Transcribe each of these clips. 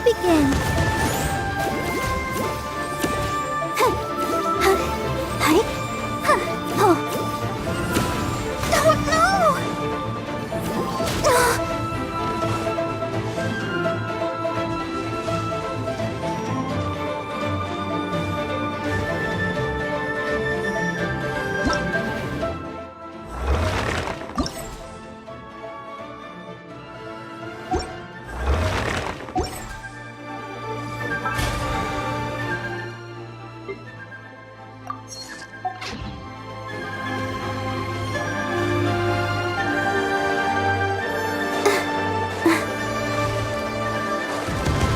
begin.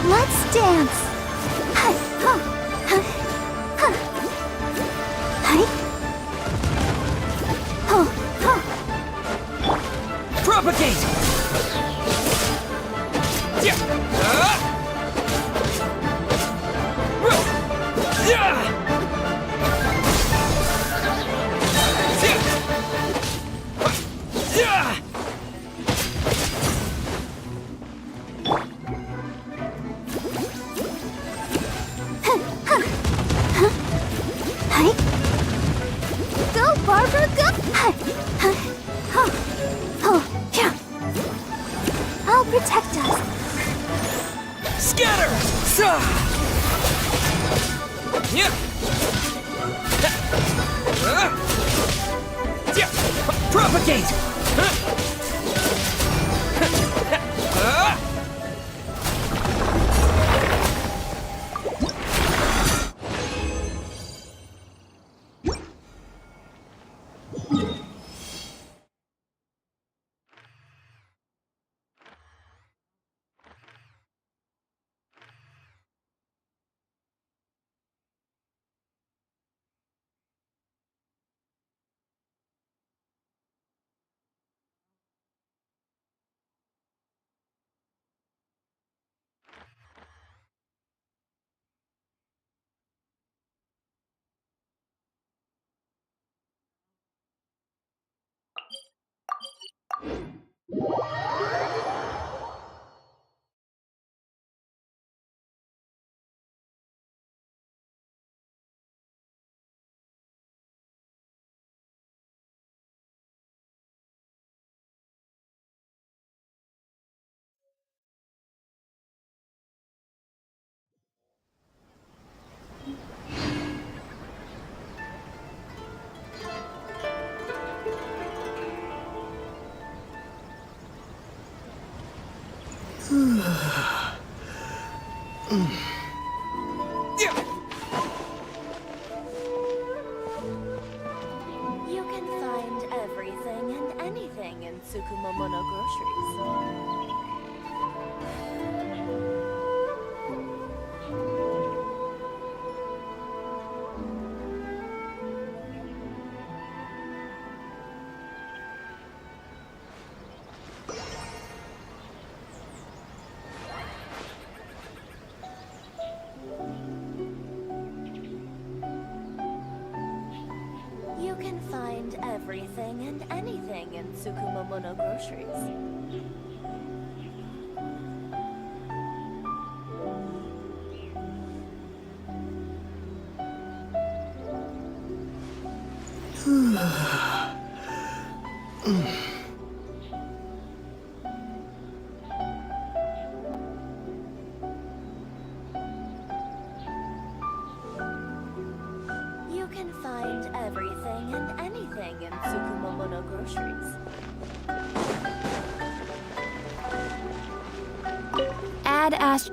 Let's dance. Propagate! Go, Barbara, go! I'll protect us. Scatter! Propagate! You can find everything and anything in Tsukumomono groceries. You can find everything and anything in Tsukumomono groceries. You can find everything and anything in Tsukumomono groceries. Add Ash.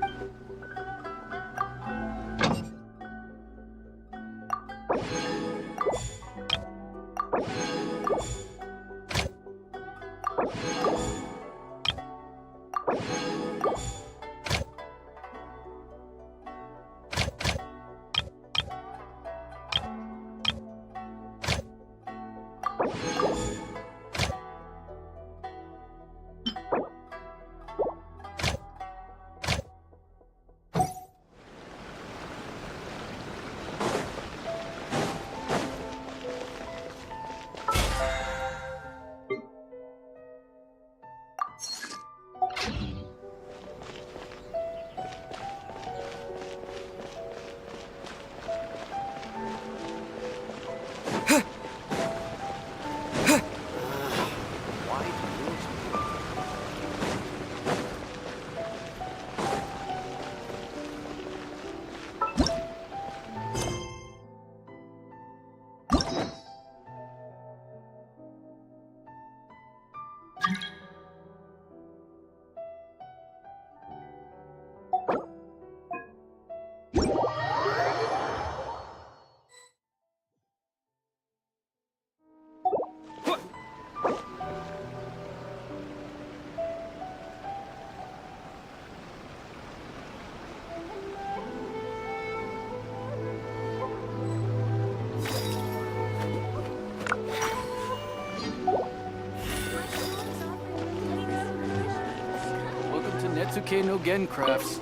okay, no gen crafts.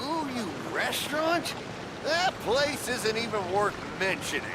Ooh, you restaurant? That place isn't even worth mentioning.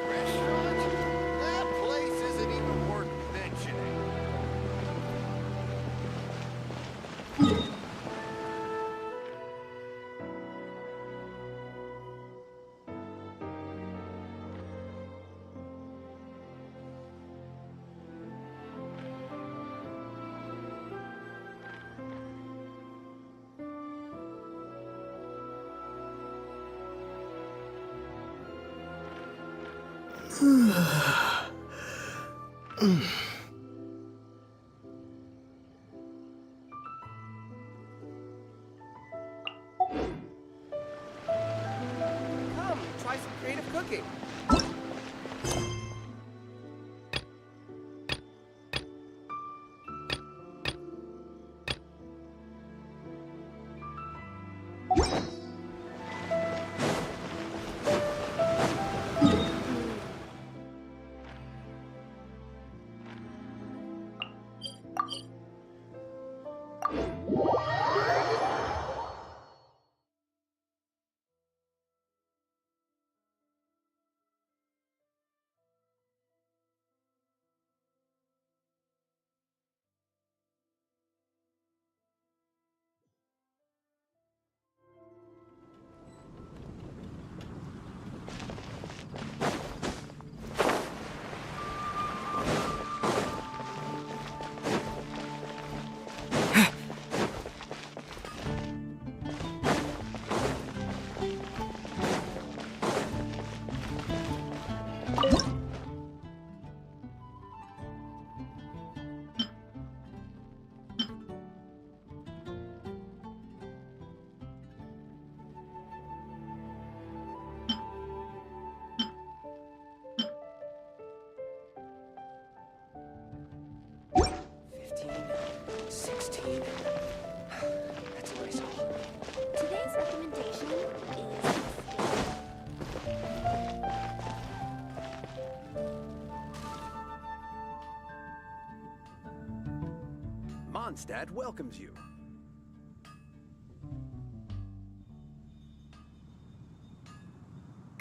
Restaurant? That place isn't even worth mentioning. Come, try some creative cooking. That's a nice haul. Today's recommendation is Mondstadt welcomes you.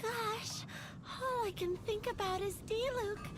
gosh, all I can think about is D-Luke.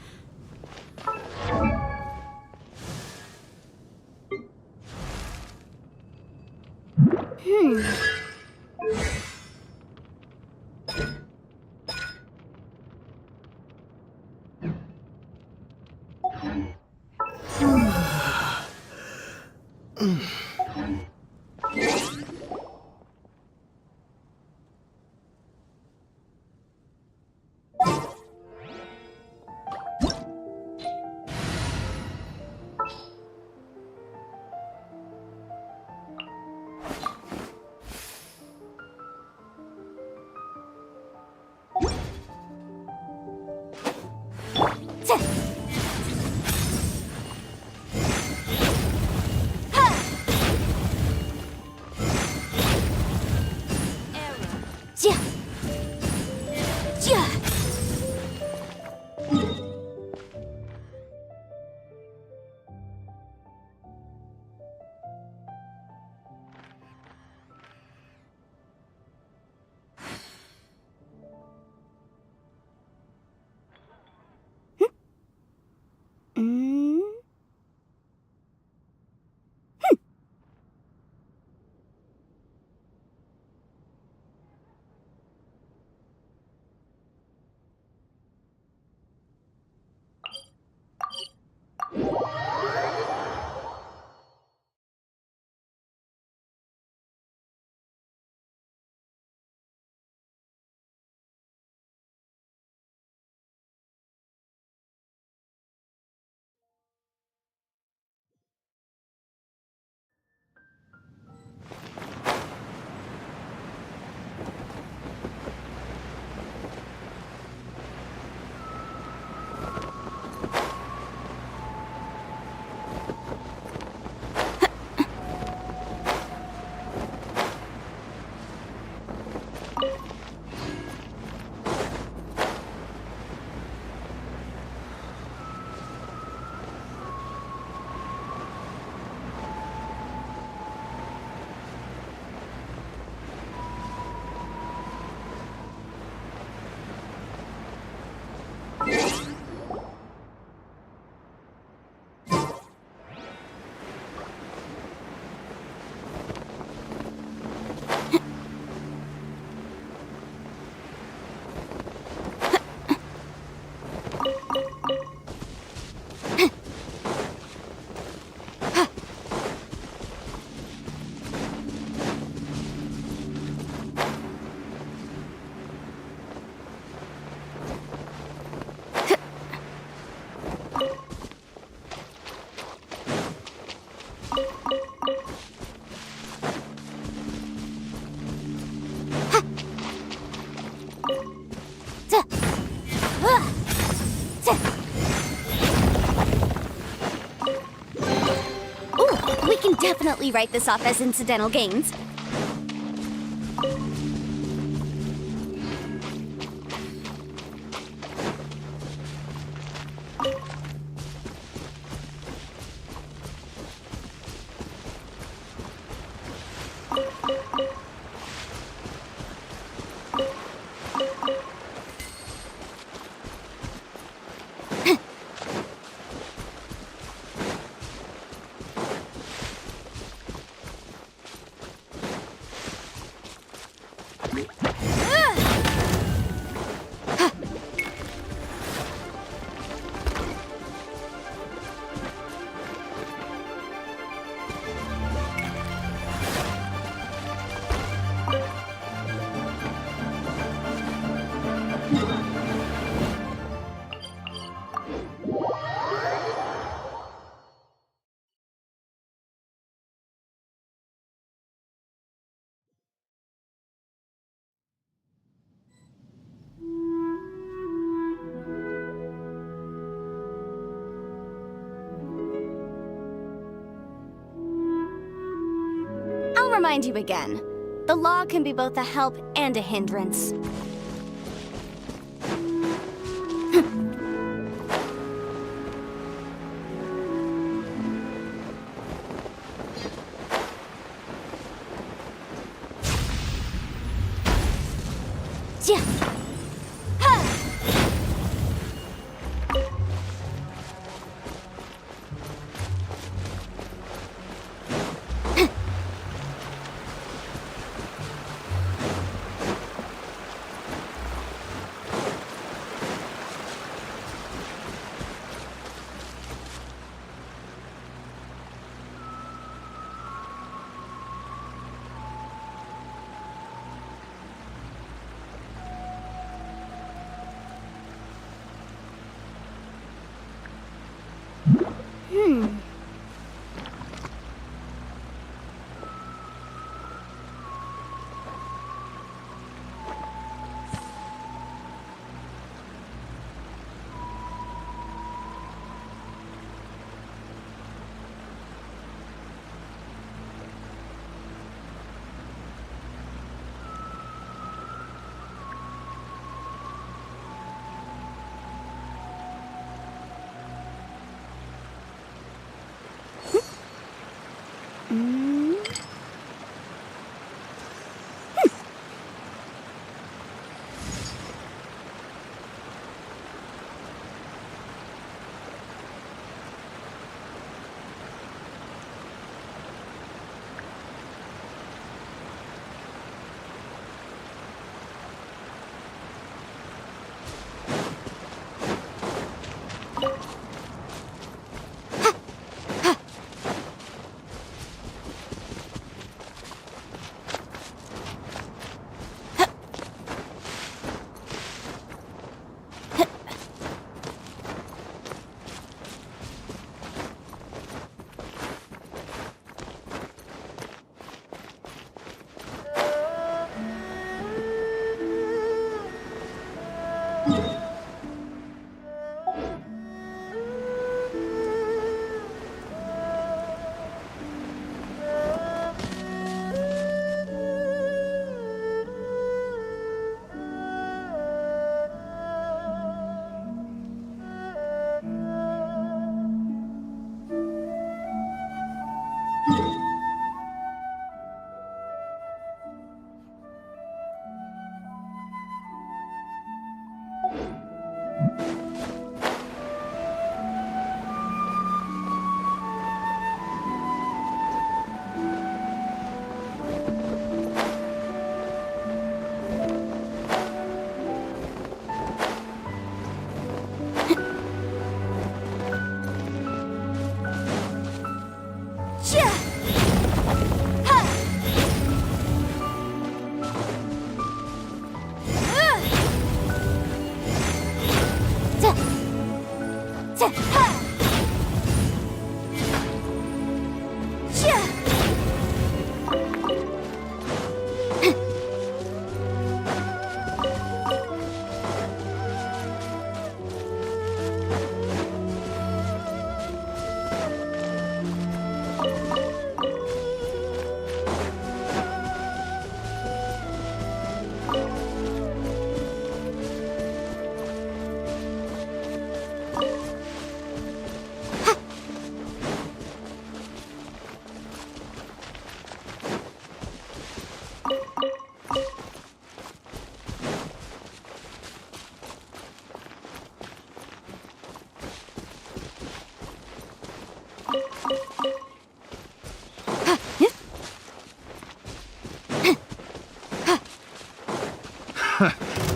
definitely write this off as incidental gains. I'll remind you again. The law can be both a help and a hindrance. Yeah.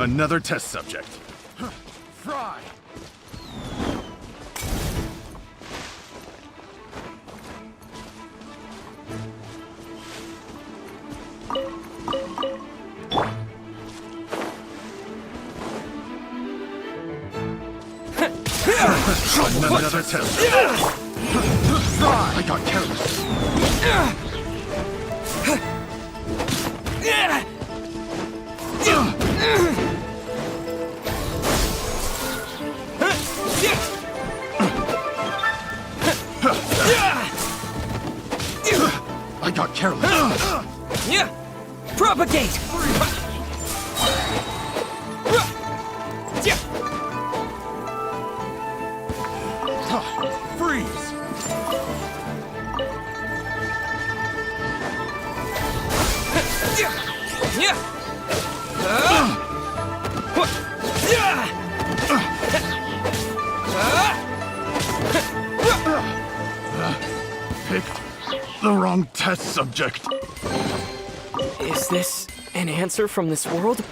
Another test subject. Fry! Another test subject. I got careless. I got careless. Yeah! Propagate! Freeze! Picked the wrong test subject. Is this an answer from this world?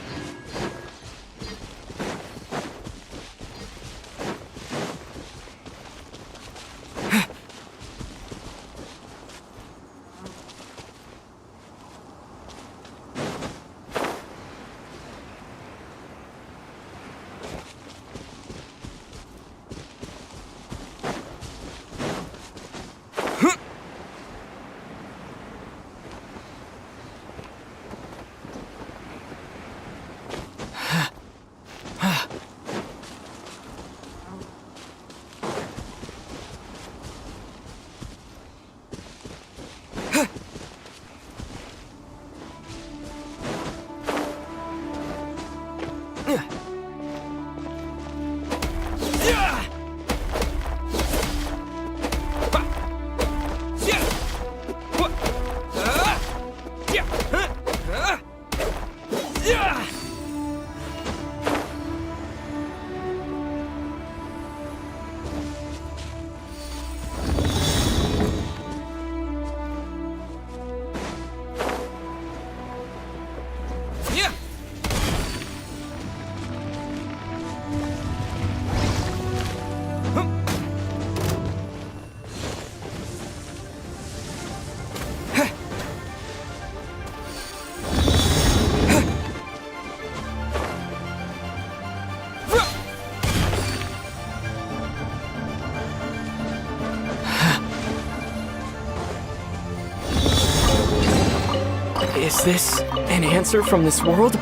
Is this an answer from this world?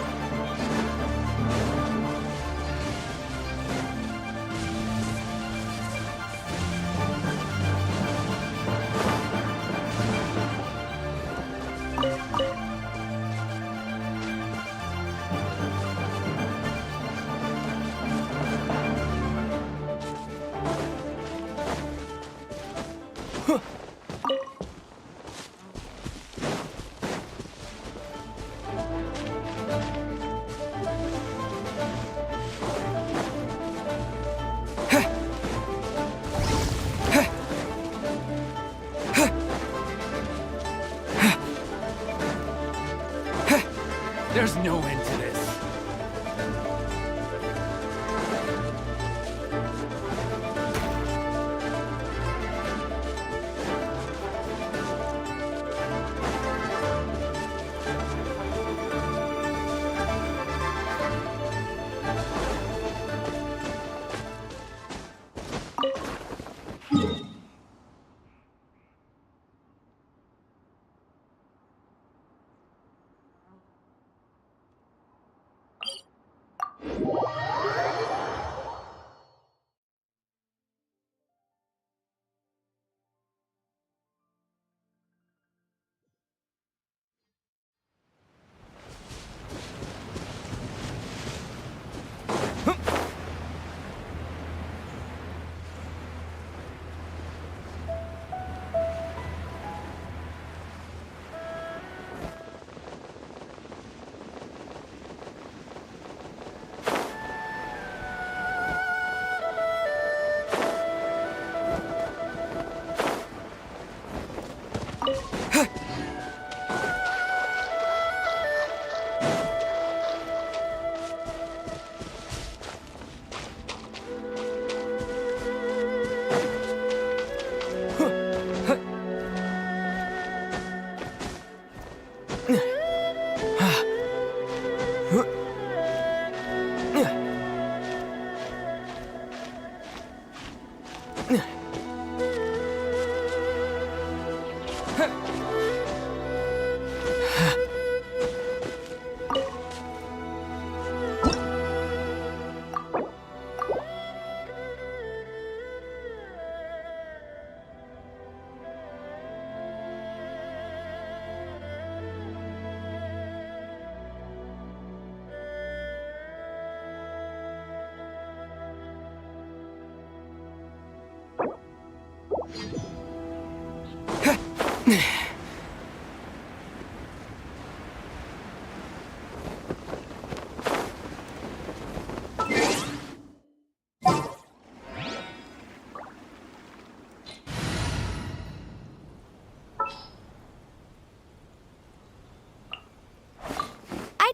There's no end to this. I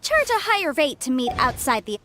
charge a higher rate to meet outside the...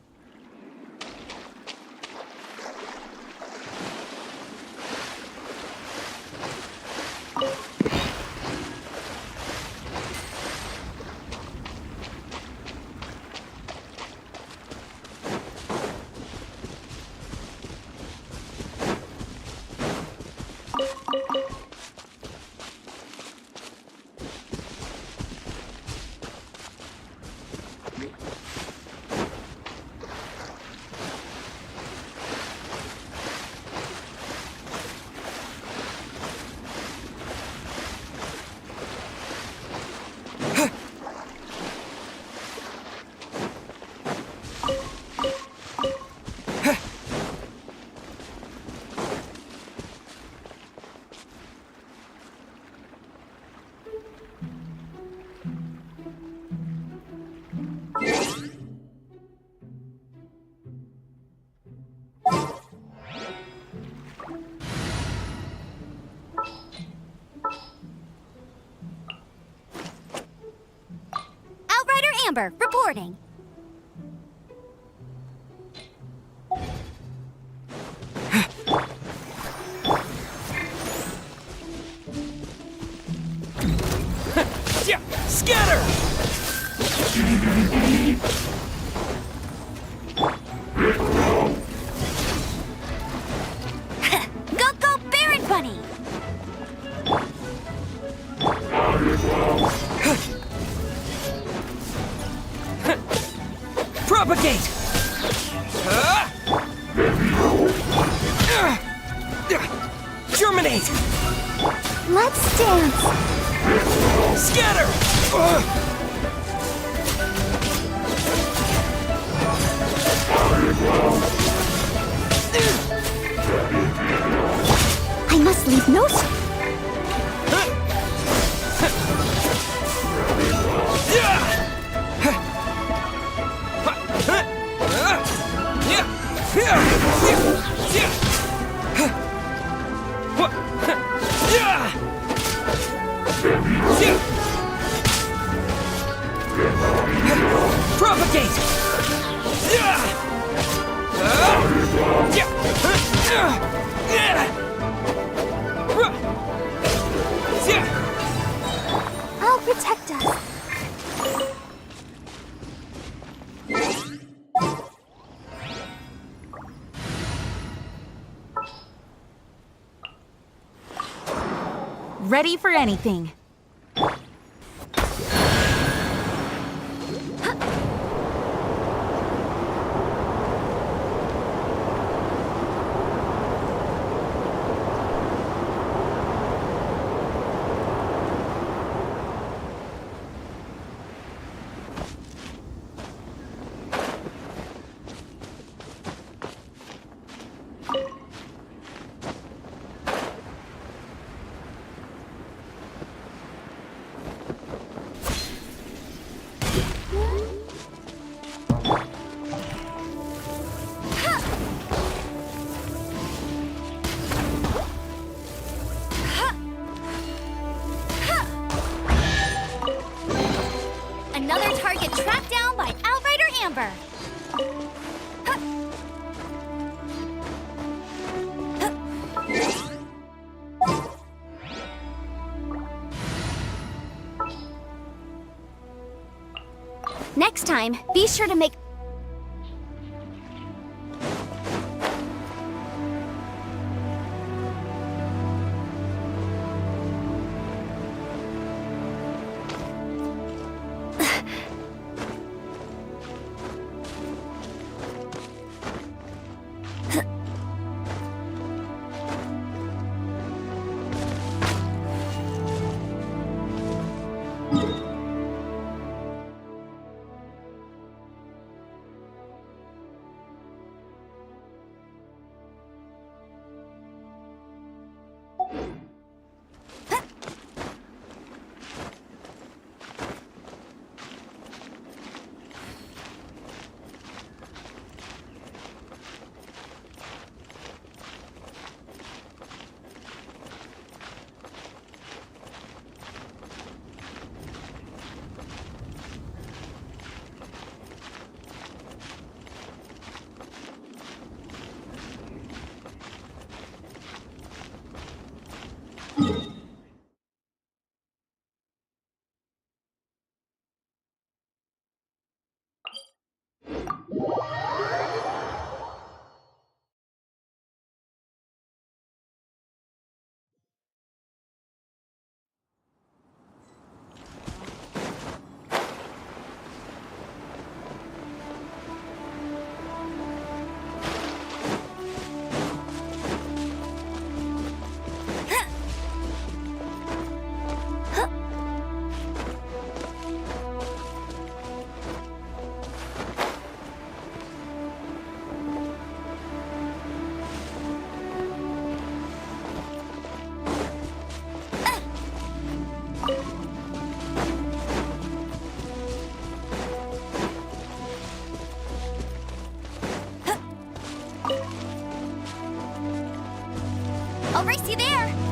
Outrider Amber, reporting. Yeah, scatter! Go, go, Baron Bunny! Propagate! Germinate! Let's dance! Scatter! I must leave no... Propagate! I'll protect us. Ready for anything. Another target tracked down by Outrider Amber. Next time, be sure to make... I'll race you there!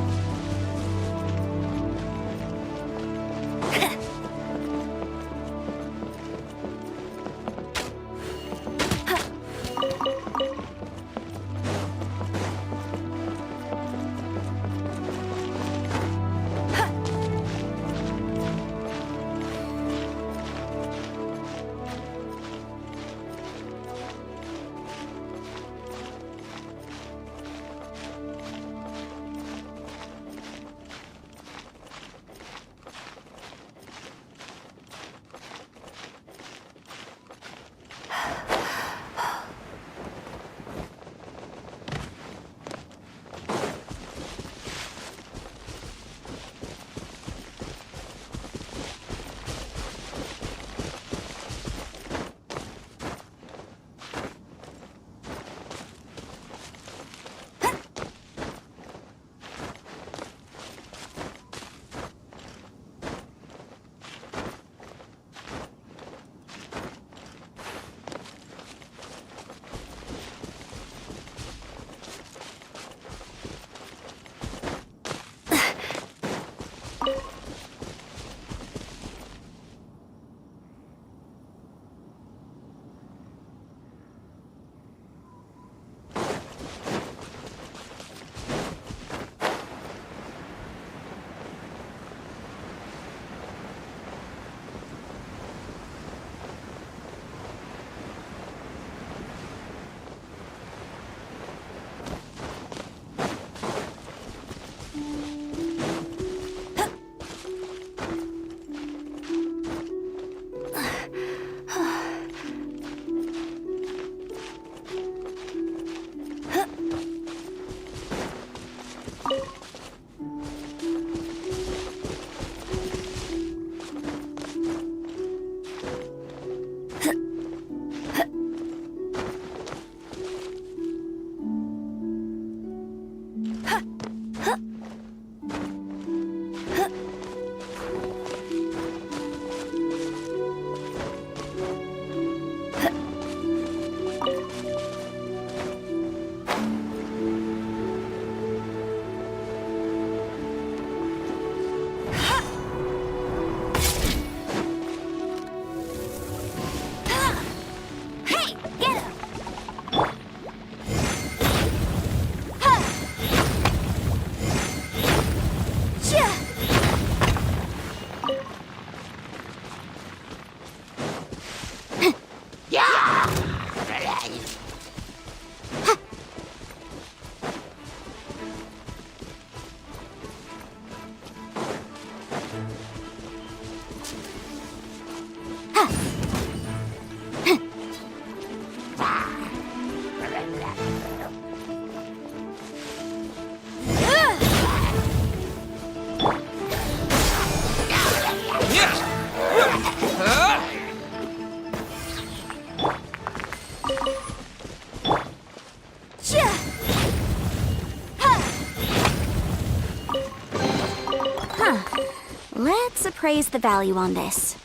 Let's appraise the value on this.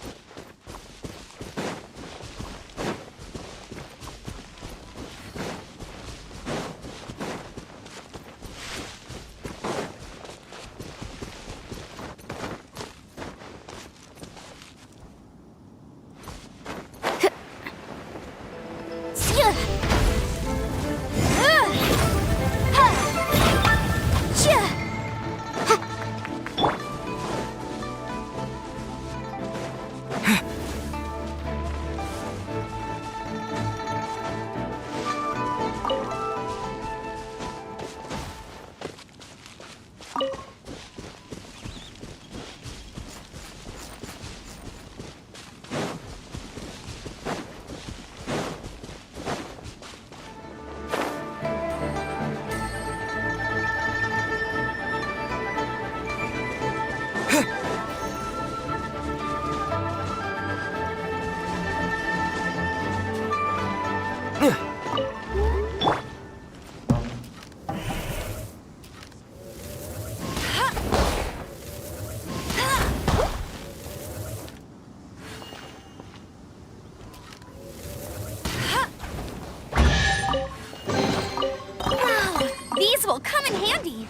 These will come in handy.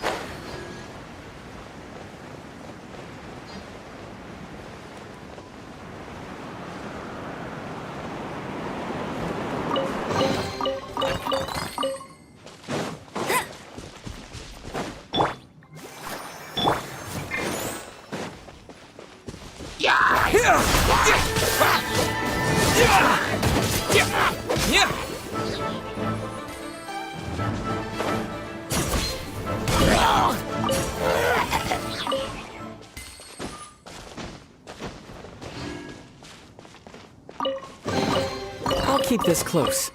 I'll keep this close.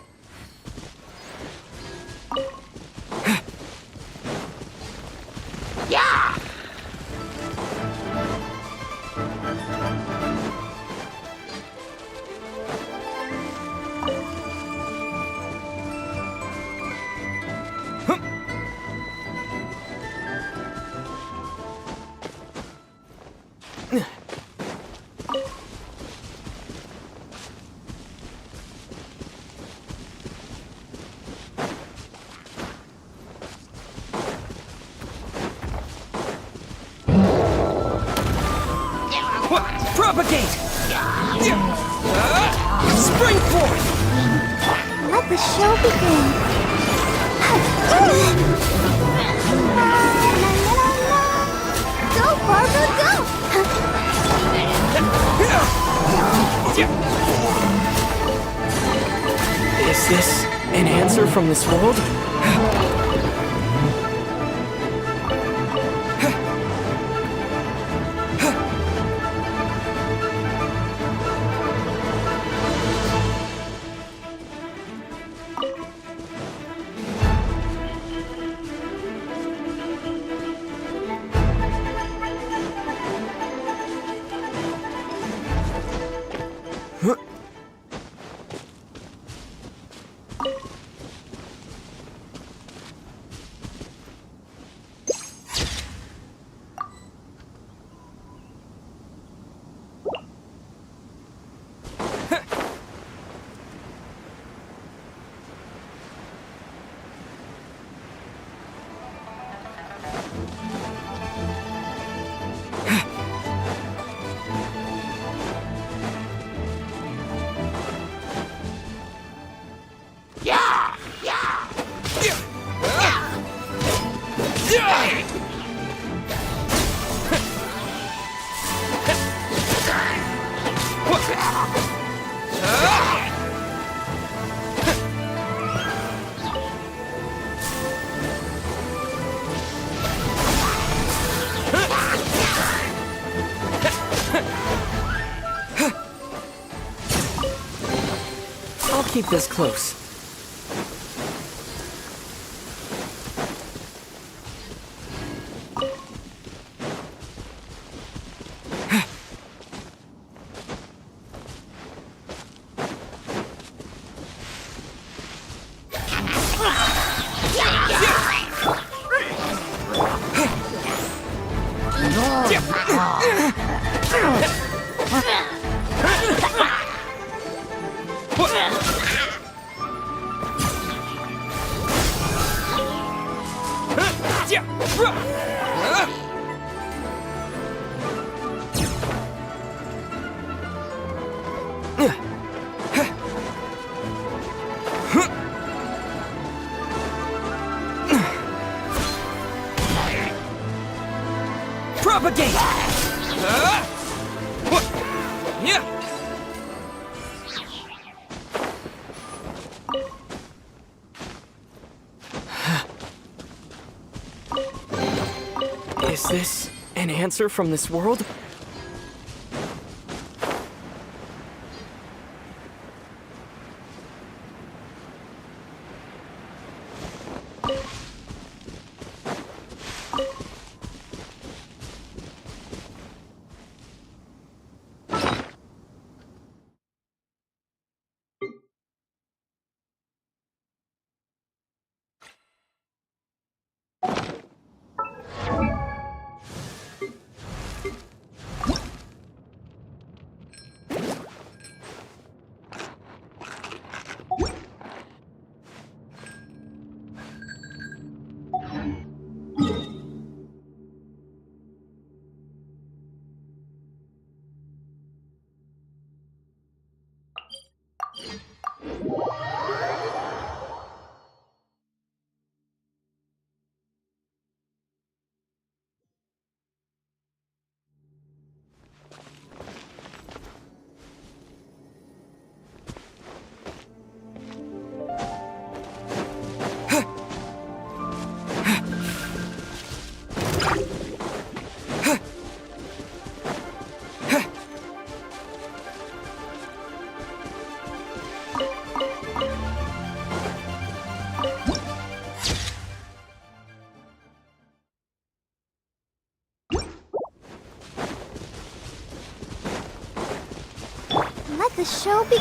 Propagate! Spring forth! Let the show begin. Go, Barbara, go! Is this an answer from this world? keep this close. Propagate! Is this an answer from this world? Let the show be.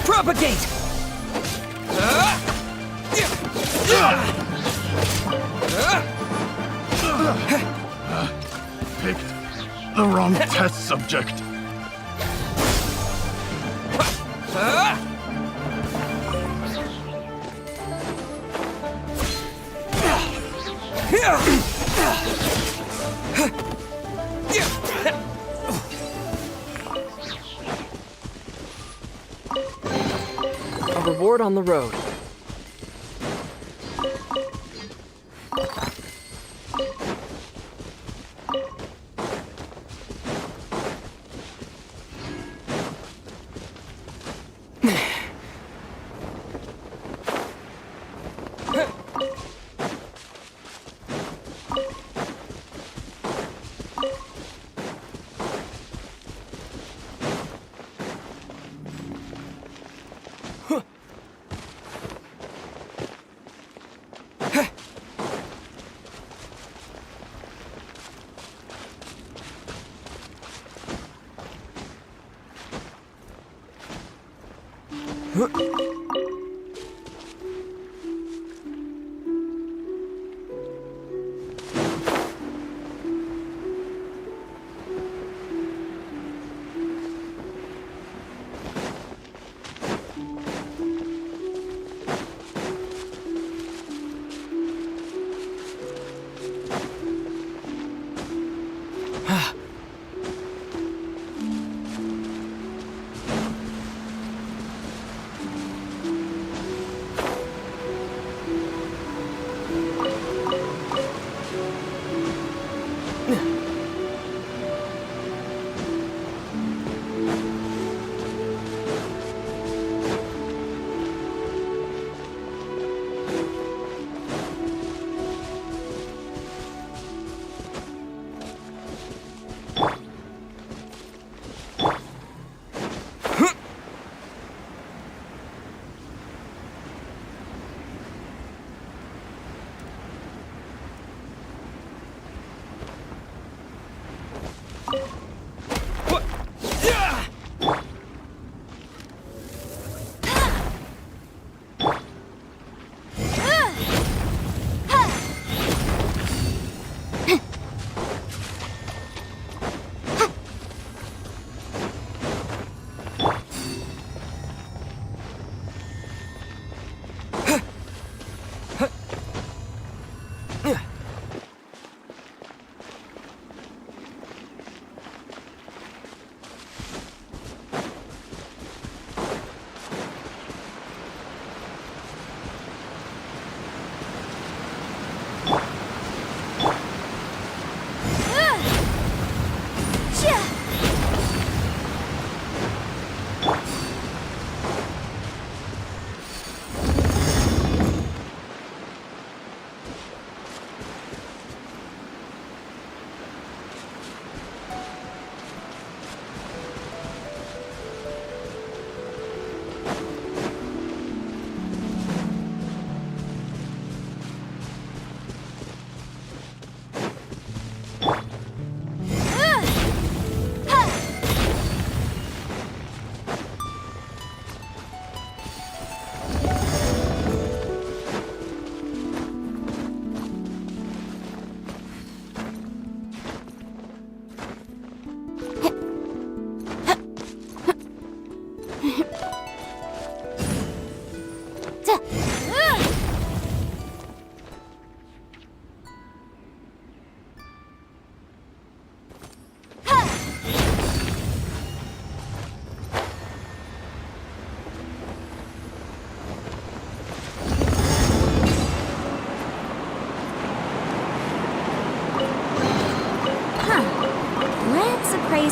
Propagate! Picked the wrong test subject. A reward on the road.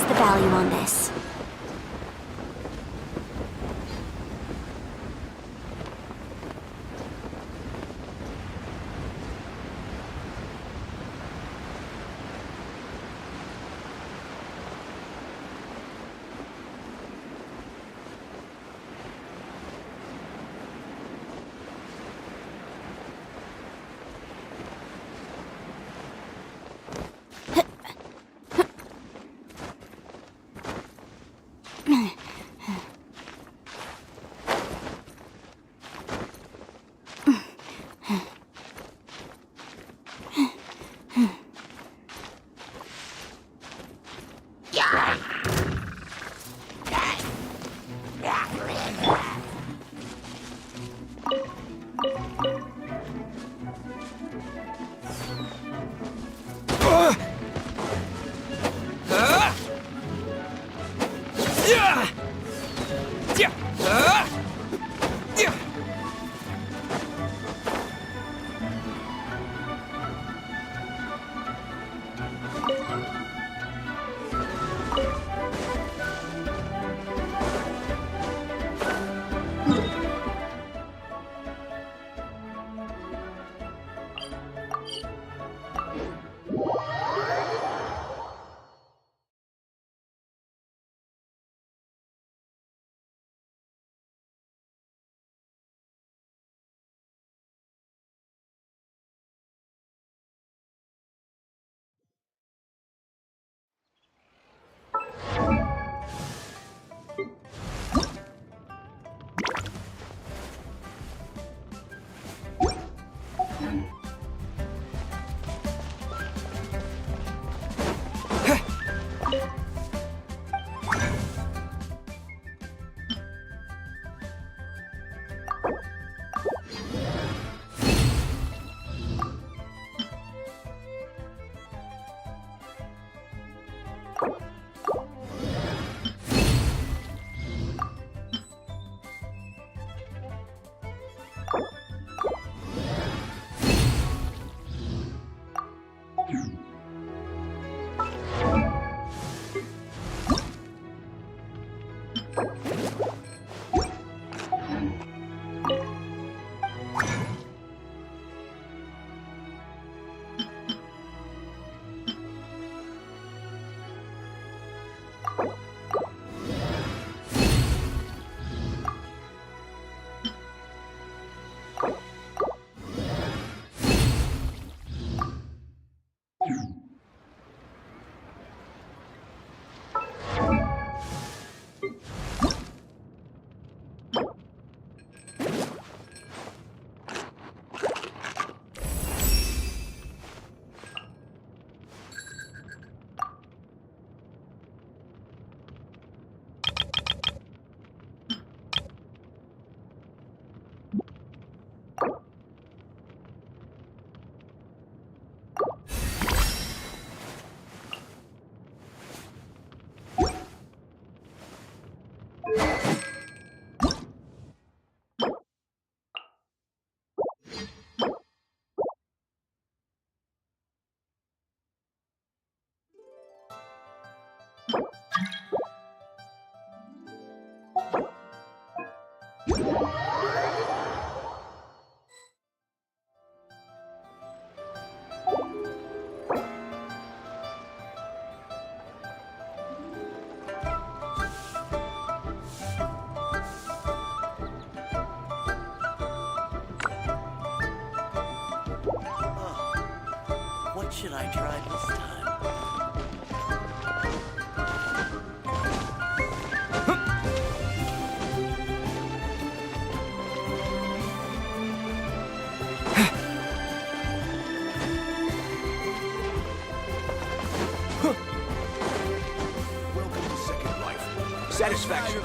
the value on this? What should I try this time? Welcome to Second Life. Satisfaction.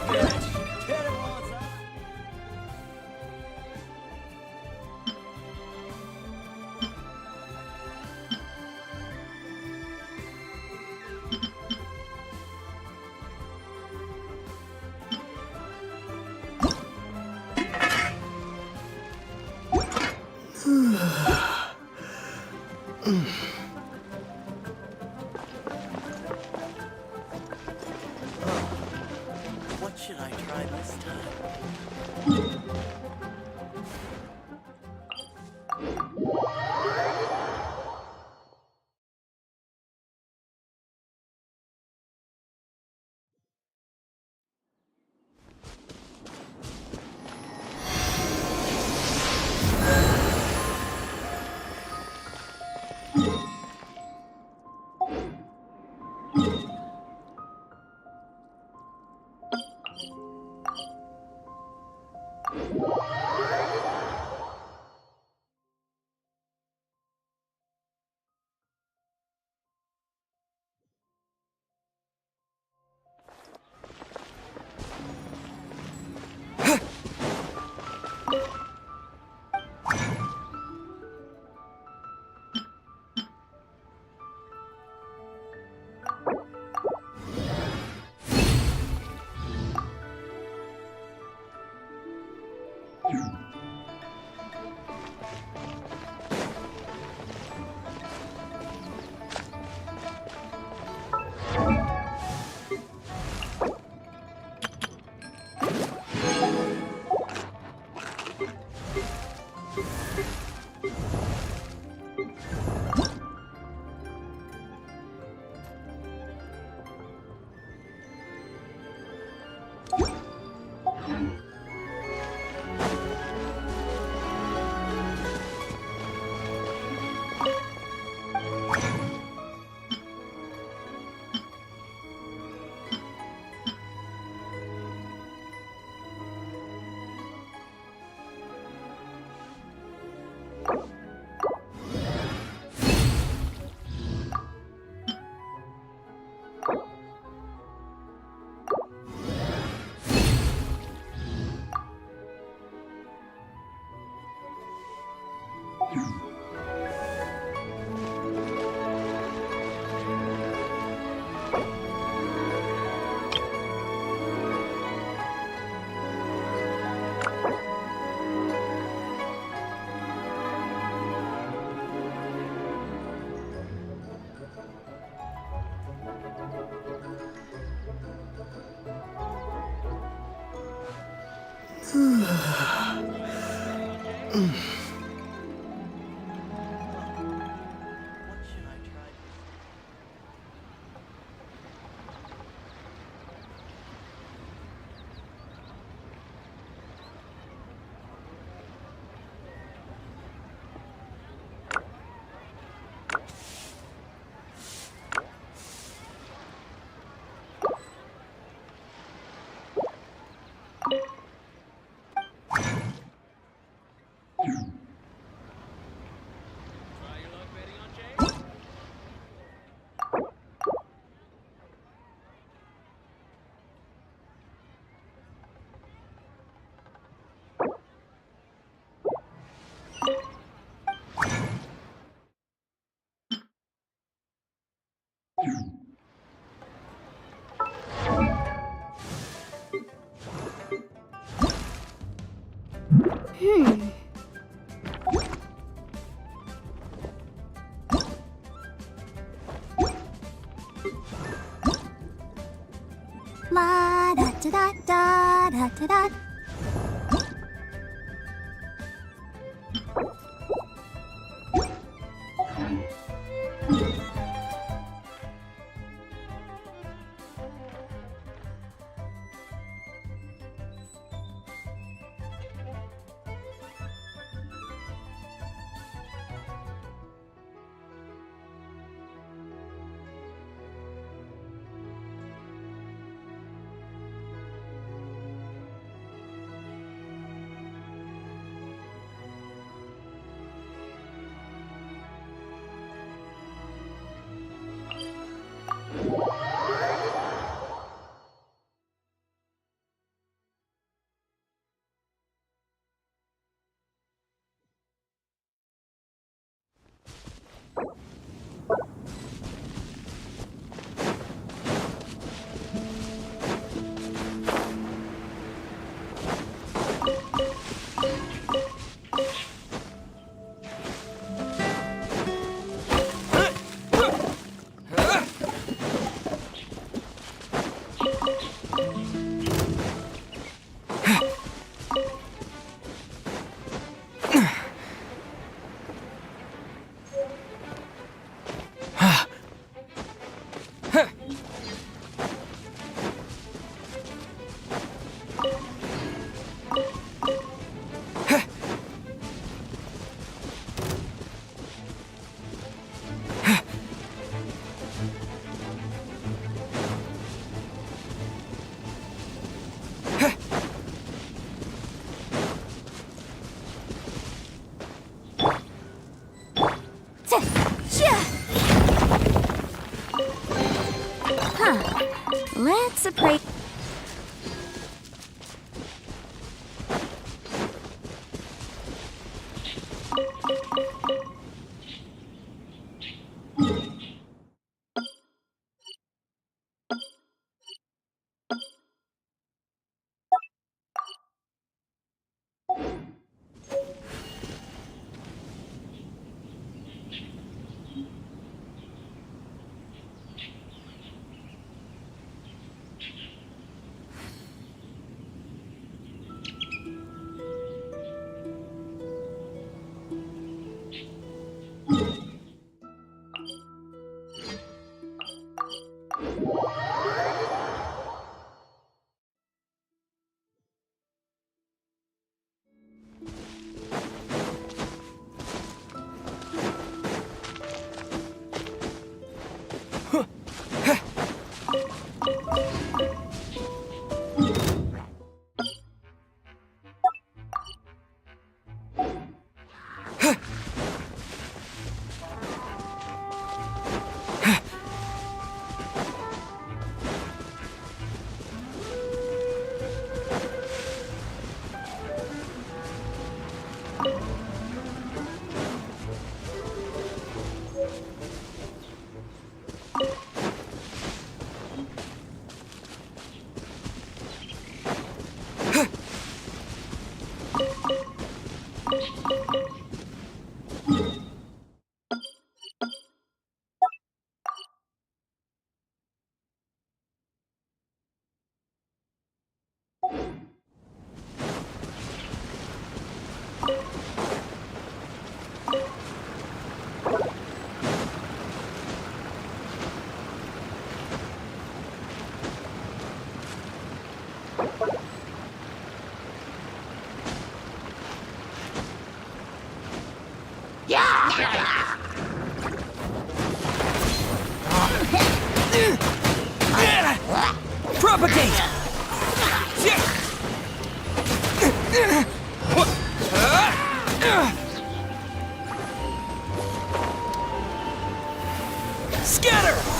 What should I try this La da da da da da da da. Let's appraise. Propagate! Scatter!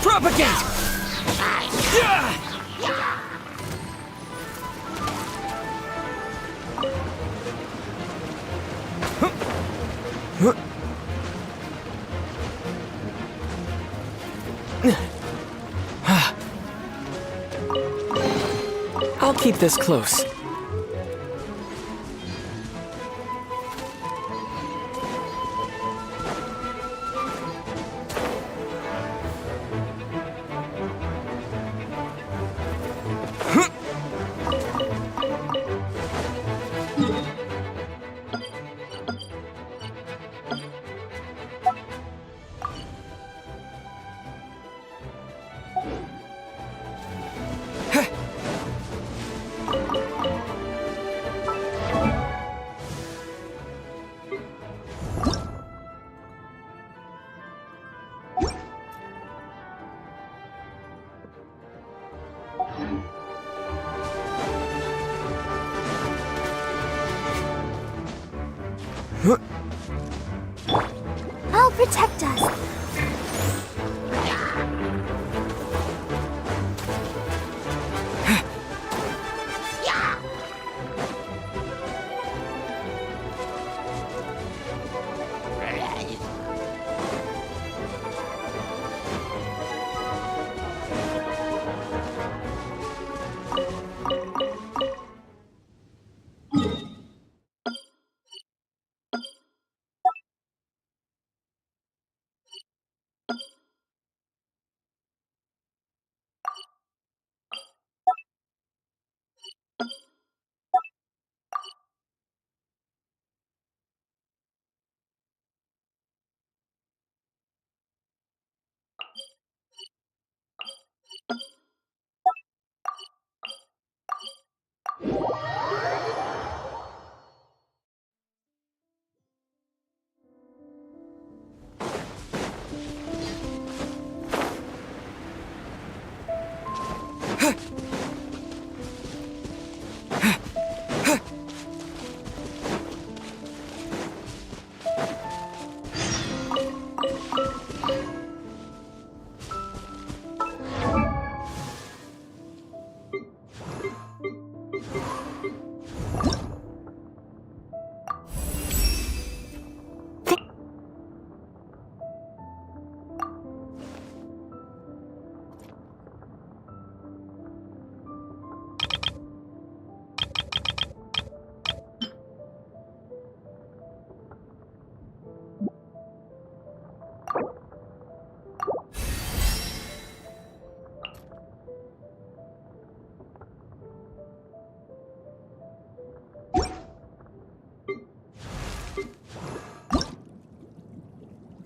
Propagate! I'll keep this close. I'll protect us.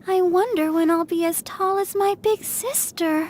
I wonder when I'll be as tall as my big sister.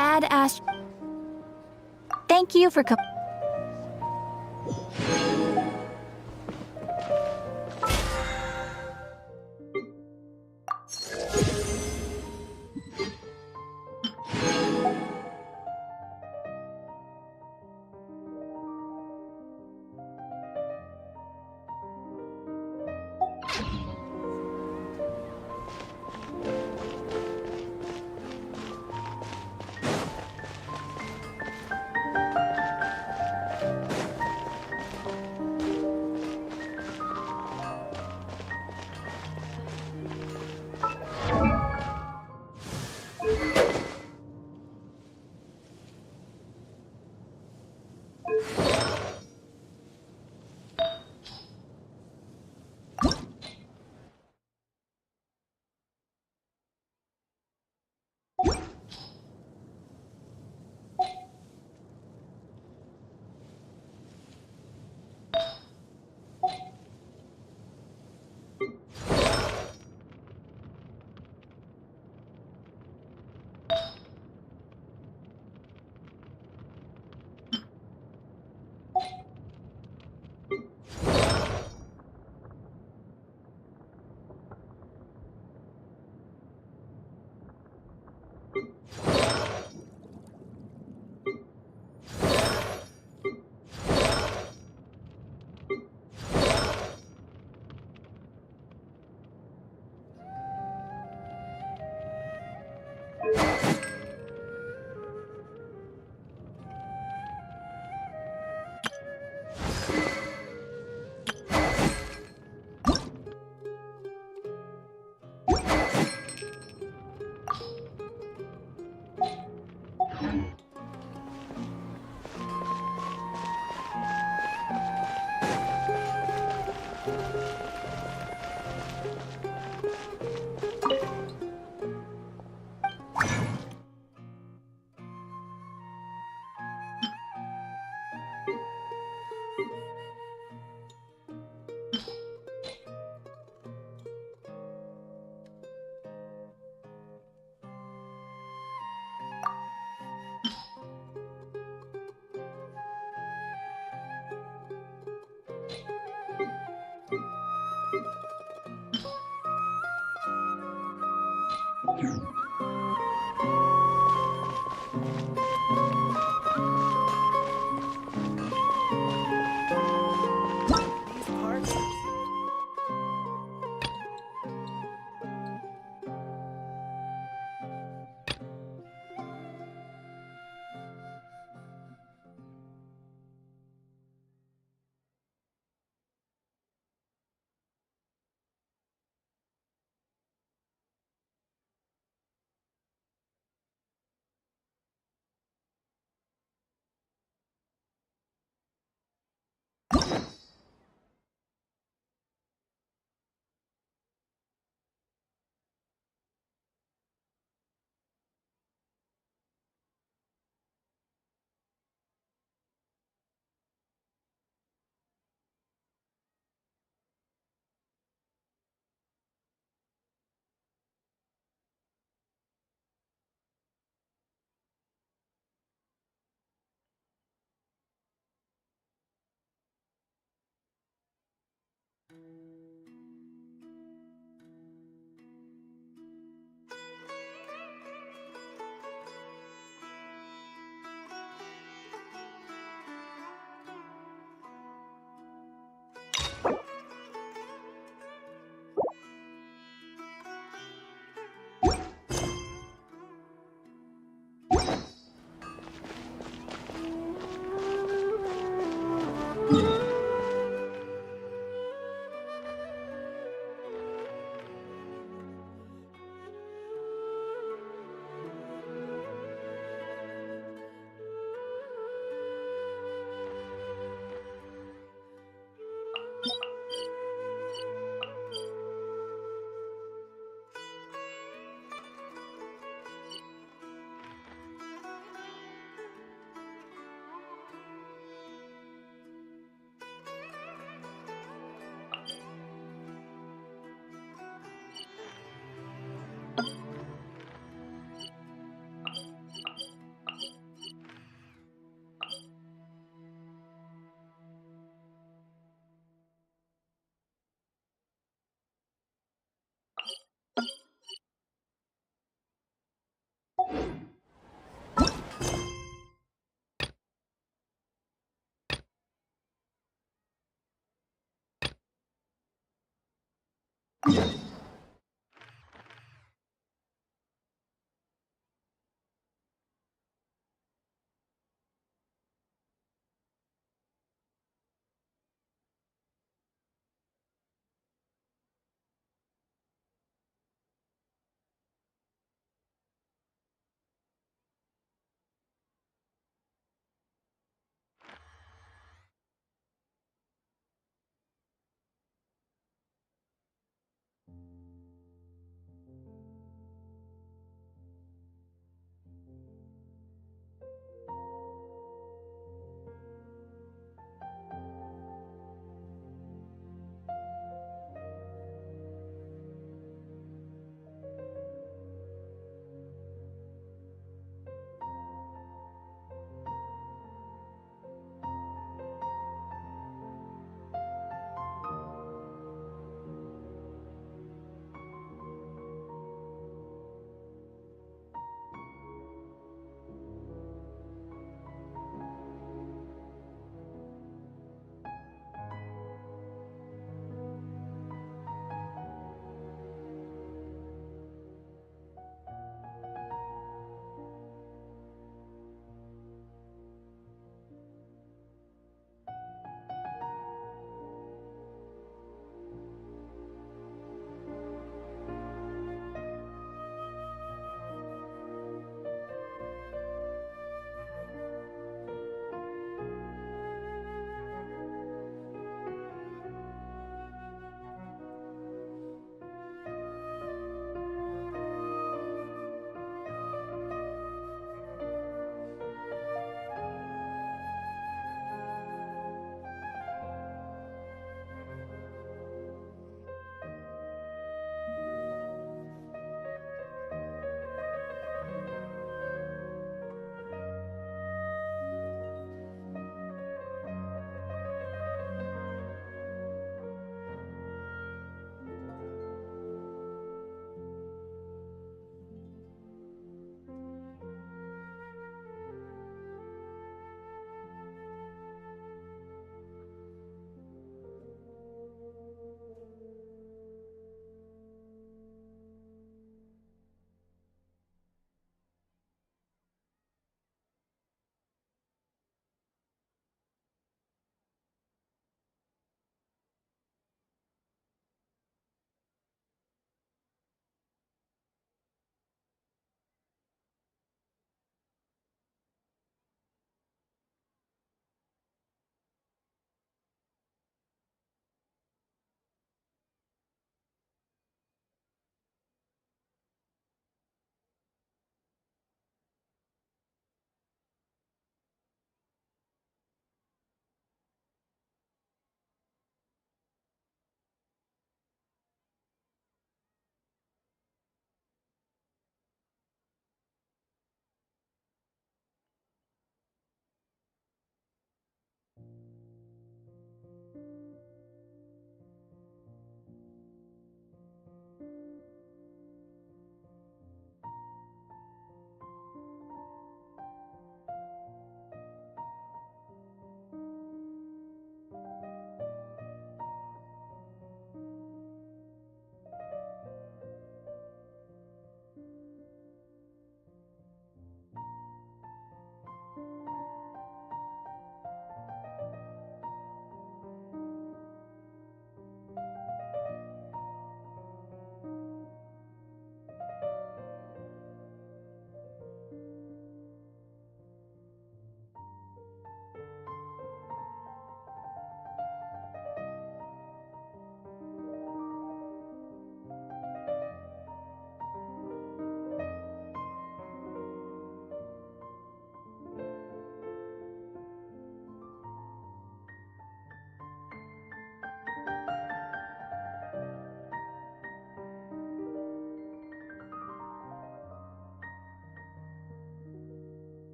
Ad Ast. Thank you for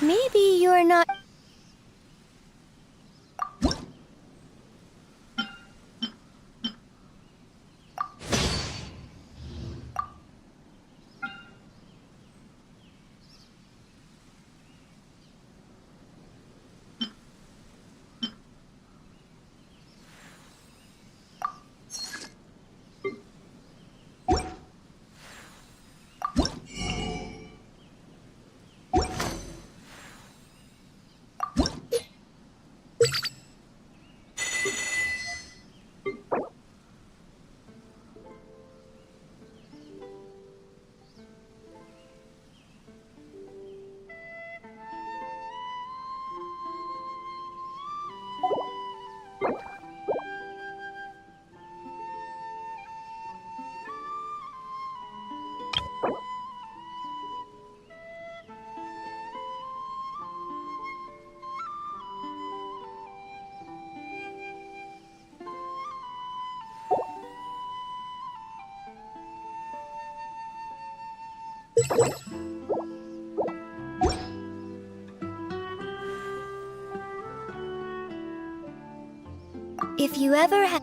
Maybe you're not... If you ever had...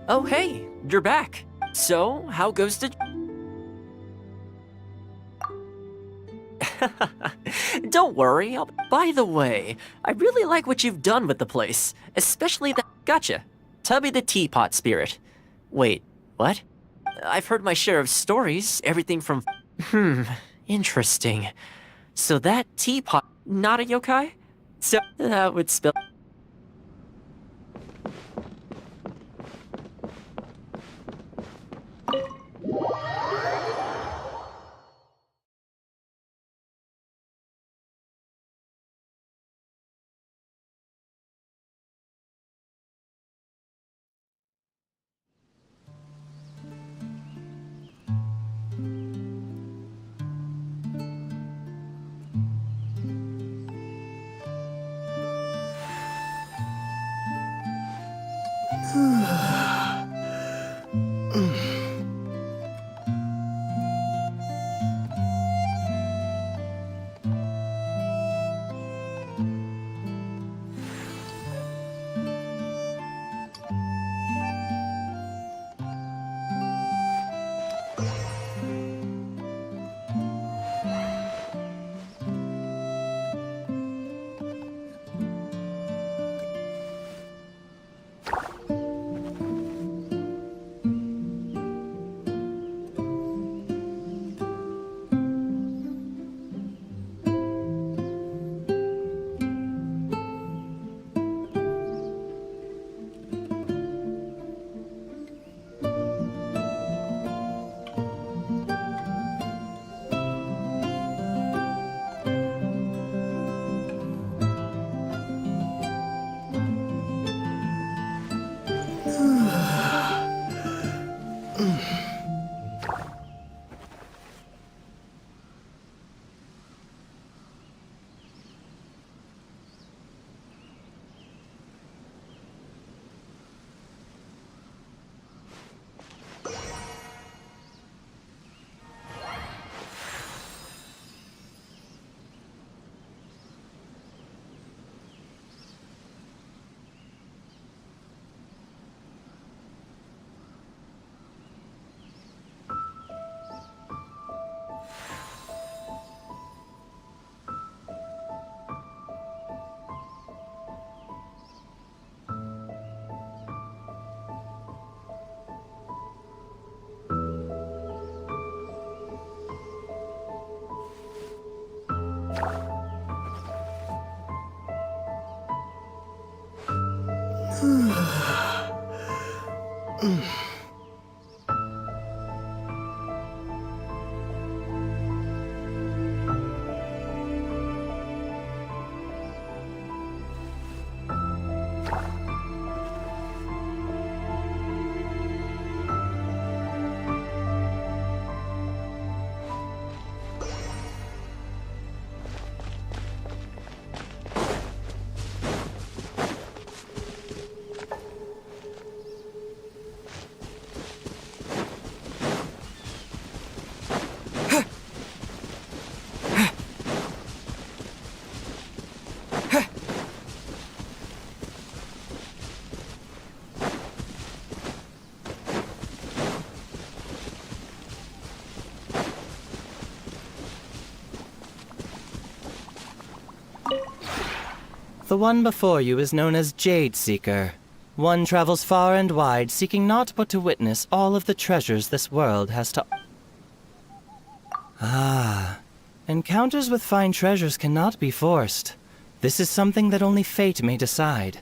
Oh, hey, you're back. So, how goes the... Don't worry. By the way, I really like what you've done with the place, especially the... Gotcha. Tubby the Teapot Spirit. Wait, what? I've heard my share of stories, everything from... interesting. So that teapot... not a yokai? So, that would spell... The one before you is known as Jade Seeker. One travels far and wide, seeking naught but to witness all of the treasures this world has to... Ah, encounters with fine treasures cannot be forced. This is something that only fate may decide.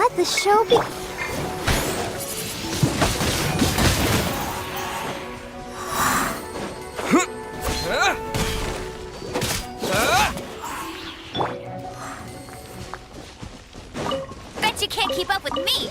Let the show be. Bet you can't keep up with me.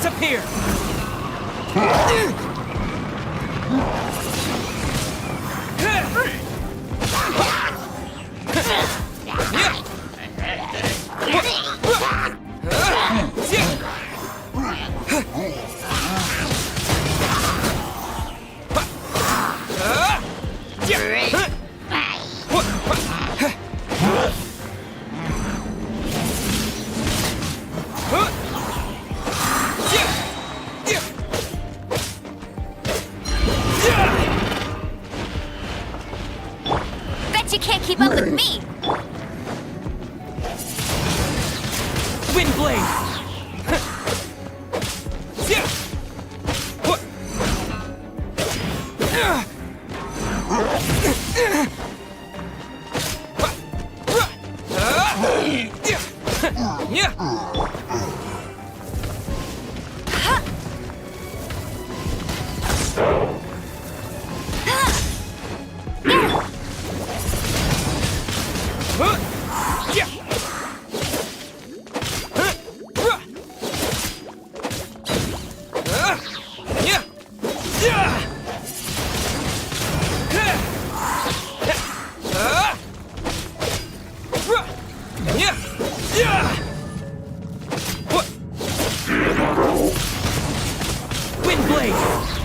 Disappear! Bet you can't keep up with me! Wind blade! Wind blade!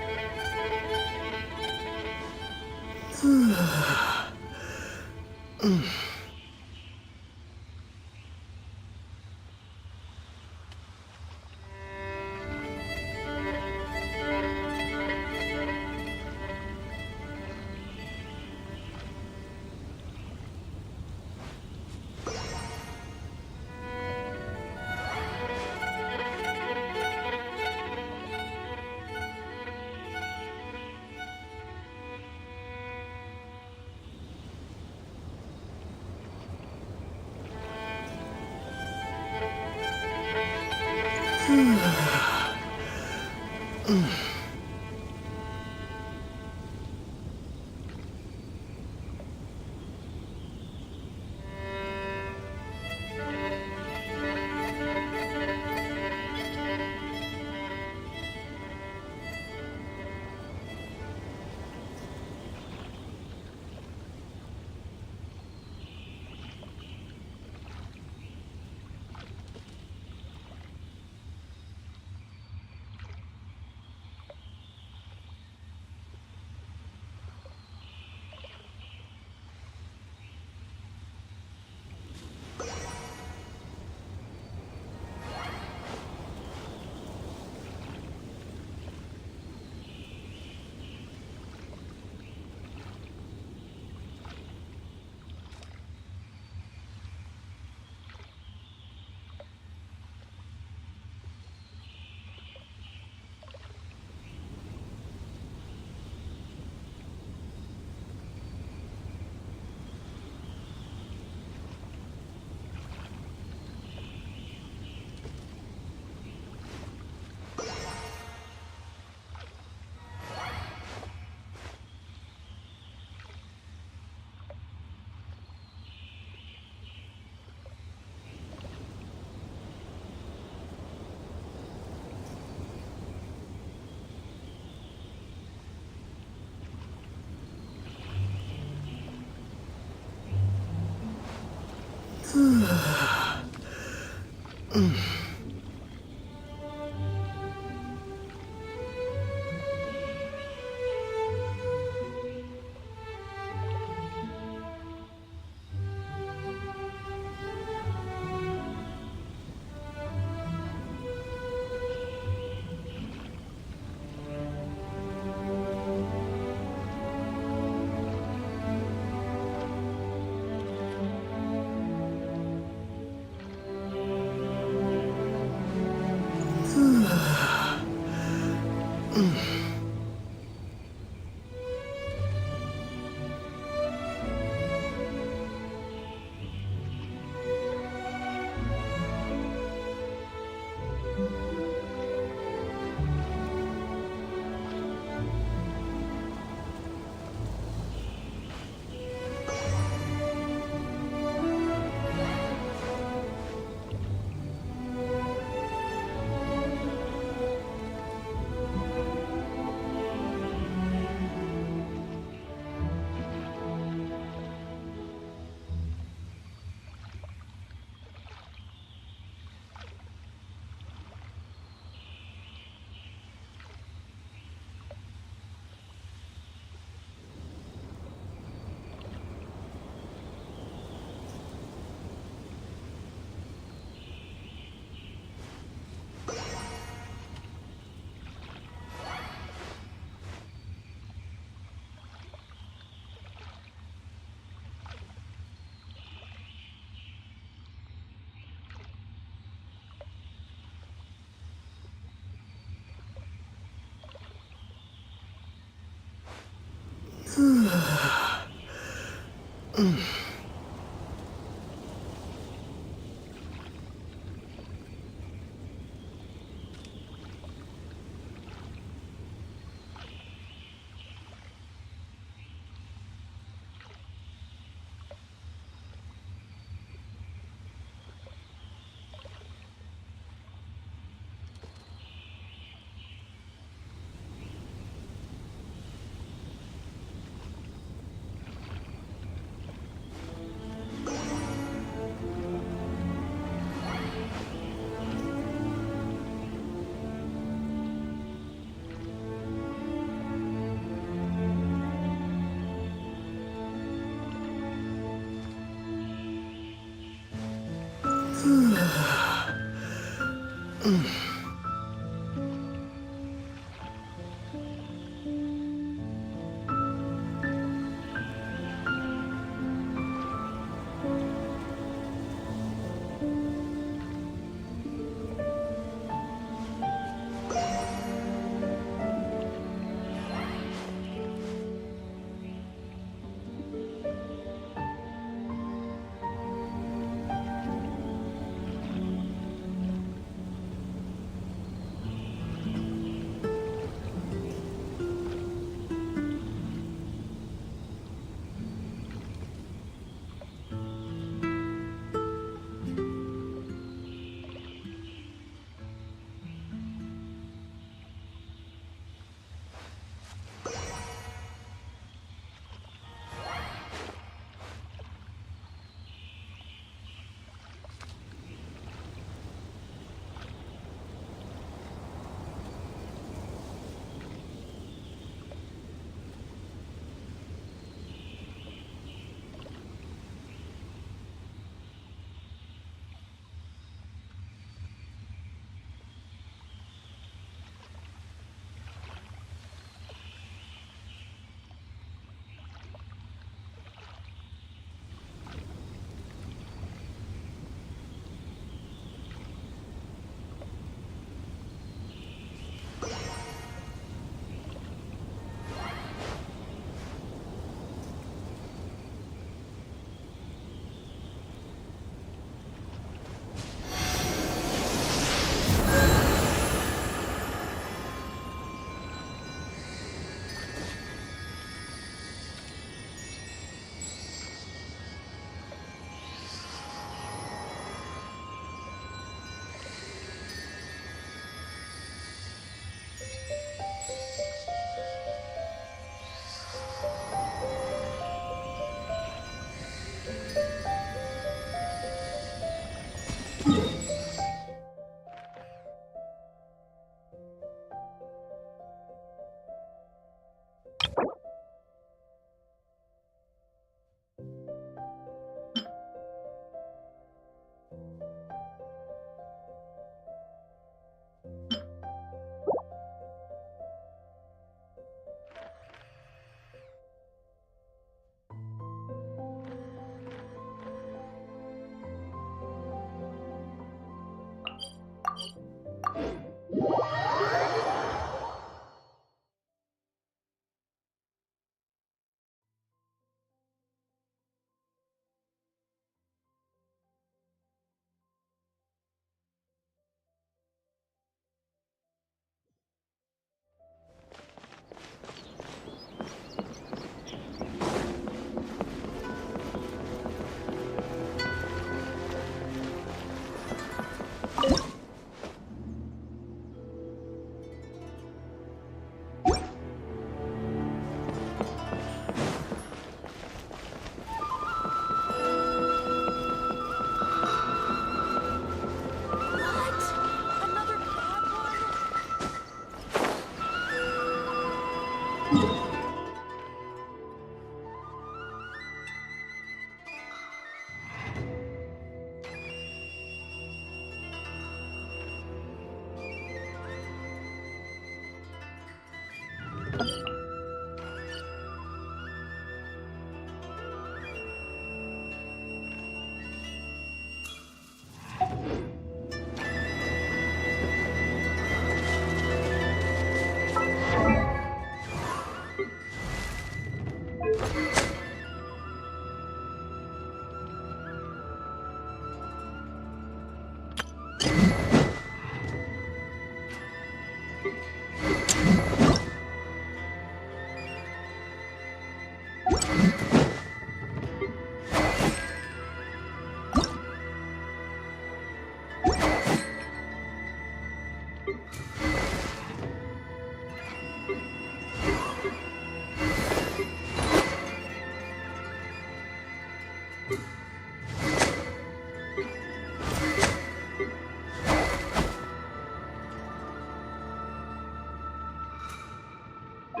La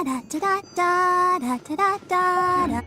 da da da da da da da da.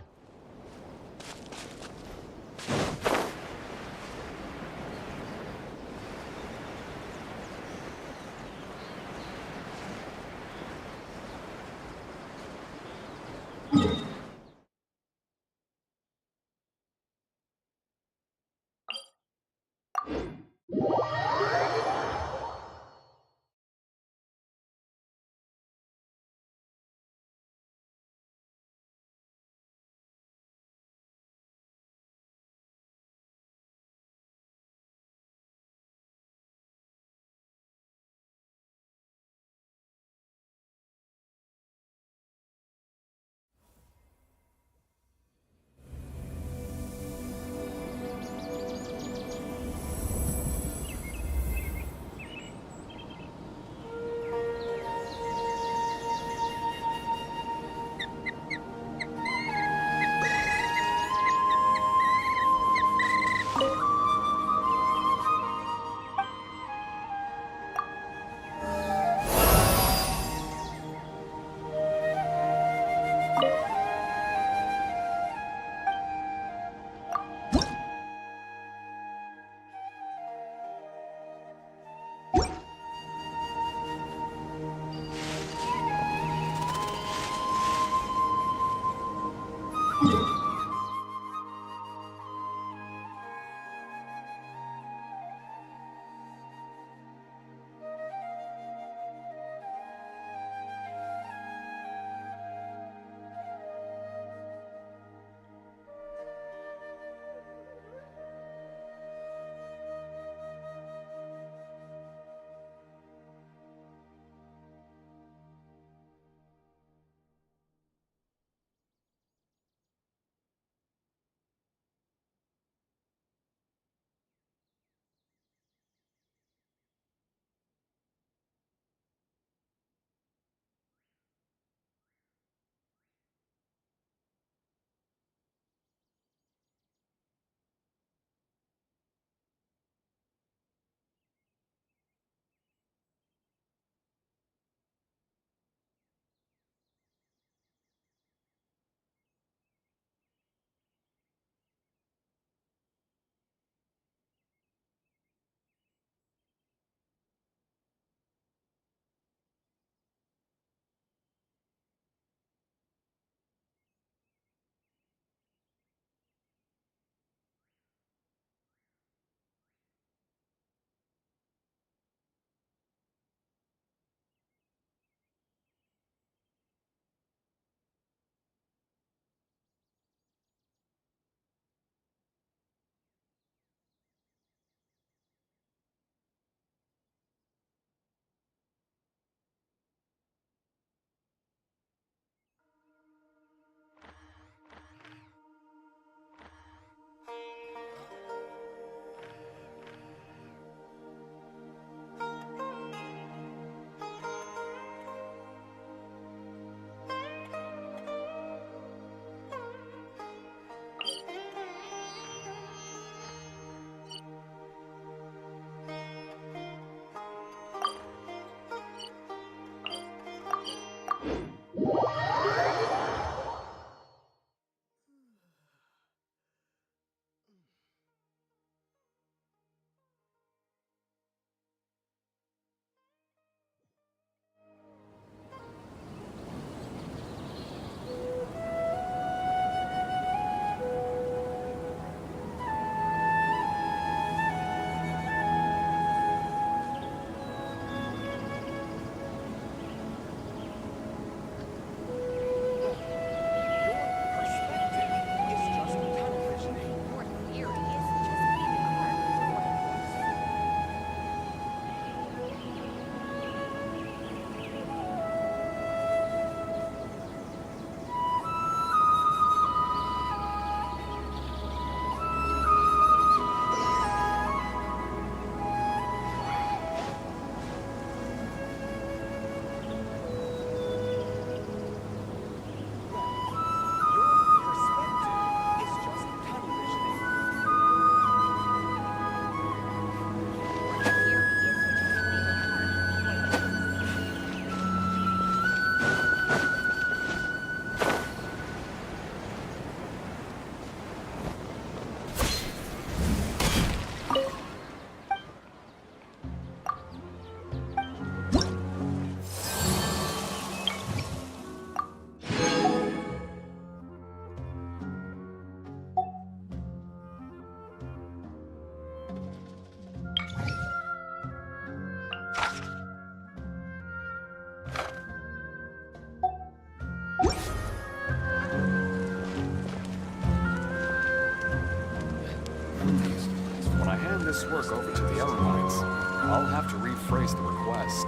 this work over to the other lines. I'll have to rephrase the request.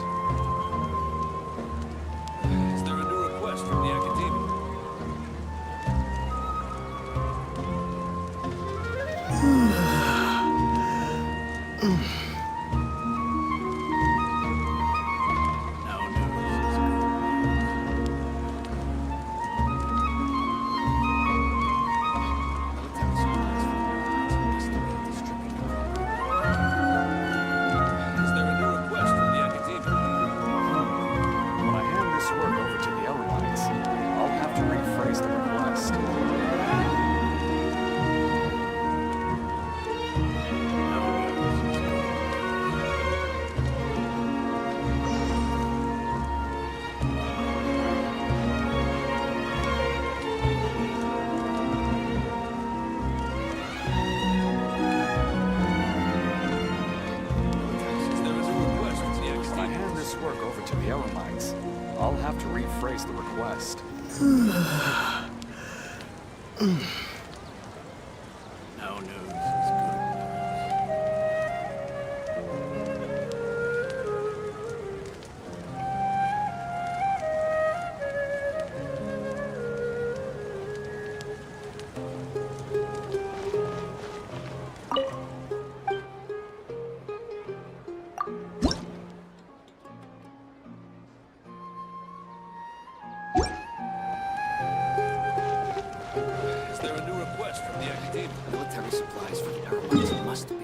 Is there a new request from the Academy? Is there a new request from the Academy? When I hand this work over to the other lines, I'll have to rephrase the request. Is there a new request from the When I Academy? hand this work over to the other lines, I'll have to rephrase the request. No news is good news. Is there a new request from the Academy? Military supplies for the airlines must be.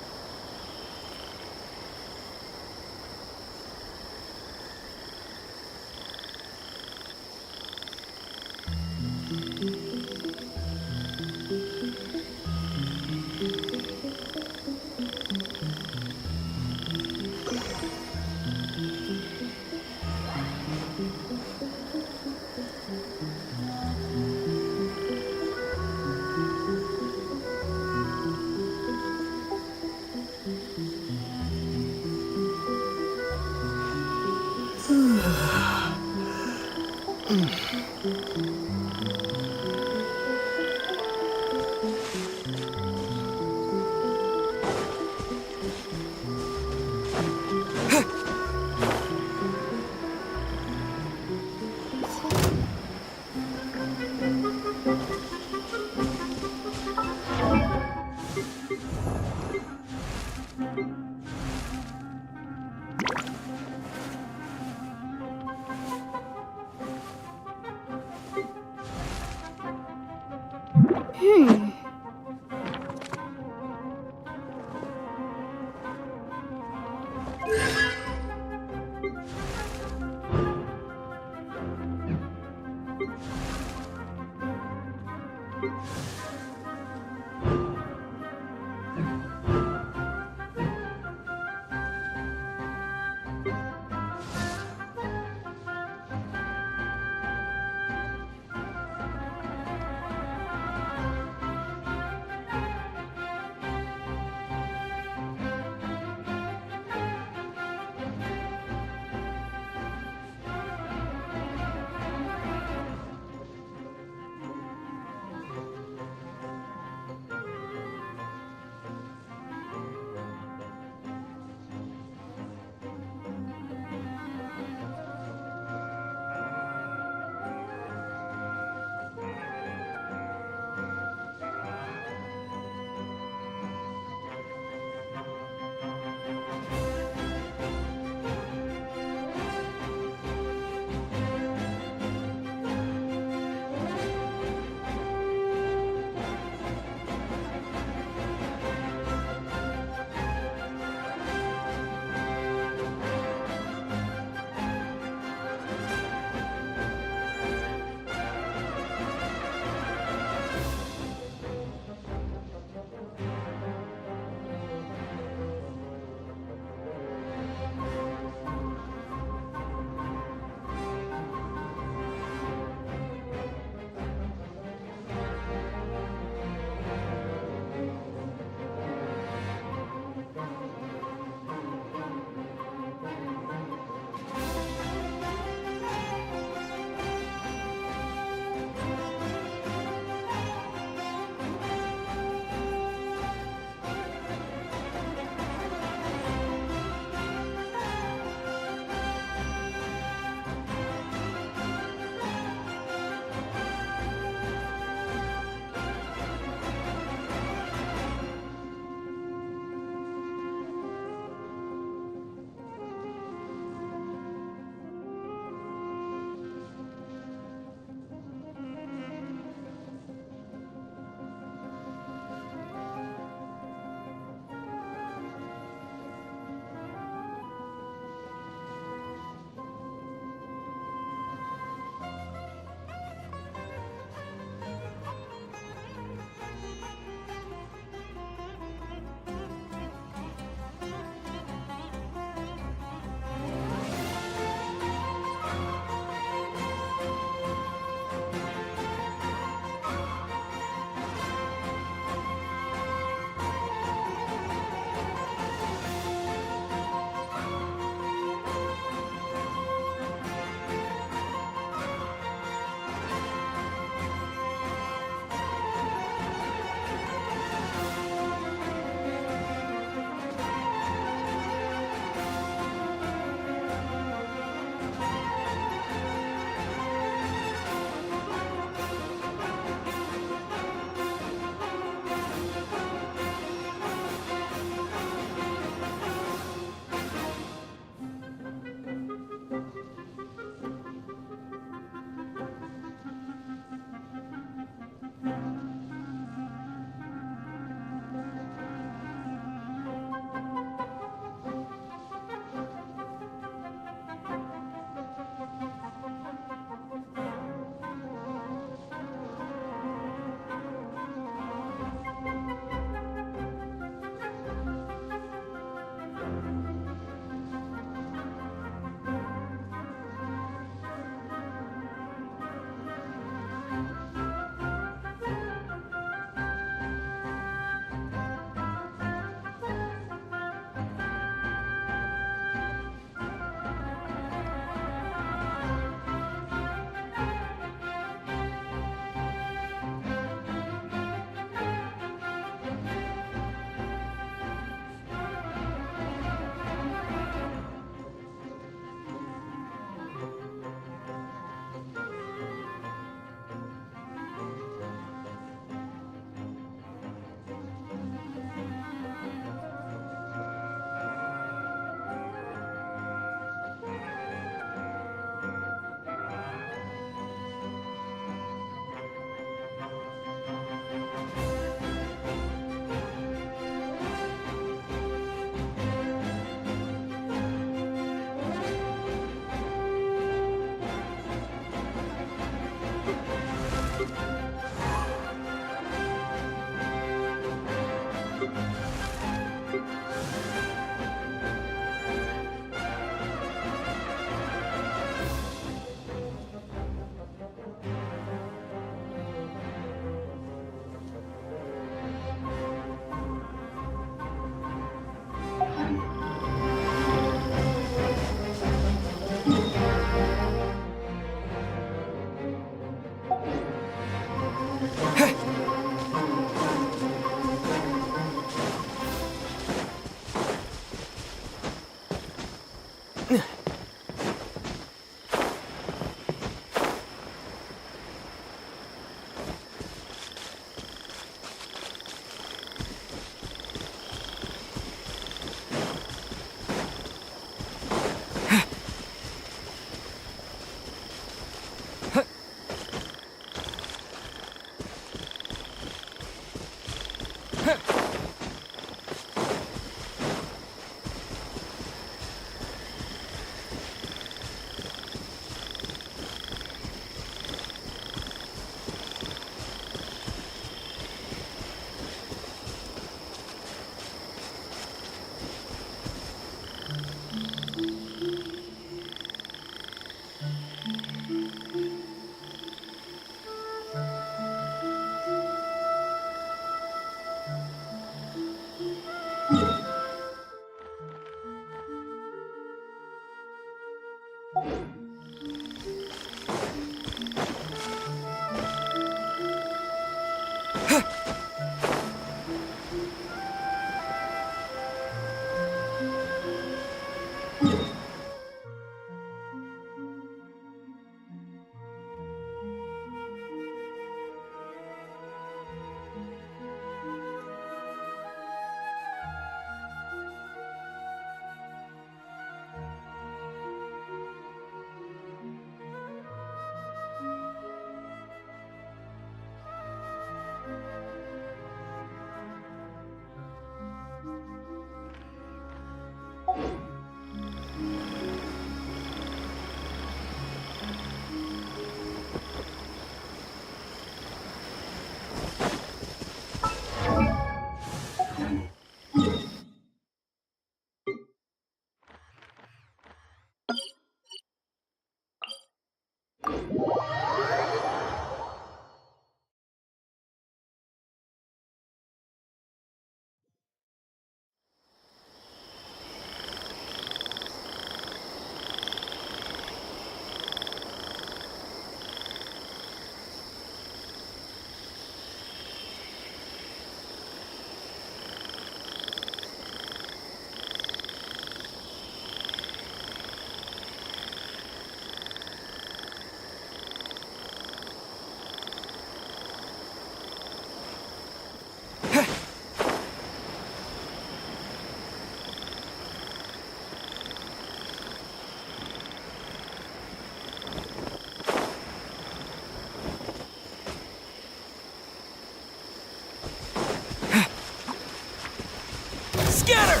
Scatter!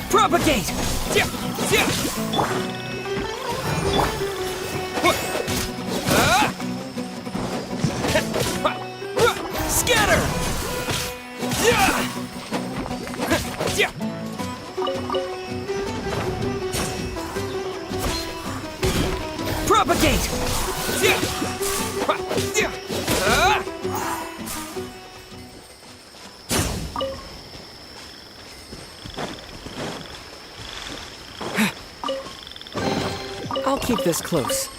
Propagate! Scatter! Propagate! I'll keep this close.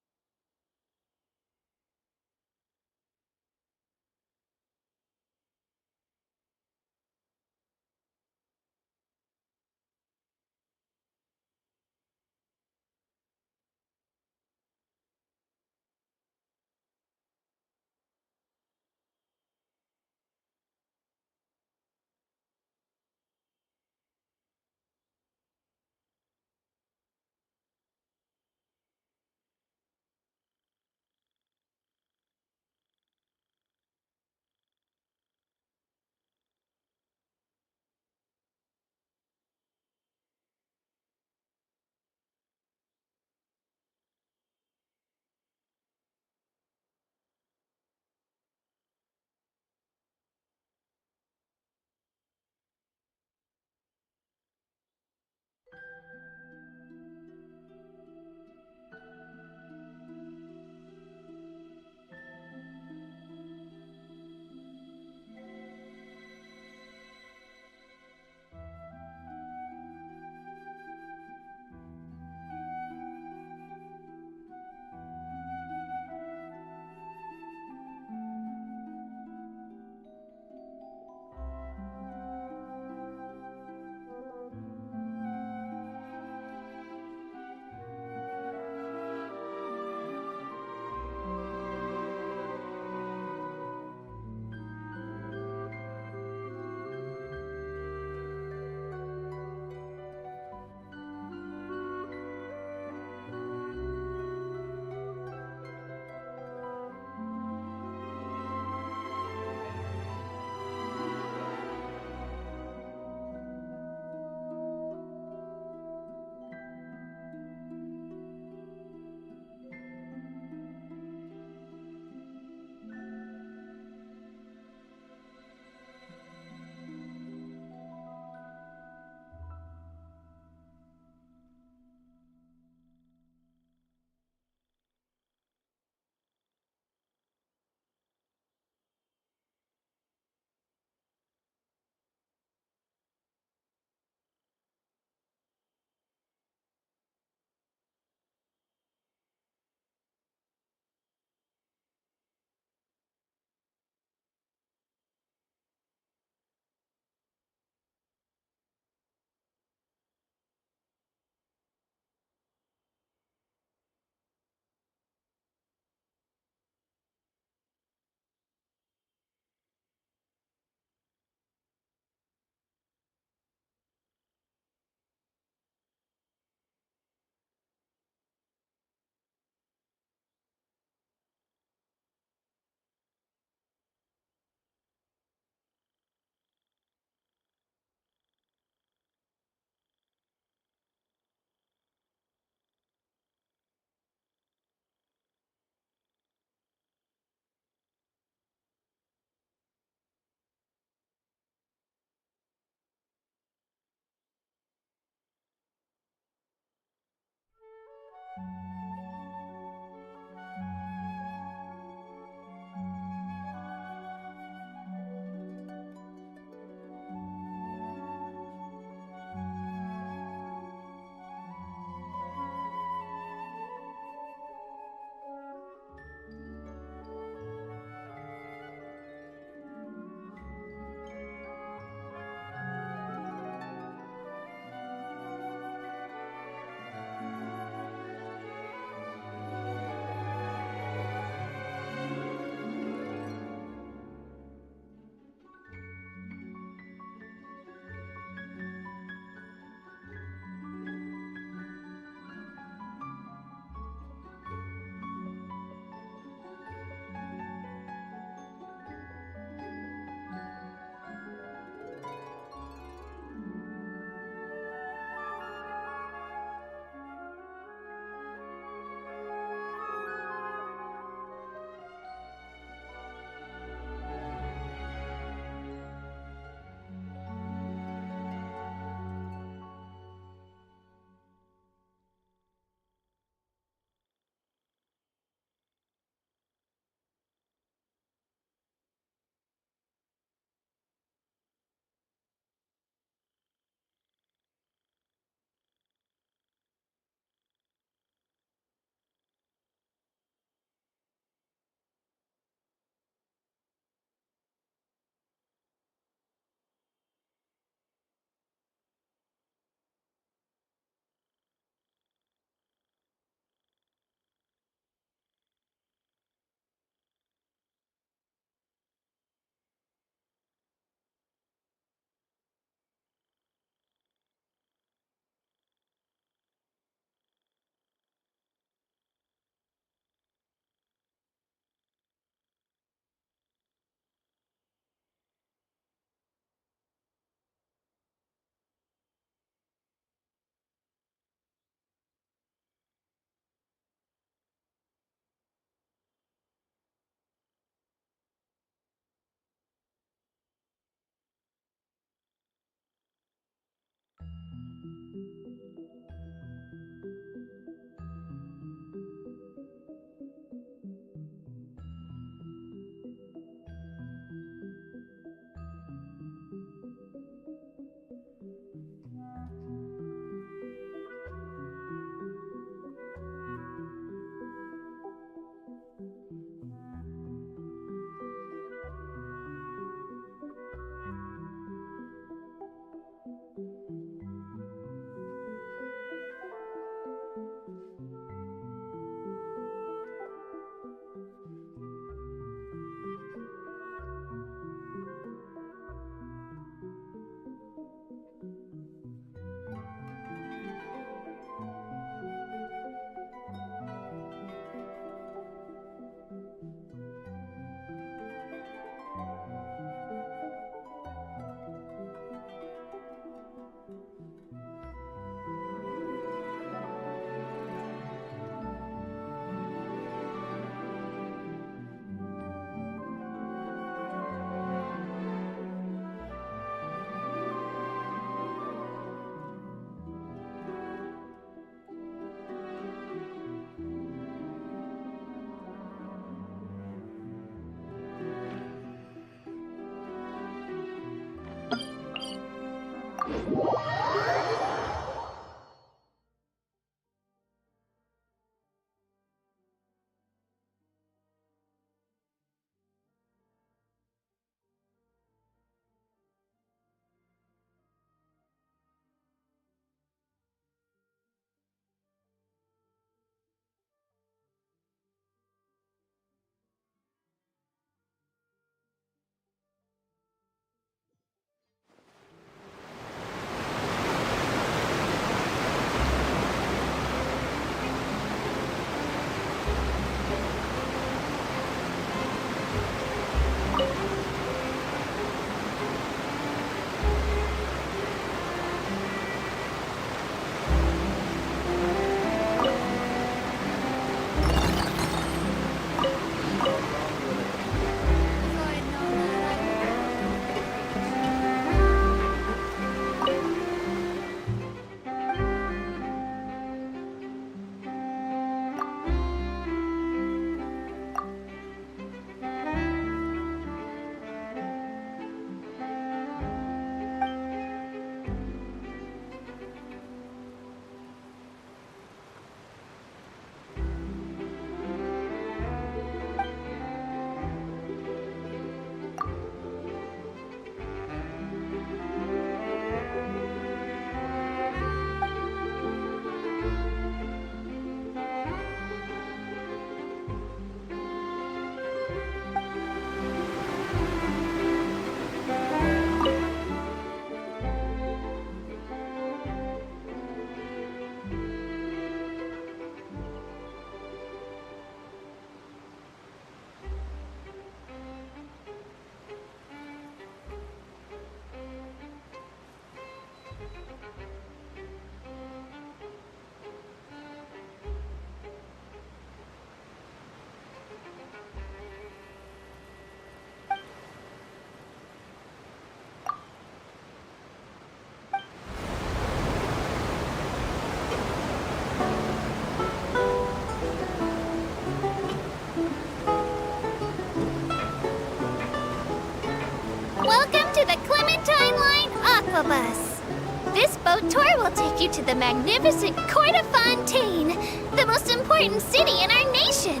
tour will take you to the magnificent Court of Fontaine, the most important city in our nation.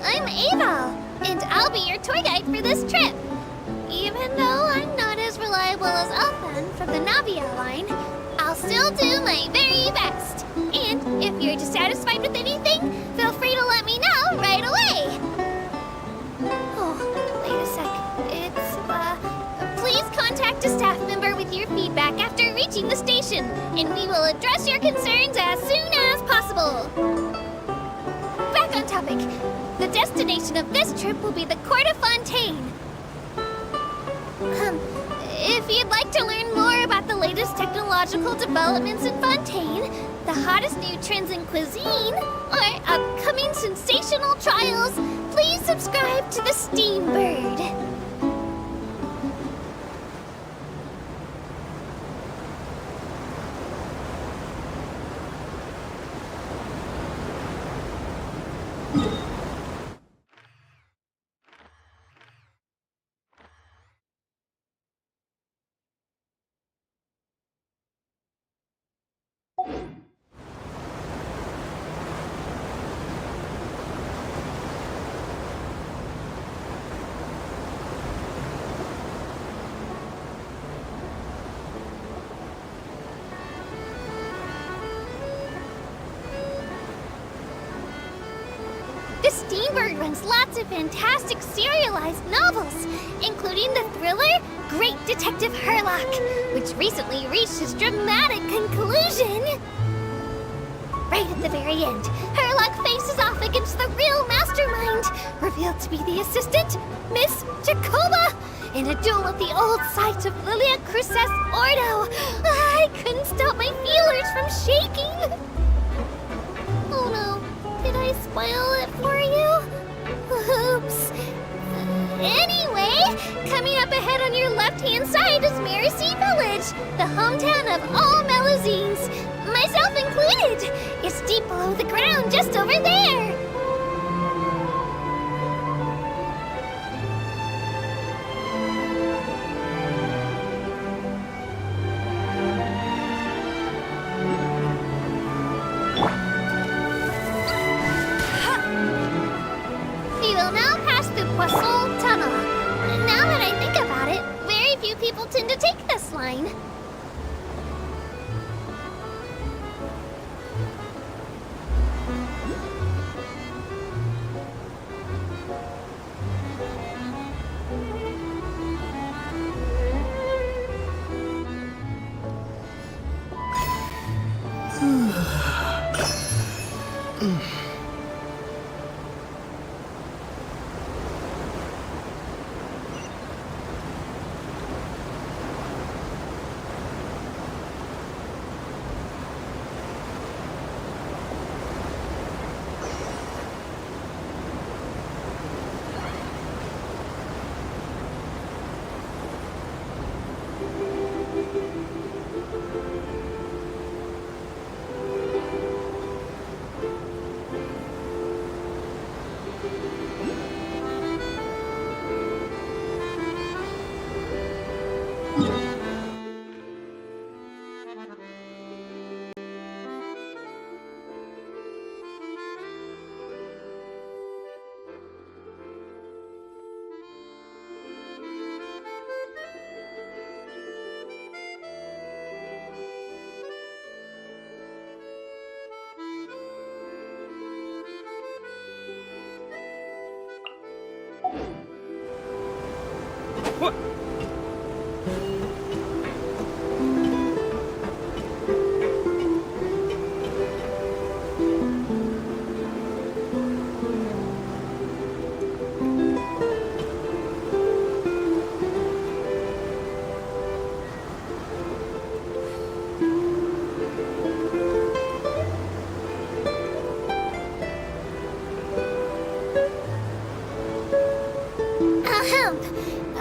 I'm Aval, and I'll be your tour guide for this trip. Even though I'm not as reliable as Elfman from the Navia line, I'll still do my very best. And if you're dissatisfied with anything, feel free to let me know right away. Oh, wait a sec. Please contact a staff member with your feedback after reaching the station, and we will address your concerns as soon as possible. Back on topic. The destination of this trip will be the Court of Fontaine. If you'd like to learn more about the latest technological developments in Fontaine, the hottest new trends in cuisine, or upcoming sensational trials, please subscribe to the Steambird. The Steambird runs lots of fantastic serialized novels, including the thriller Great Detective Herlock, which recently reached its dramatic conclusion. Right at the very end, Herlock faces off against the real mastermind, revealed to be the assistant, Miss Jacoba, in a duel at the old site of Lilia Cruces Ordo. I couldn't stop my feelers from shaking. Oh no. Did I spoil it for you? Oops. Anyway, coming up ahead on your left-hand side is Mercy Village, the hometown of all Melusines, myself included. It's deep below the ground just over there. We will now pass through Poisson Tunnel. Now that I think about it, very few people tend to take this line.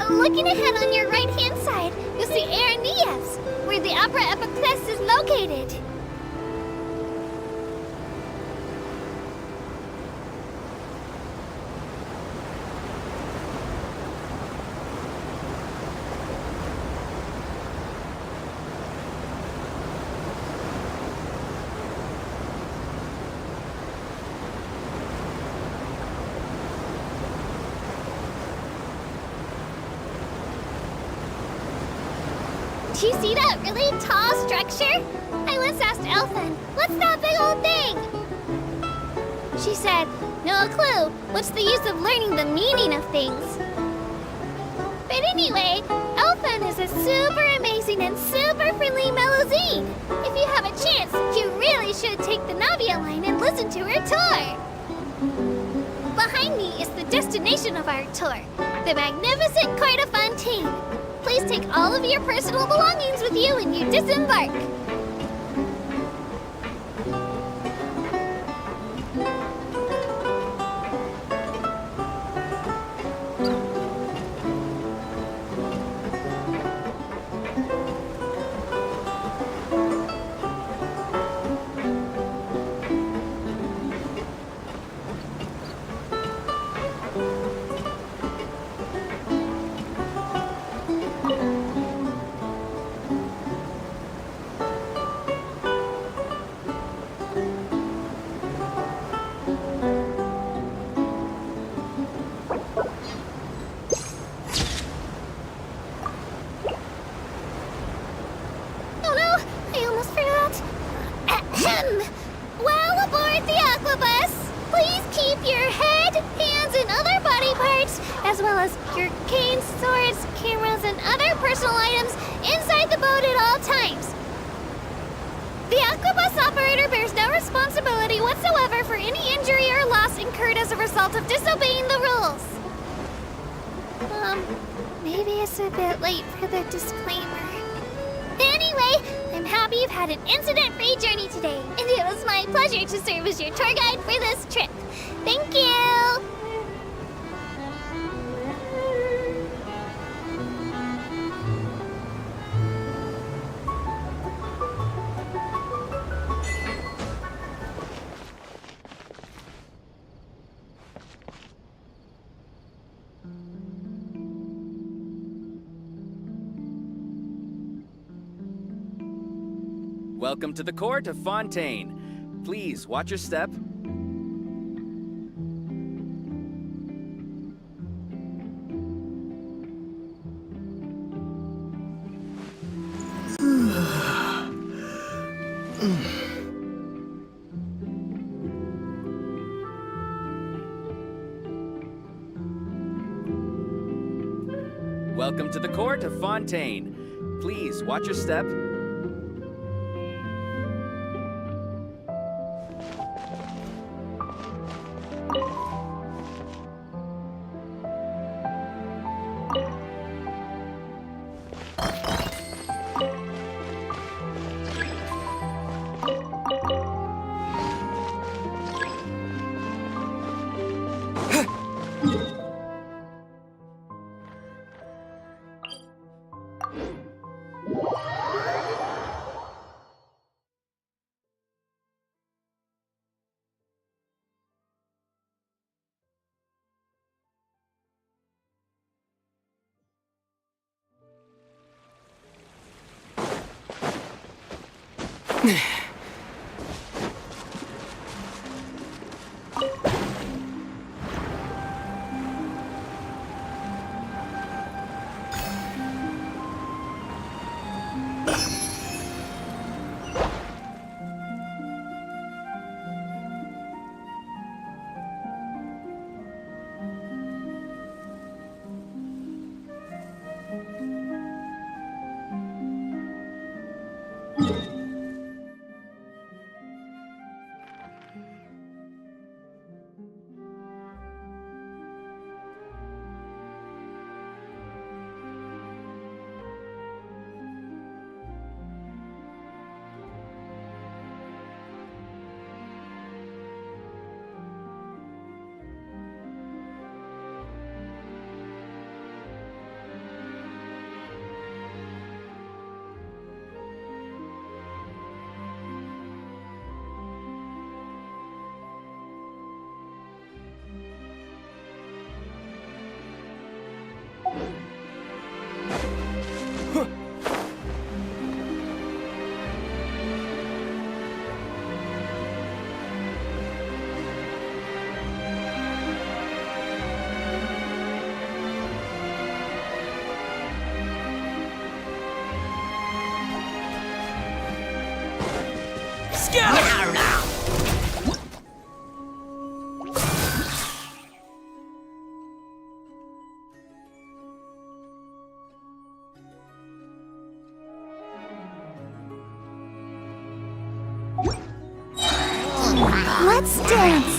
Looking ahead on your right-hand side, you'll see Aranias, where the Opera Epiclese is located. Do you see that really tall structure? I once asked Elfin, what's that big old thing? She said, no clue. What's the use of learning the meaning of things? But anyway, Elfin is a super amazing and super friendly Melusine. If you have a chance, you really should take the Navia line and listen to her tour. Behind me is the destination of our tour, the magnificent Court of Fontaine. Please take all of your personal belongings with you when you disembark. Well, aboard the Aquabus, please keep your head, hands, and other body parts, as well as your canes, swords, cameras, and other personal items inside the boat at all times. The Aquabus operator bears no responsibility whatsoever for any injury or loss incurred as a result of disobeying the rules. Maybe it's a bit late for the disclaimer. Anyway, I'm happy you've had an incident-free journey today, and it was my pleasure to serve as your tour guide for this trip. Thank you! Welcome to the Court of Fontaine. Please watch your step. Welcome to the Court of Fontaine. Please watch your step. Scatter! Let's dance.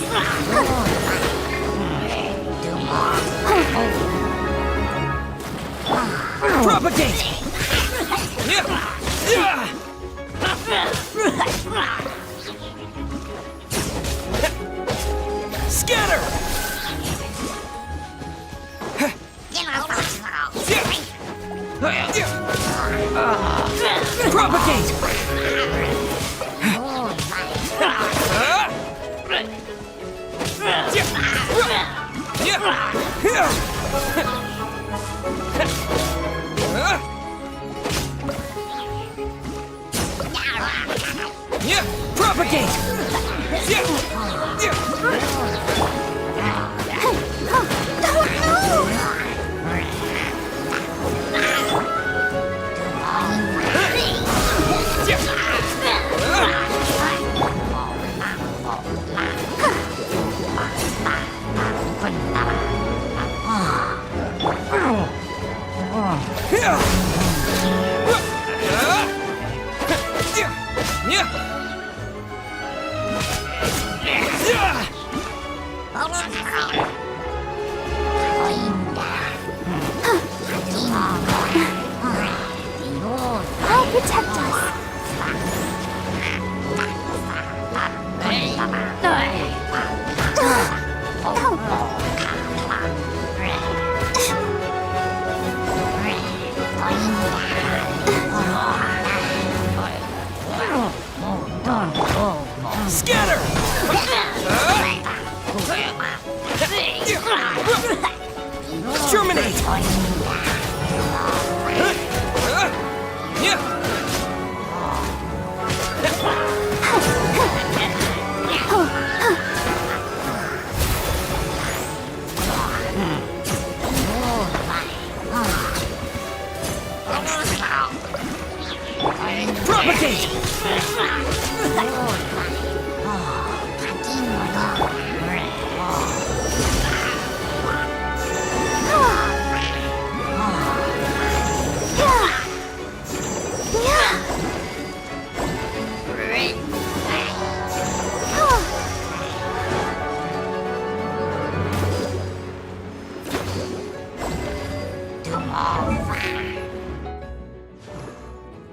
Propagate! Scatter! Propagate! Propagate! I'll protect us. Scatter! Terminate! Propagate!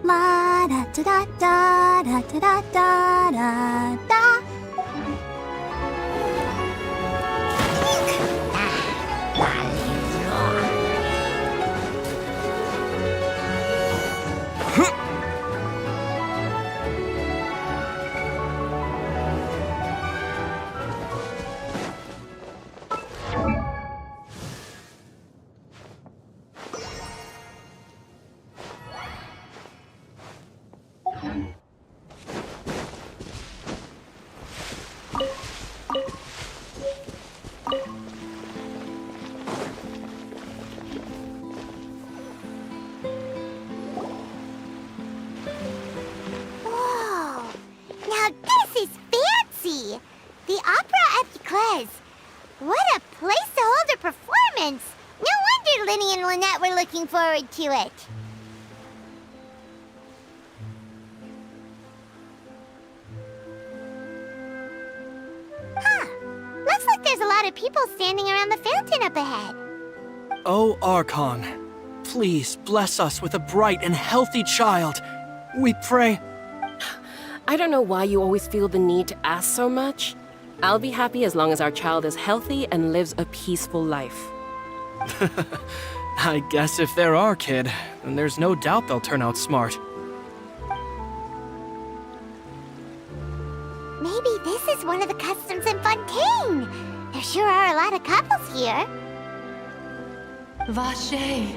La da da da da da da da da da. Whoa! Now this is fancy! The Opera Epiclese. What a place to hold a performance! No wonder Linny and Lynette were looking forward to it. Huh. Looks like there's a lot of people standing around the fountain up ahead. O Archon, please bless us with a bright and healthy child. We pray. I don't know why you always feel the need to ask so much. I'll be happy as long as our child is healthy and lives a peaceful life. I guess if they're our kid, then there's no doubt they'll turn out smart. Maybe this is one of the customs in Fontaine. There sure are a lot of couples here. Vache.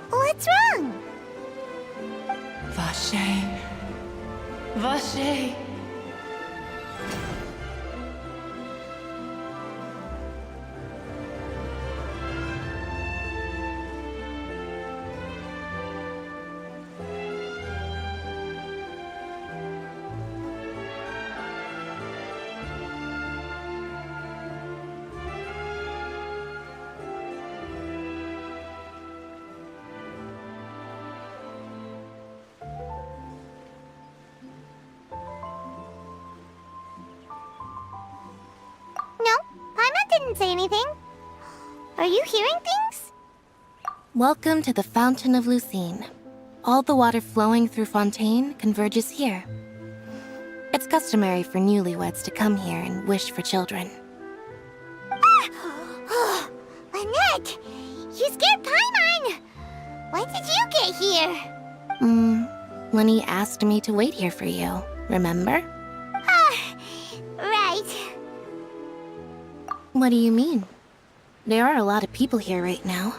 What's wrong? Vache. Vache. didn't say anything. Are you hearing things? Welcome to the Fountain of Lucine. All the water flowing through Fontaine converges here. It's customary for newlyweds to come here and wish for children. Ah! Lynette! You scared Paimon! When did you get here? Lenny asked me to wait here for you, remember? Right. What do you mean? There are a lot of people here right now.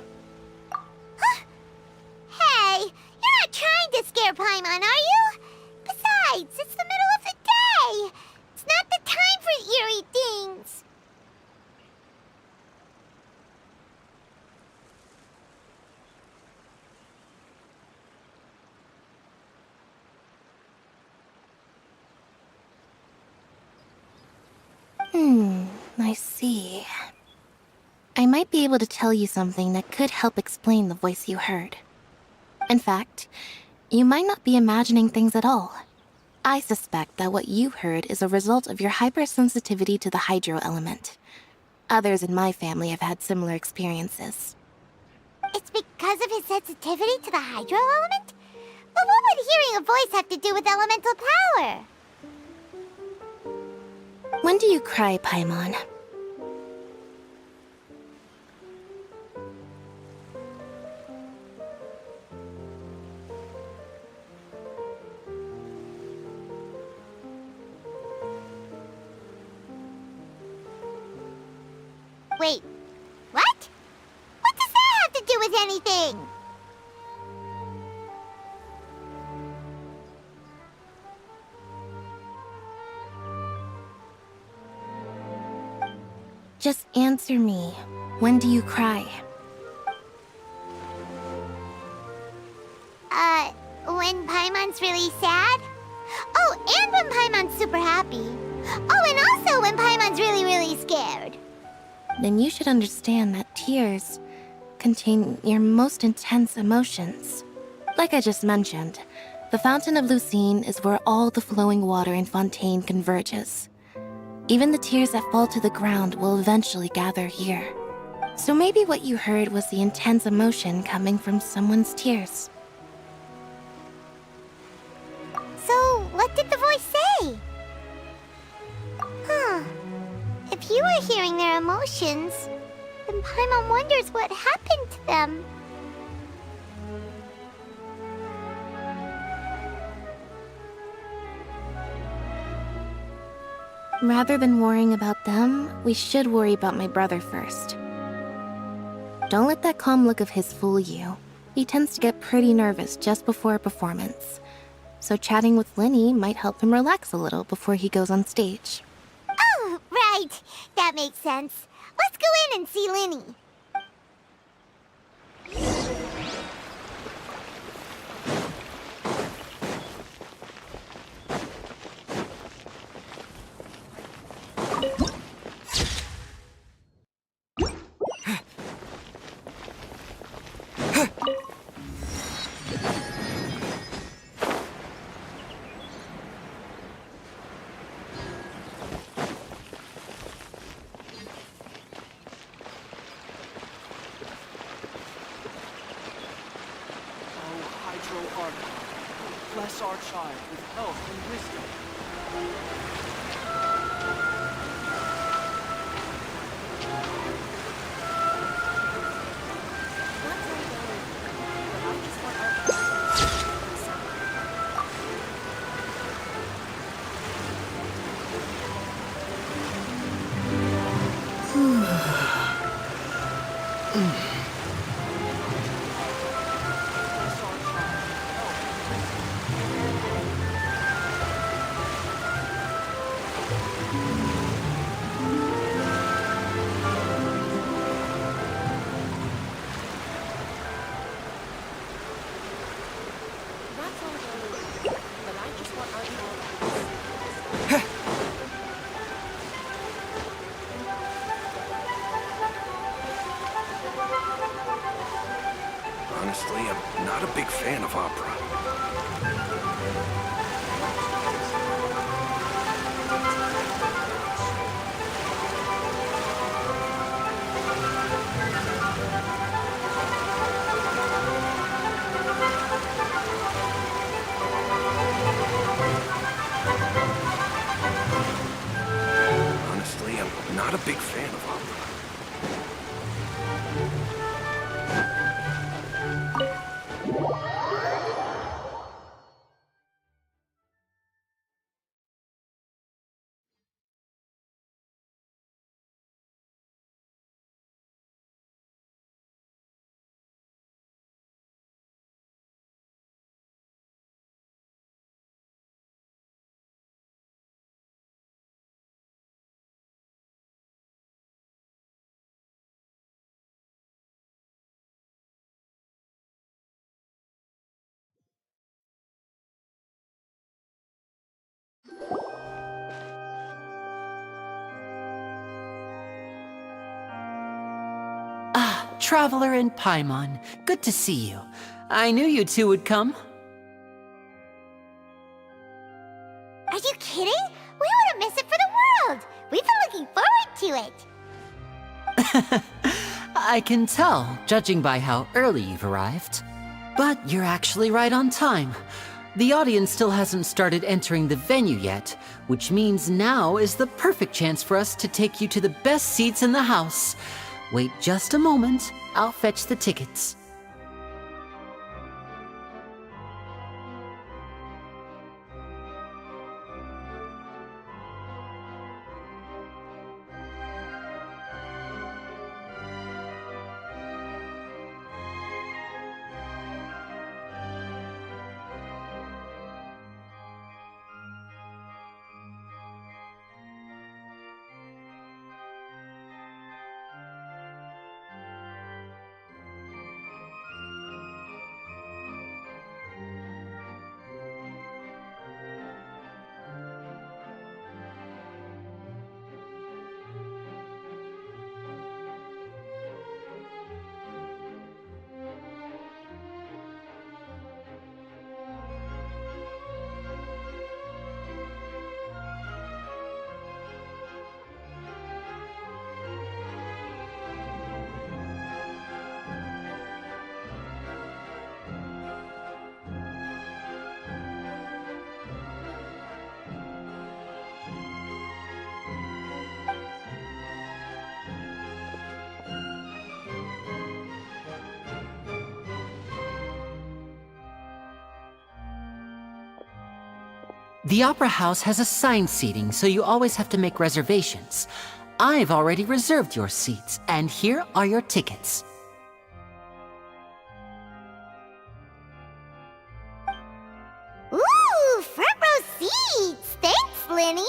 Hey, you're not trying to scare Paimon, are you? Besides, it's the middle of the day. It's not the time for eerie things. I see. I might be able to tell you something that could help explain the voice you heard. In fact, you might not be imagining things at all. I suspect that what you heard is a result of your hypersensitivity to the hydro element. Others in my family have had similar experiences. It's because of his sensitivity to the hydro element? But what would hearing a voice have to do with elemental power? When do you cry, Paimon? Wait, what? What does that have to do with anything? Just answer me. When do you cry? When Paimon's really sad? Oh, and when Paimon's super happy. Oh, and also when Paimon's really, really scared. Then you should understand that tears contain your most intense emotions. Like I just mentioned, the Fountain of Lucine is where all the flowing water in Fontaine converges. Even the tears that fall to the ground will eventually gather here. So maybe what you heard was the intense emotion coming from someone's tears. So, what did the voice say? If you are hearing their emotions, then Paimon wonders what happened to them. Rather than worrying about them, we should worry about my brother first. Don't let that calm look of his fool you. He tends to get pretty nervous just before a performance. So chatting with Lenny might help him relax a little before he goes on stage. Oh, right. That makes sense. Let's go in and see Lenny. Bless our child with health and wisdom. Honestly, I'm not a big fan of opera. Traveler and Paimon, good to see you. I knew you two would come. Are you kidding? We wouldn't miss it for the world! We've been looking forward to it! I can tell, judging by how early you've arrived. But you're actually right on time. The audience still hasn't started entering the venue yet, which means now is the perfect chance for us to take you to the best seats in the house. Wait just a moment, I'll fetch the tickets. The Opera House has assigned seating, so you always have to make reservations. I've already reserved your seats, and here are your tickets. Ooh, front row seats! Thanks, Lenny!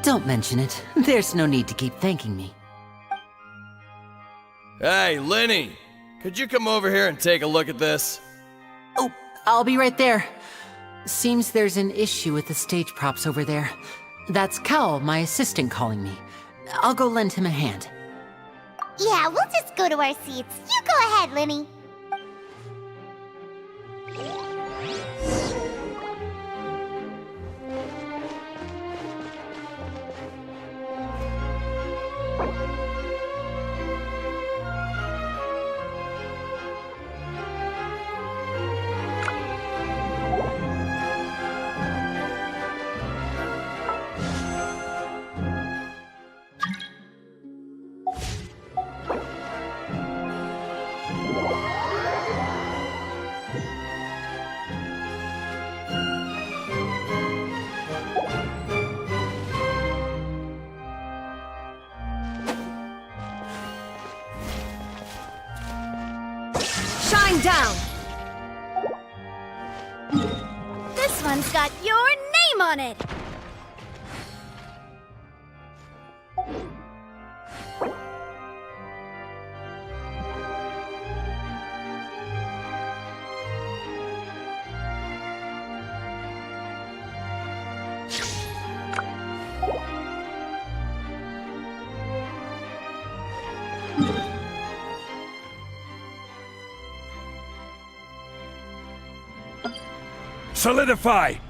Don't mention it. There's no need to keep thanking me. Hey, Lenny! Could you come over here and take a look at this? Oh, I'll be right there. Seems there's an issue with the stage props over there. That's Cal, my assistant, calling me. I'll go lend him a hand. Yeah, we'll just go to our seats. You go ahead, Lenny. Shine down! This one's got your name on it! Solidify!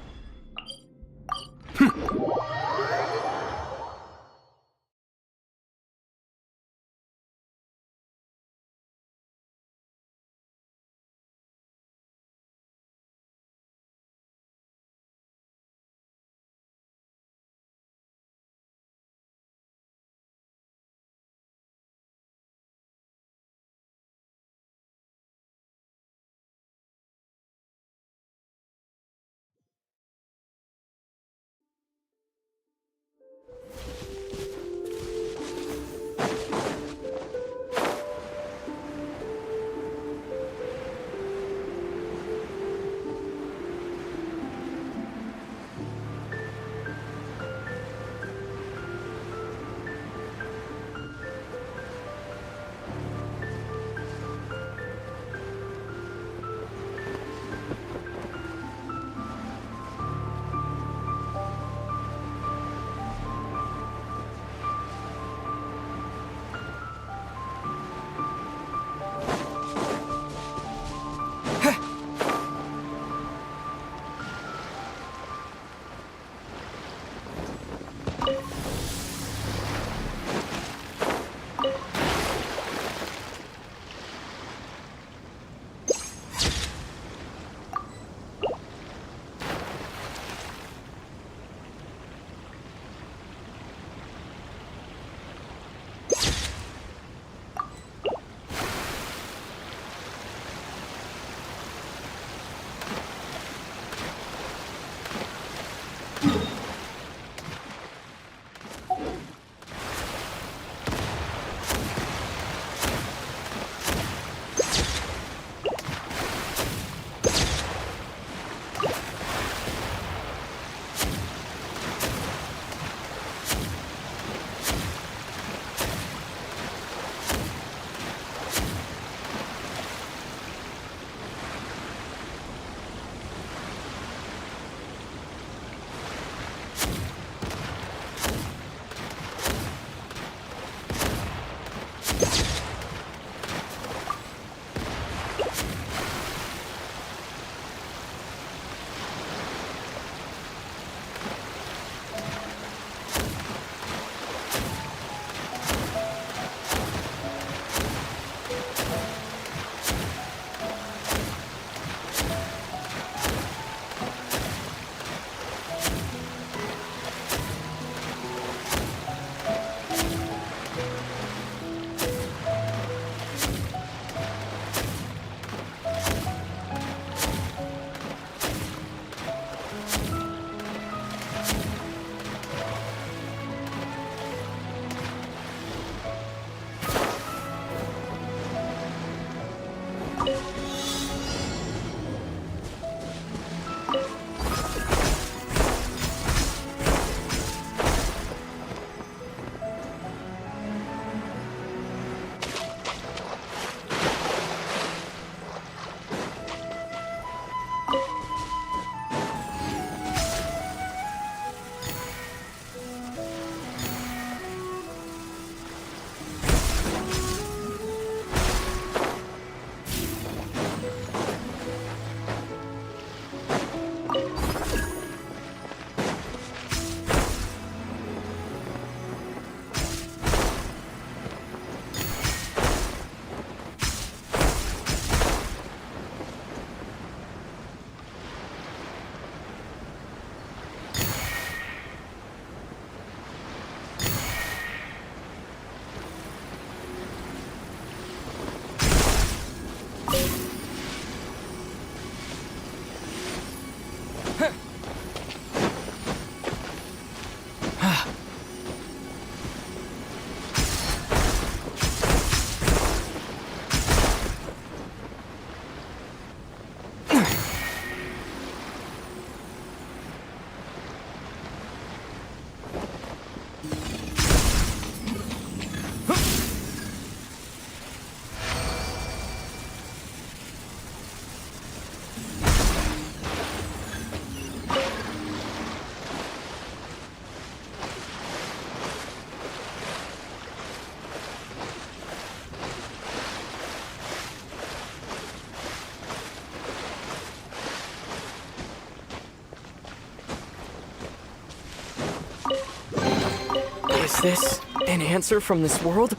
Is this an answer from this world?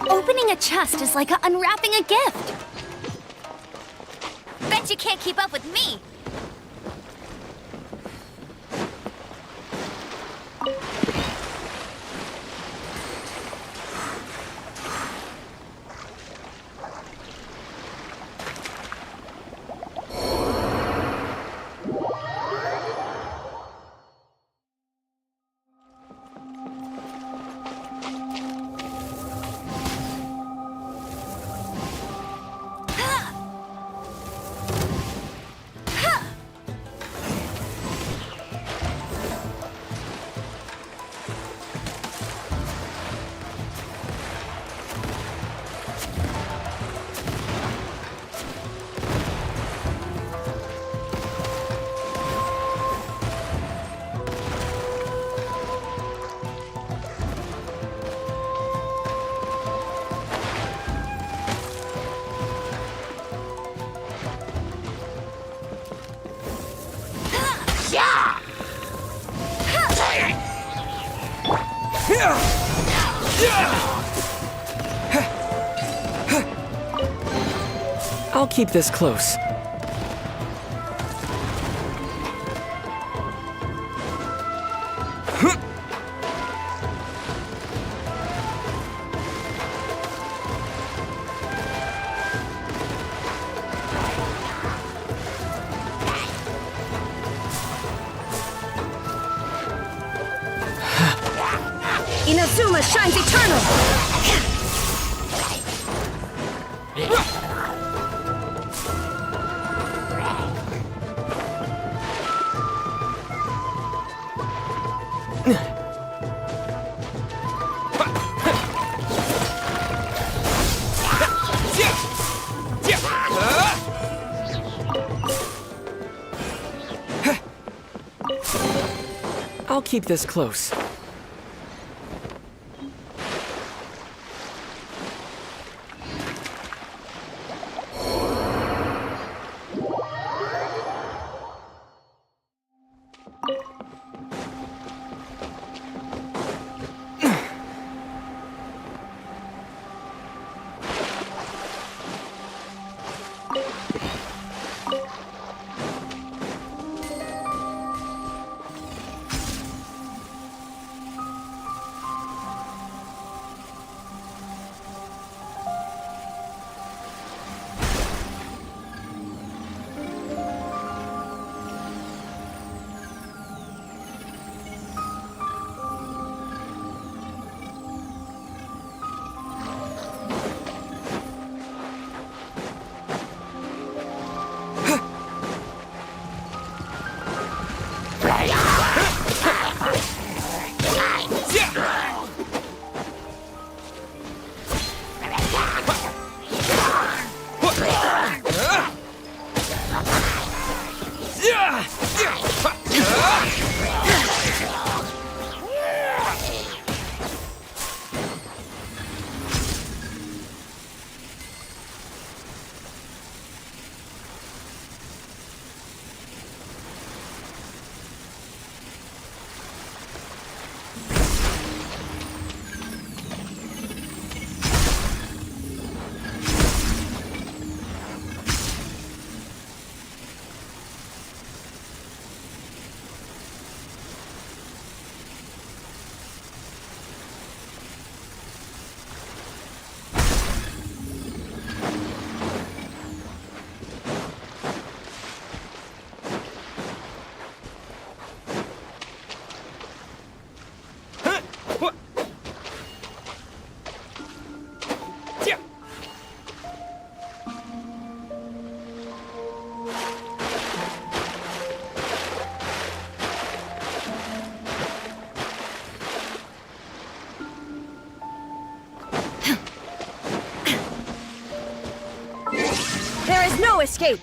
Opening a chest is like unwrapping a gift. Bet you can't keep up with me. I'll keep this close. Inazuma shines eternal! I'll keep this close. There's no escape!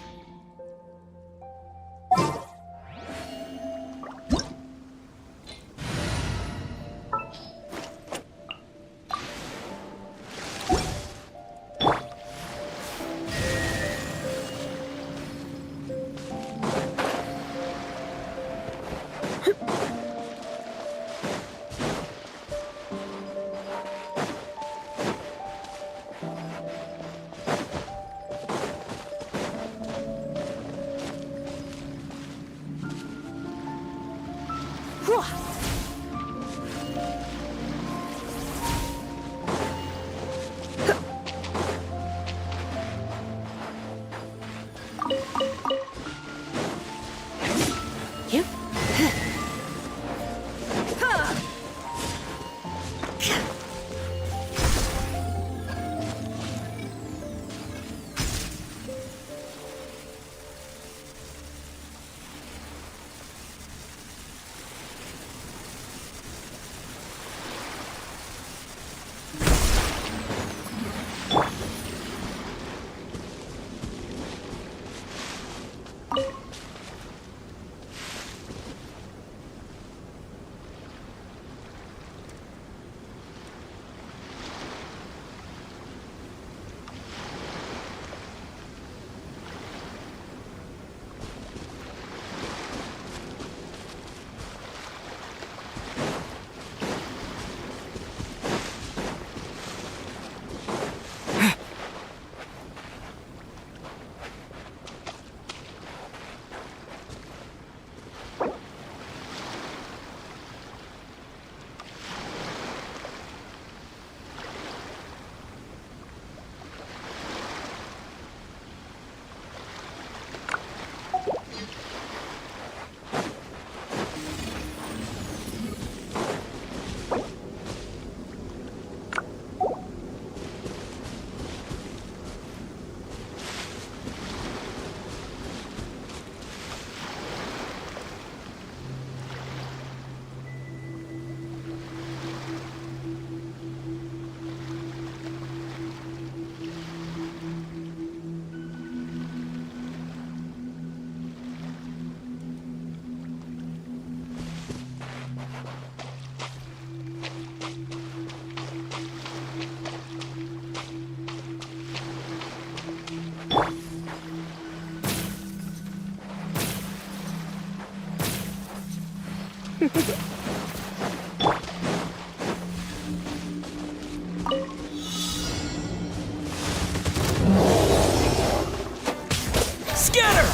Scatter!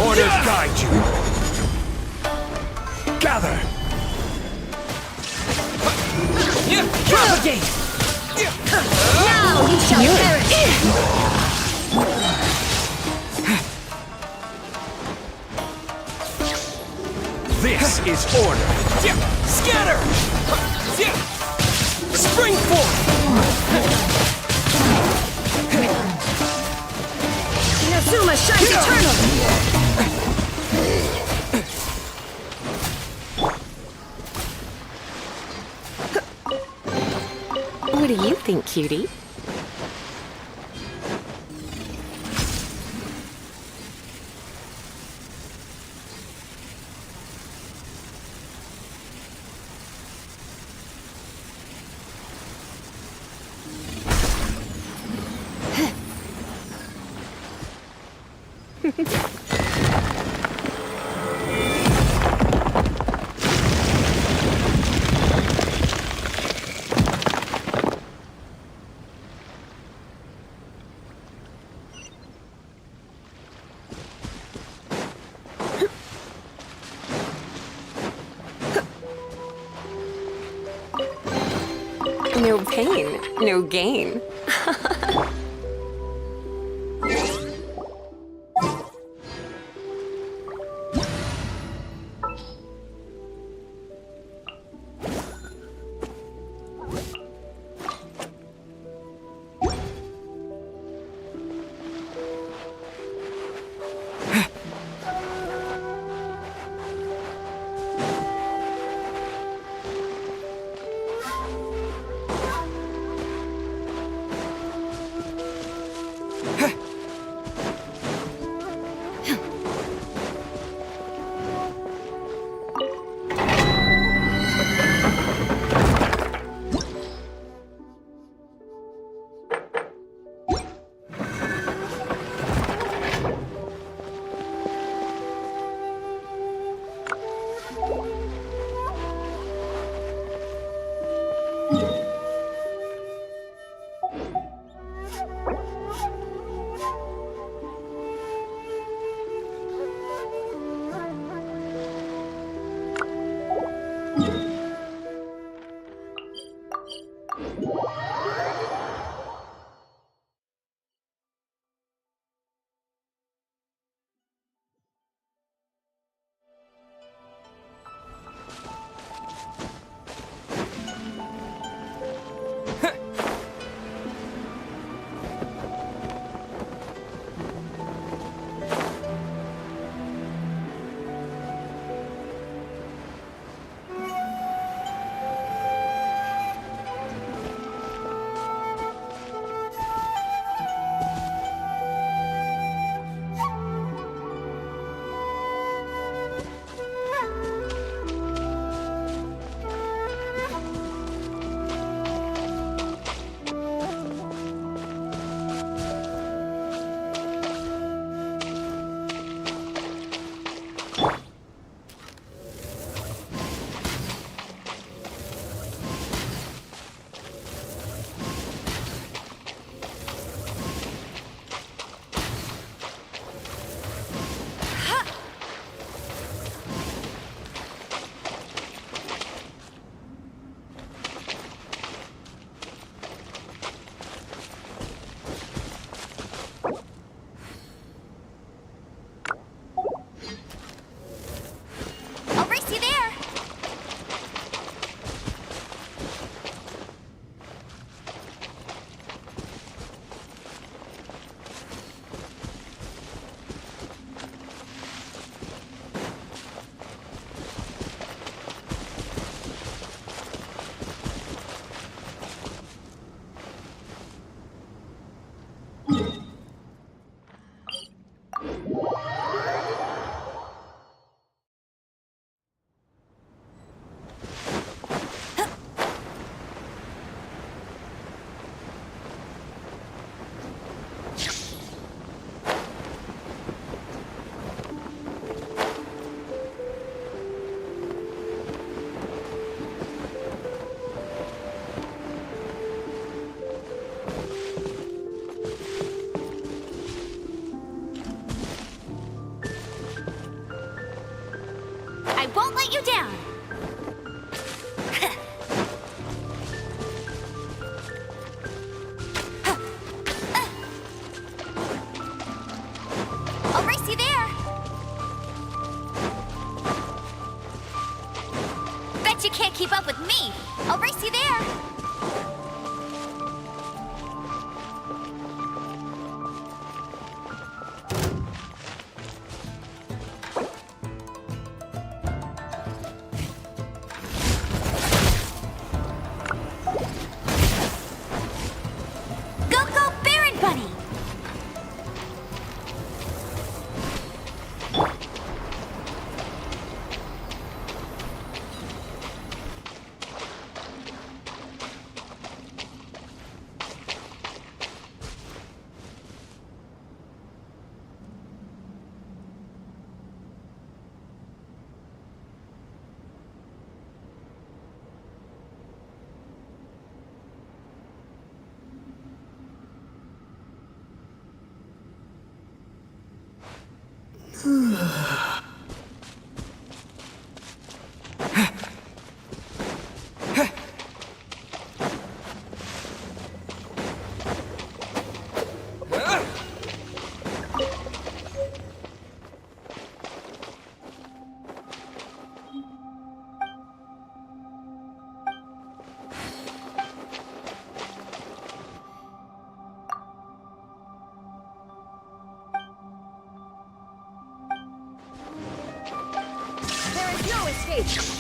Orders guide you. Gather. Propagate! Now you shall perish! This is order. Scatter! Spring forth! Inazuma shines eternal! What do you think, cutie? No pain, no gain. you there. Bet you can't keep up with me. I'll race you there. Go, go, Baron Bunny! There is no escape.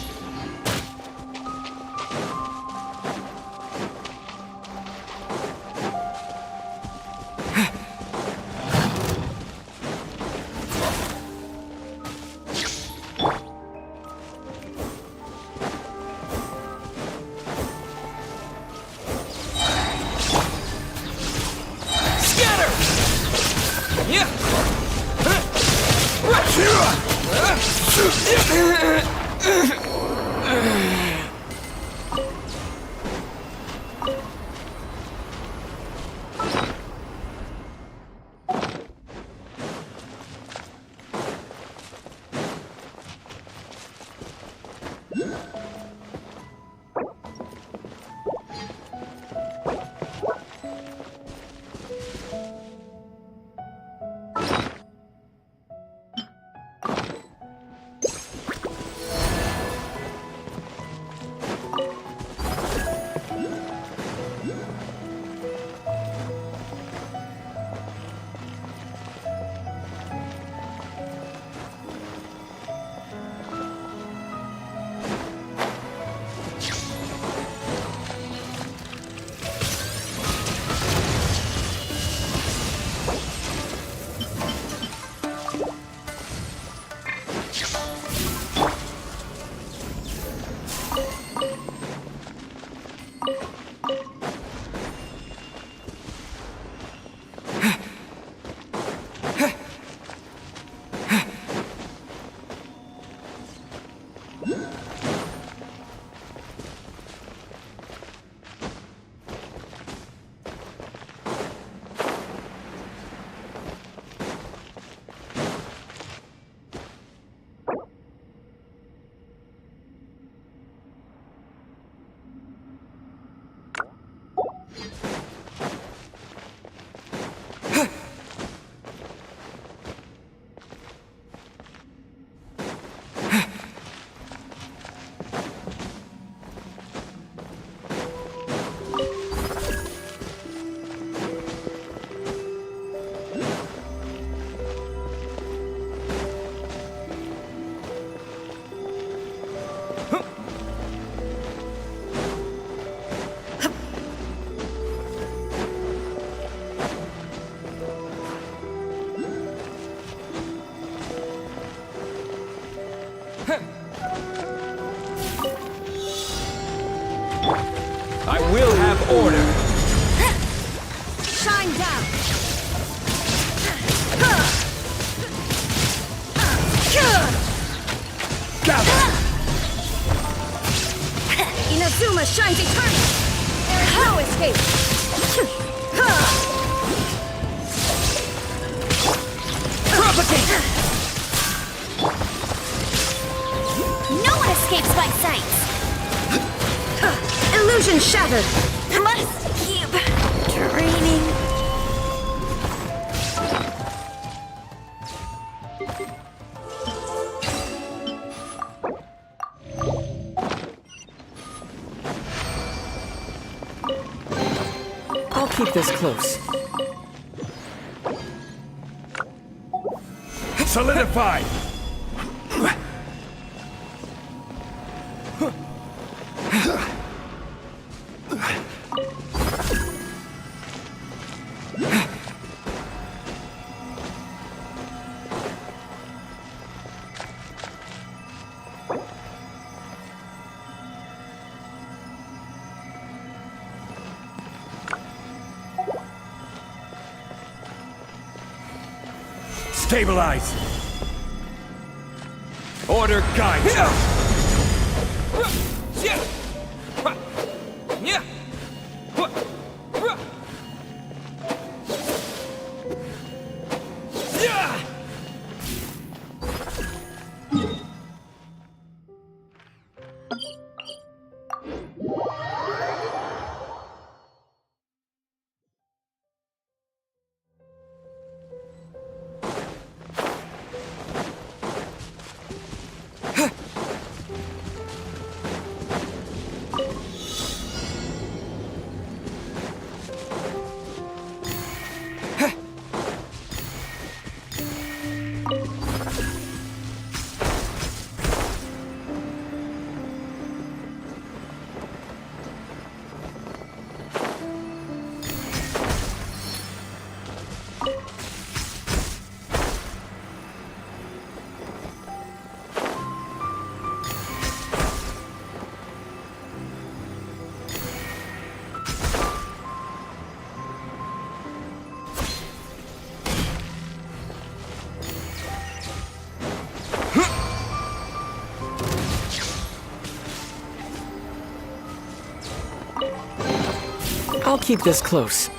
I will have order. Shine down. Gather. Inazuma shines eternal. There is no escape. Propagate. No one escapes my sight. Illusion shattered. Must keep training. keep this close. Solidify! Stabilize! Order guides! I'll keep this close.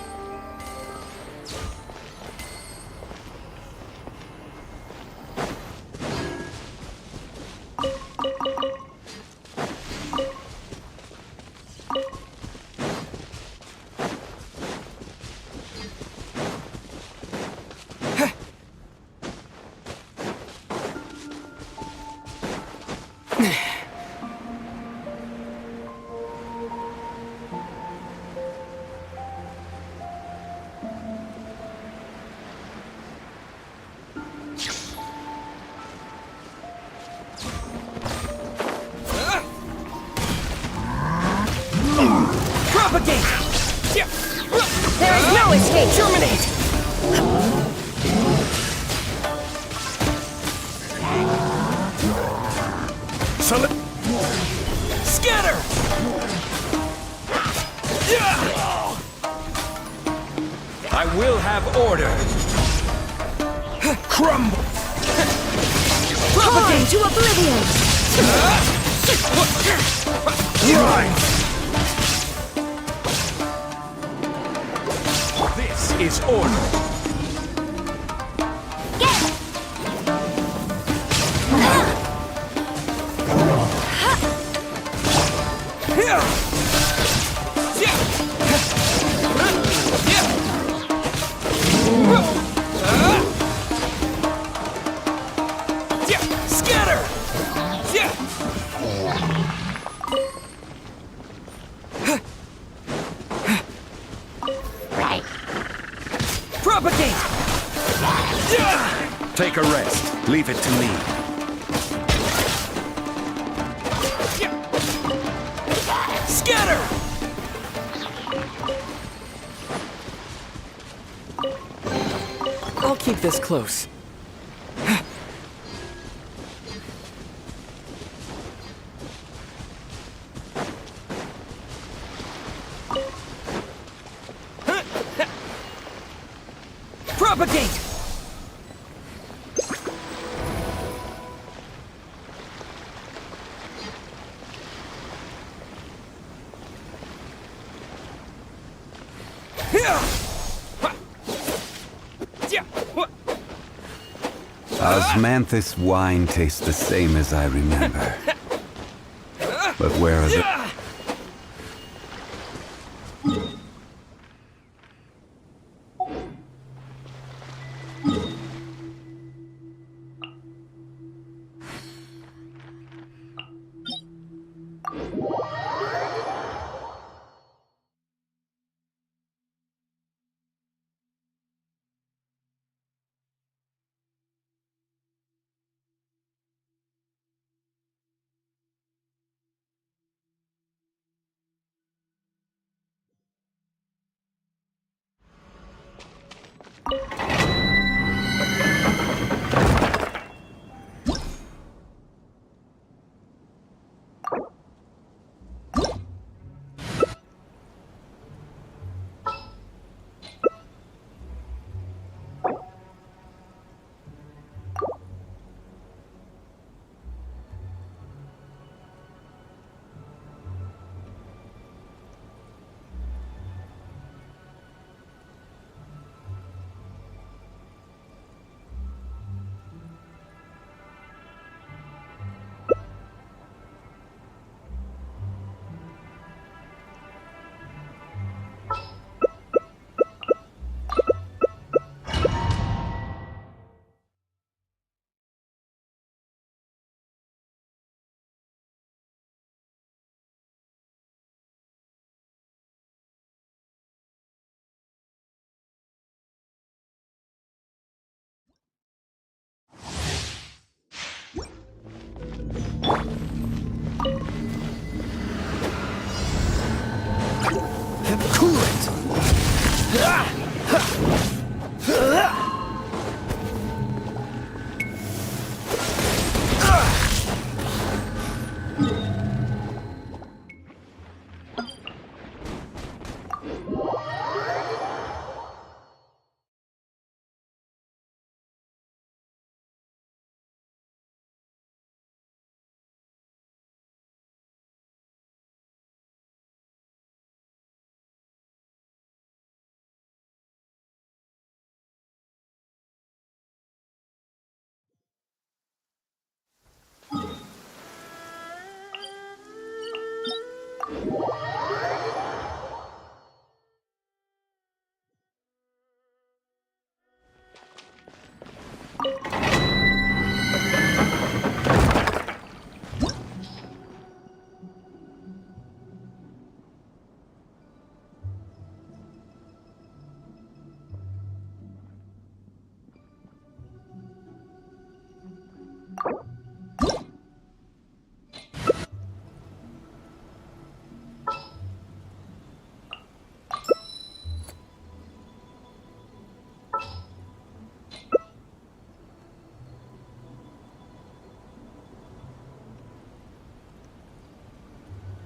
Propagate! There is no escape! Terminate! Scatter! I will have order. Crumble! Propagate to oblivion! Rise! This is order. Scatter! Right. Propagate! Take a rest. Leave it to me. Scatter! I'll keep this close. Propagate! Osmanthus wine tastes the same as I remember. But where are the... Cool it!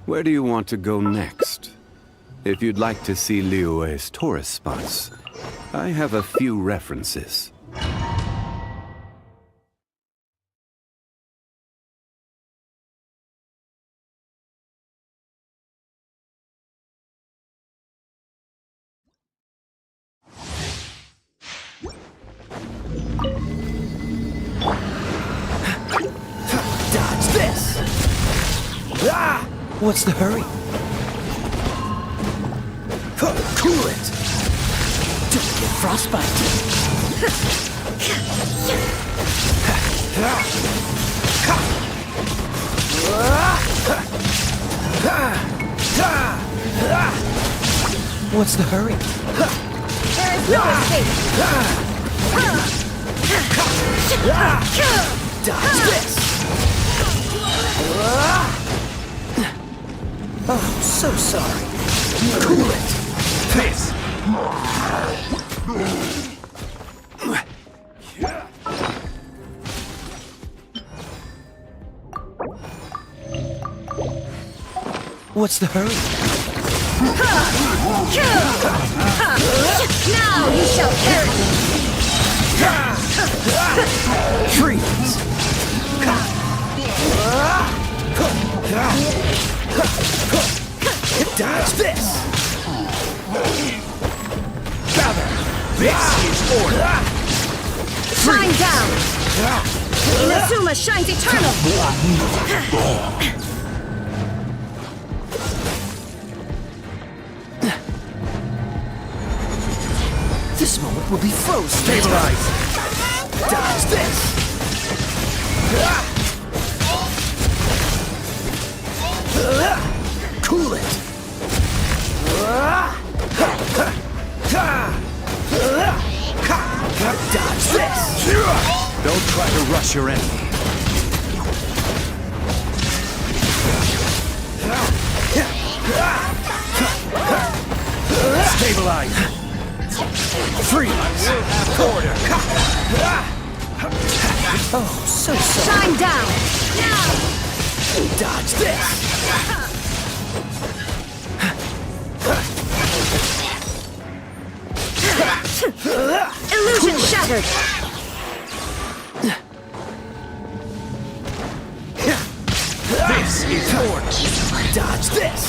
Where do you want to go next? If you'd like to see Liyue's tourist spots, I have a few references. Dodge this! Ah! What's the hurry? Cool it! Don't get frostbite! What's the hurry? There is no escape! Dodge this! Oh, so sorry. Cool it! This! What's the hurry? Now you shall perish! Freeze! Dodge this! Gather! This is order! Shine down! Inazuma shines eternal! This moment will be frozen! Stabilize! Dodge this! Cool it! Dodge this! Don't try to rush your enemy. Stabilize! Freeze! I will have order. Oh, so sorry. Shine down! Dodge this! Illusion shattered! This is order! Dodge this!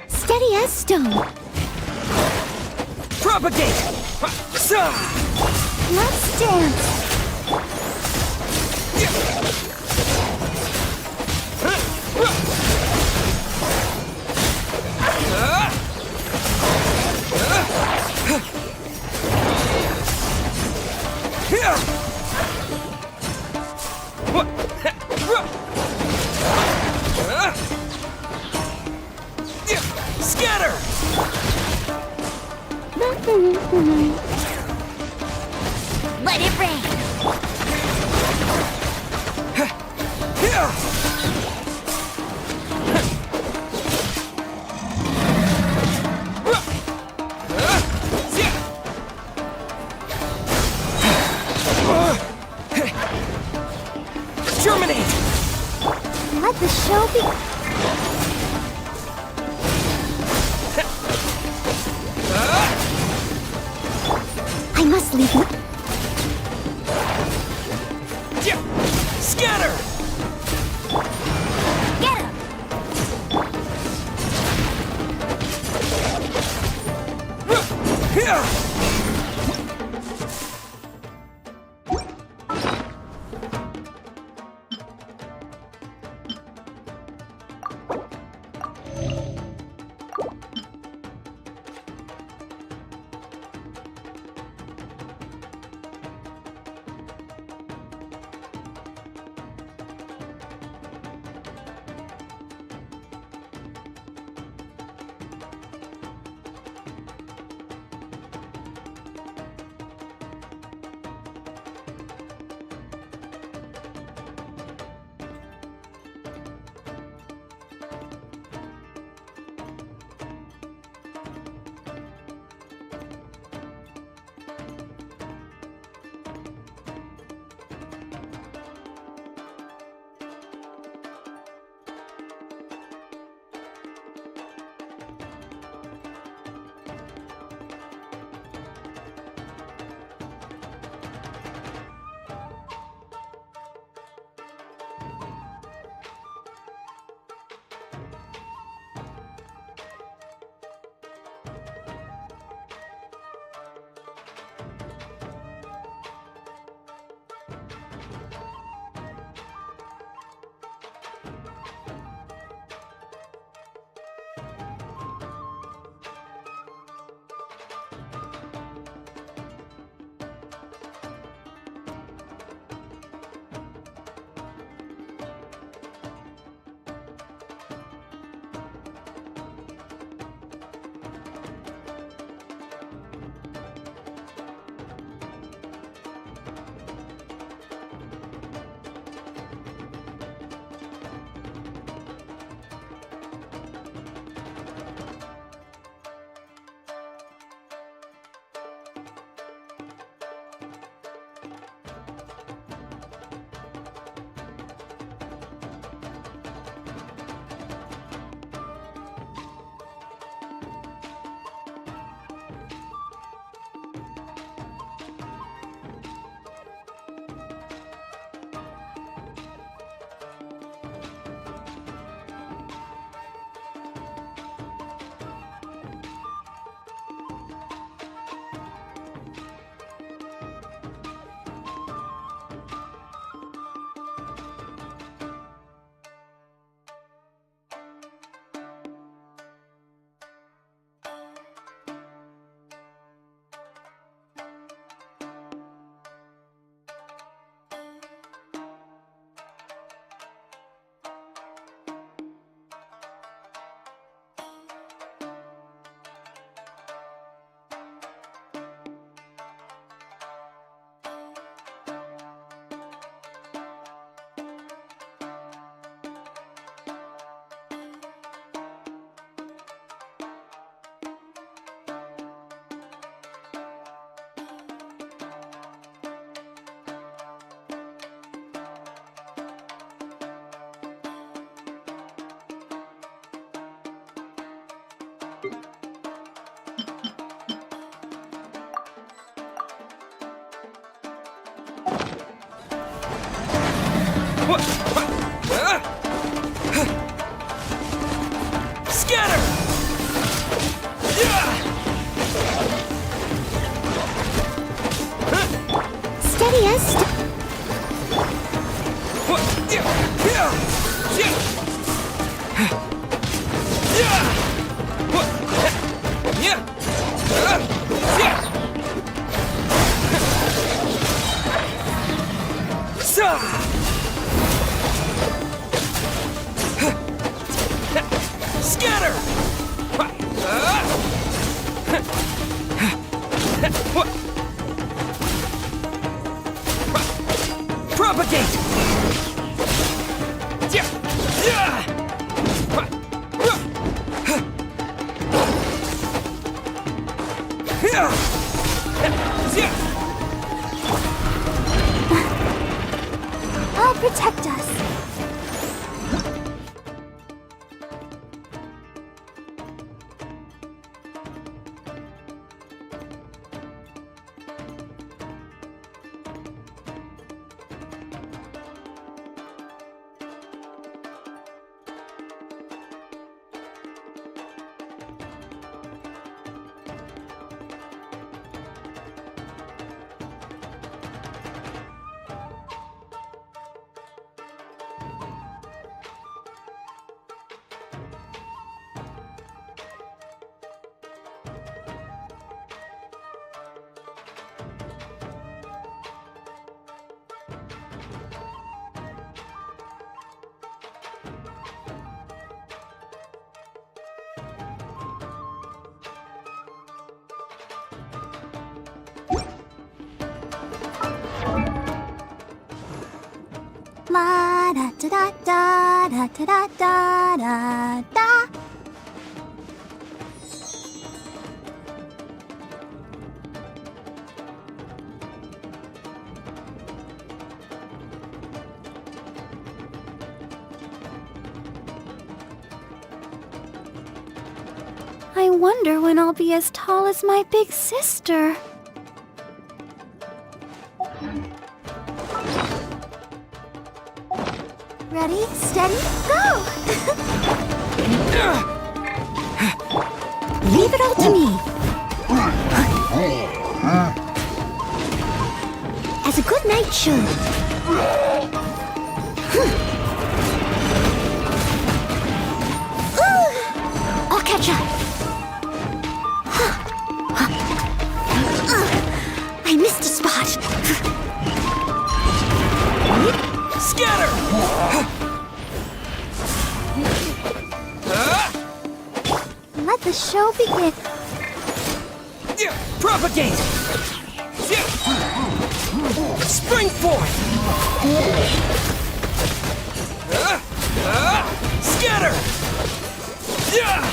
Steady as stone. Propagate! Let's dance. Scatter! Let it rain. Germinate! Let the show be. I must leave you. Scatter! Get him! Scatter! Steady as... Scatter! Propagate! I'll protect us. La da da da da da da da da da. I wonder when I'll be as tall as my big sister. Ready, steady, go! Leave it all to me. As a good knight should. I'll catch up. I missed a spot. Scatter! Let the show begin. Propagate! Spring forth! Scatter! Scatter!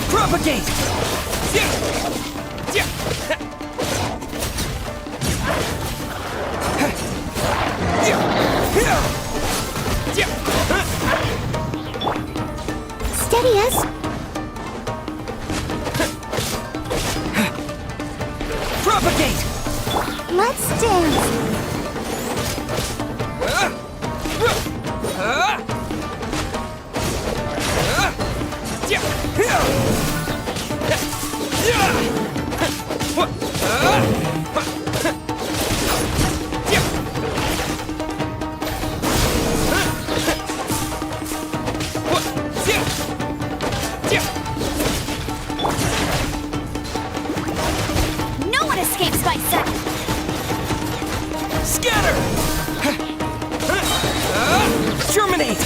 Propagate! Steady as... Propagate! Let's dance. No one escapes by sight. Scatter! Terminate!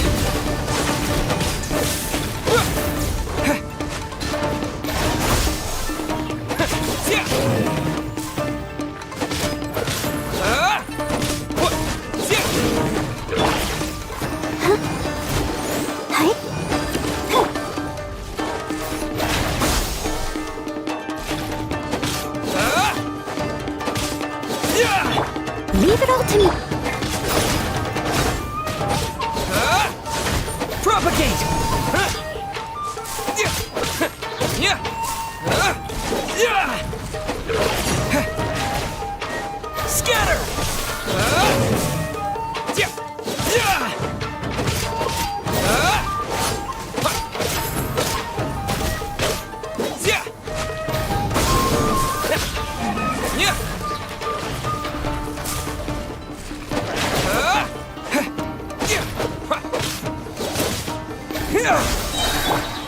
Leave it all to me. Propagate! Scatter!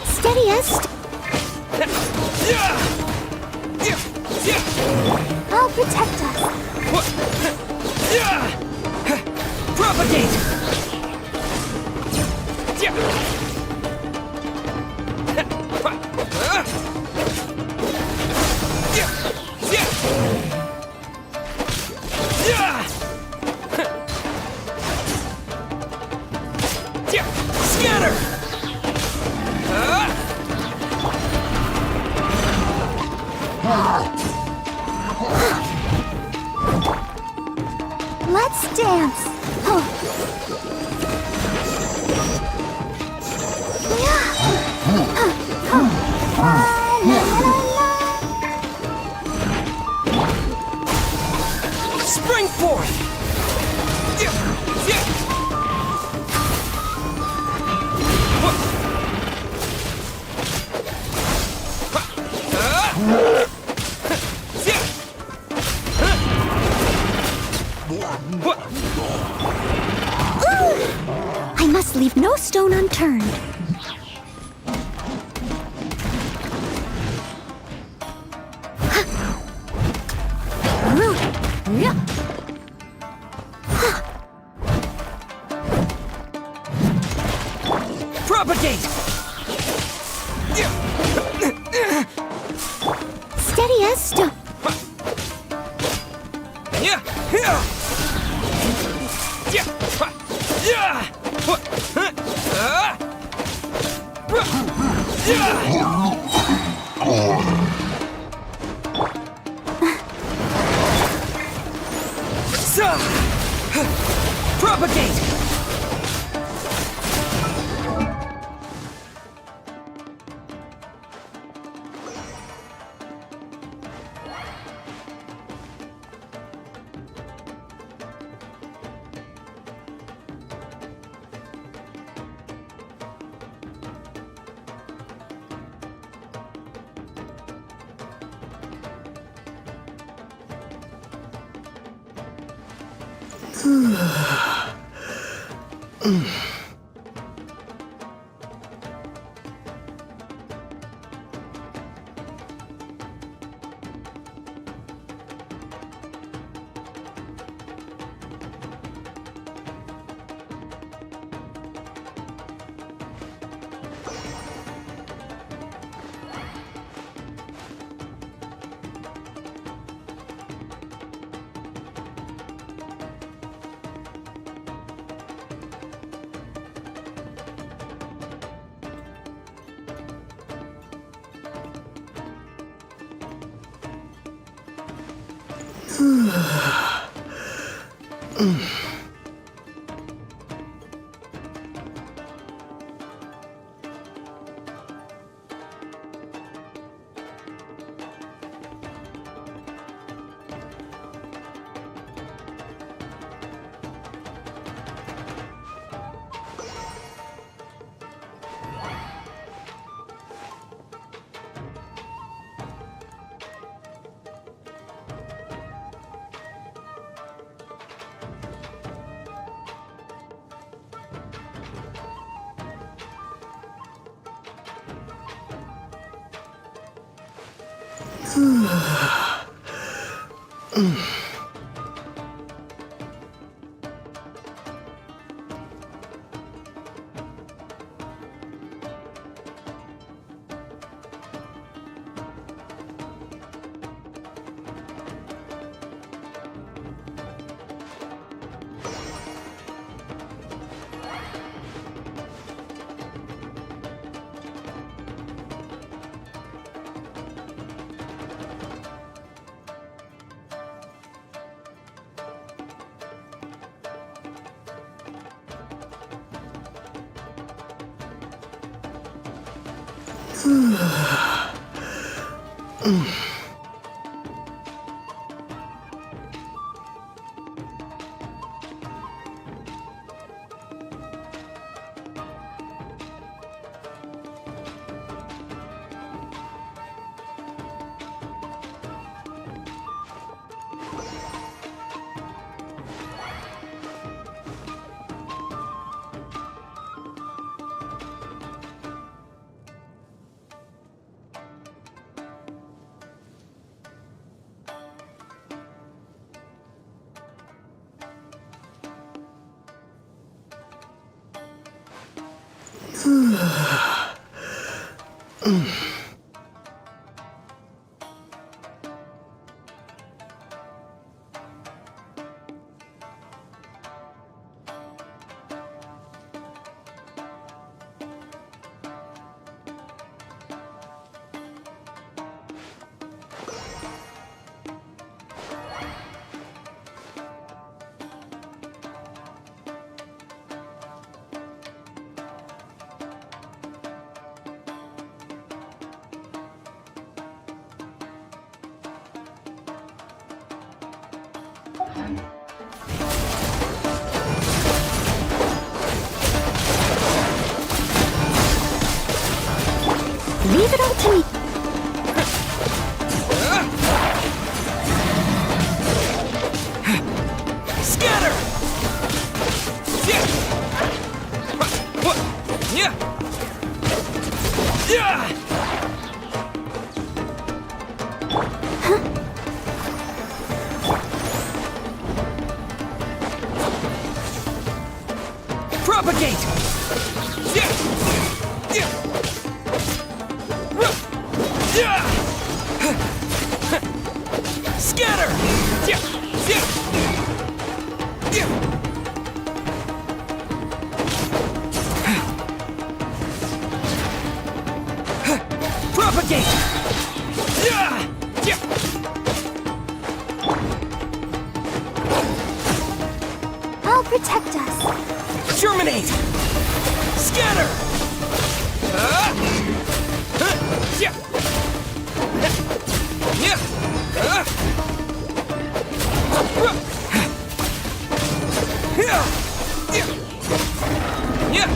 Steadiest. I'll protect us. Propagate! Scatter! Let's dance. Oh. Spring forth! I must leave no stone unturned. Propagate! Steadiest. Propagate! Leave it all to me. Scatter! Yeah! Yeah! Yeah! Propagate! Yeah! Yeah! Yeah! Scatter! Yeah! Yeah! Yeah! Propagate! Yeah! Yeah! I'll protect us. Terminate! Scatter! Yeah! Yeah! Yeah! Yeah!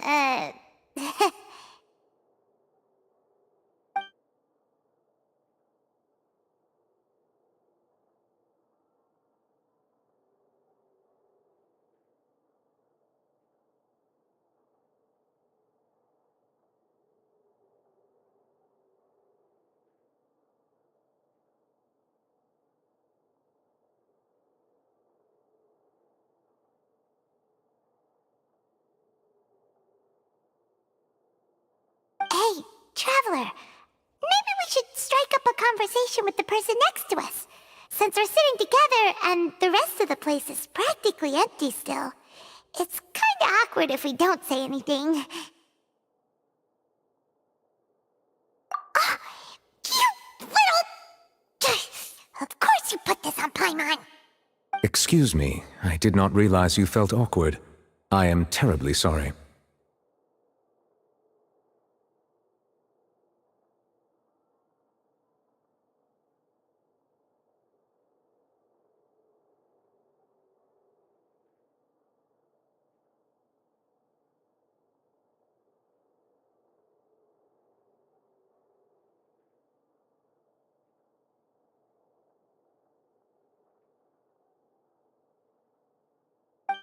Uh... Hey, Traveler. Maybe we should strike up a conversation with the person next to us. Since we're sitting together and the rest of the place is practically empty still. It's kinda awkward if we don't say anything. You little... Of course you put this on Paimon! Excuse me, I did not realize you felt awkward. I am terribly sorry.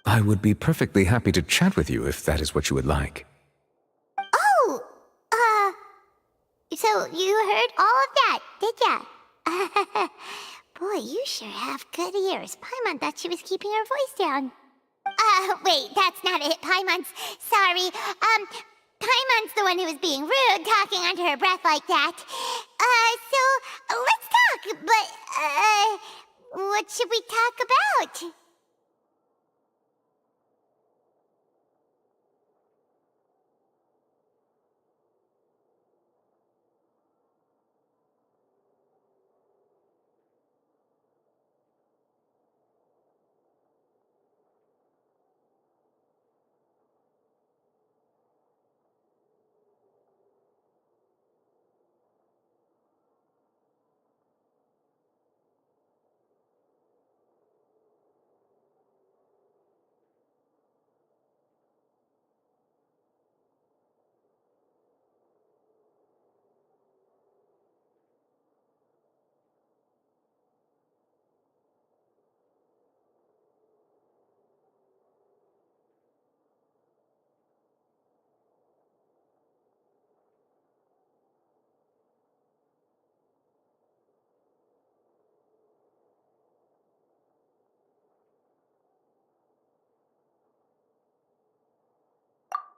I would be perfectly happy to chat with you if that is what you would like. Oh! So you heard all of that, did ya? Boy, you sure have good ears. Paimon thought she was keeping her voice down. Wait, that's not it. Paimon's... Sorry. Paimon's the one who was being rude, talking under her breath like that. So, let's talk, but, what should we talk about?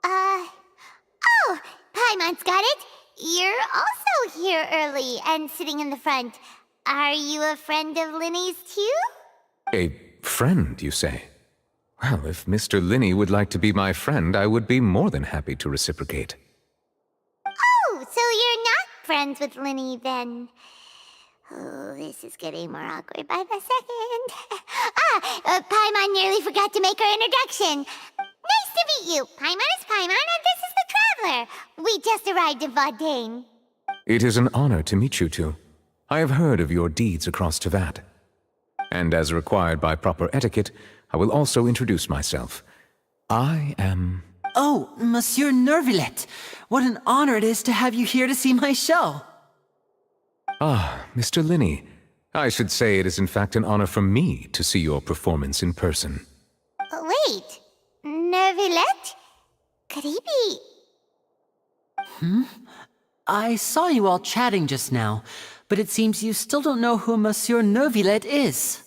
Oh, Paimon's got it. You're also here early and sitting in the front. Are you a friend of Linny's too? A friend, you say? Well, if Mr. Linney would like to be my friend, I would be more than happy to reciprocate. Oh, so you're not friends with Linny then? Oh, this is getting more awkward by the second. Paimon nearly forgot to make her introduction. Nice to meet you. Paimon is Paimon, and this is the Traveler. We just arrived in Fontaine. It is an honor to meet you two. I have heard of your deeds across Tevat. And as required by proper etiquette, I will also introduce myself. I am... Oh, Monsieur Nervillet! What an honor it is to have you here to see my show! Ah, Mr. Linney. I should say it is in fact an honor for me to see your performance in person. Wait, Nervillet? Could he be... I saw you all chatting just now, but it seems you still don't know who Monsieur Nervillet is.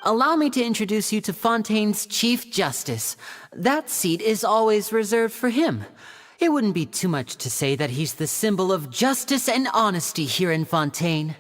Allow me to introduce you to Fontaine's Chief Justice. That seat is always reserved for him. It wouldn't be too much to say that he's the symbol of justice and honesty here in Fontaine.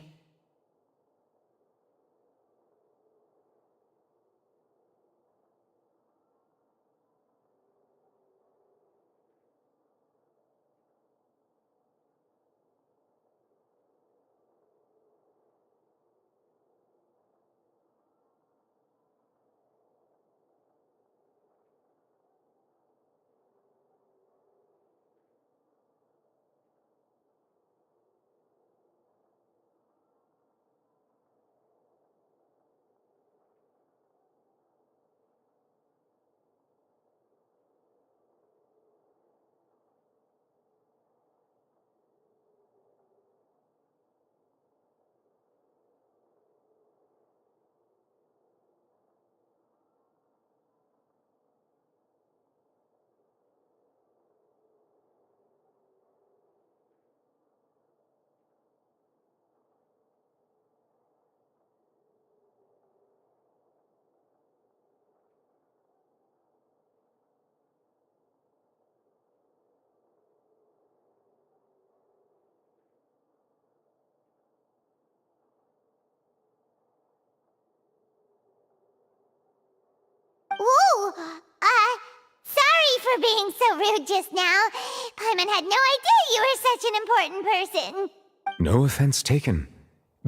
Sorry for being so rude just now. Paimon had no idea you were such an important person. No offense taken.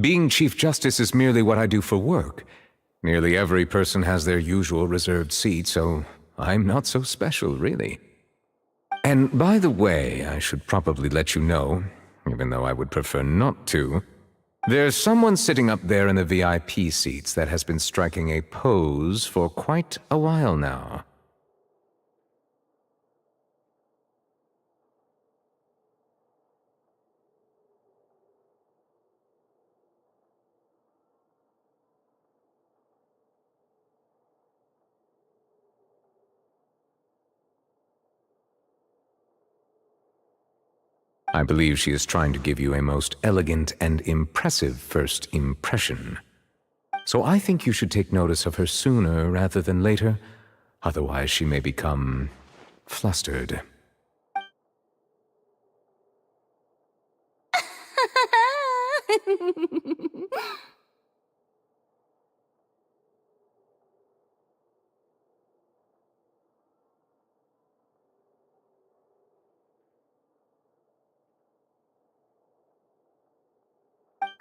Being Chief Justice is merely what I do for work. Nearly every person has their usual reserved seat, so I'm not so special, really. And by the way, I should probably let you know, even though I would prefer not to, there's someone sitting up there in the VIP seats that has been striking a pose for quite a while now. I believe she is trying to give you a most elegant and impressive first impression. So I think you should take notice of her sooner rather than later, otherwise she may become flustered.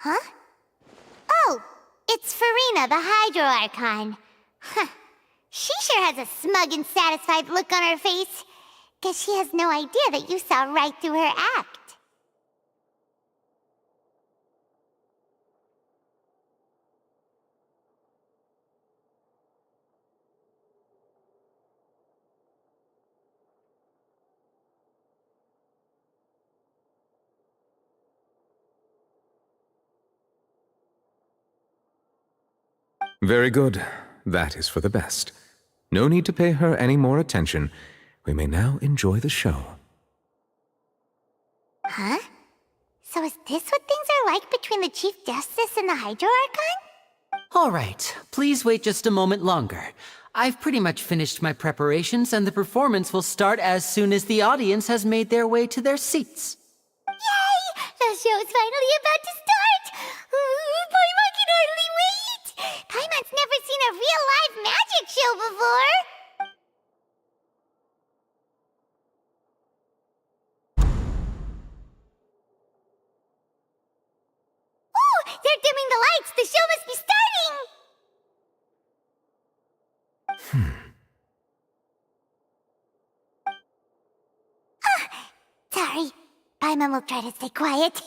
Huh? Oh, it's Farina, the Hydro Archon. Huh. She sure has a smug and satisfied look on her face. Guess she has no idea that you saw right through her act. Very good. That is for the best. No need to pay her any more attention. We may now enjoy the show. Huh? So is this what things are like between the Chief Justice and the Hydro Archon? All right, please wait just a moment longer. I've pretty much finished my preparations, and the performance will start as soon as the audience has made their way to their seats. Yay! The show's finally about to start! Paimon can hardly wait! Paimon's never seen a real live magic show before! Ooh! They're dimming the lights! The show must be starting! Sorry. Paimon will try to stay quiet.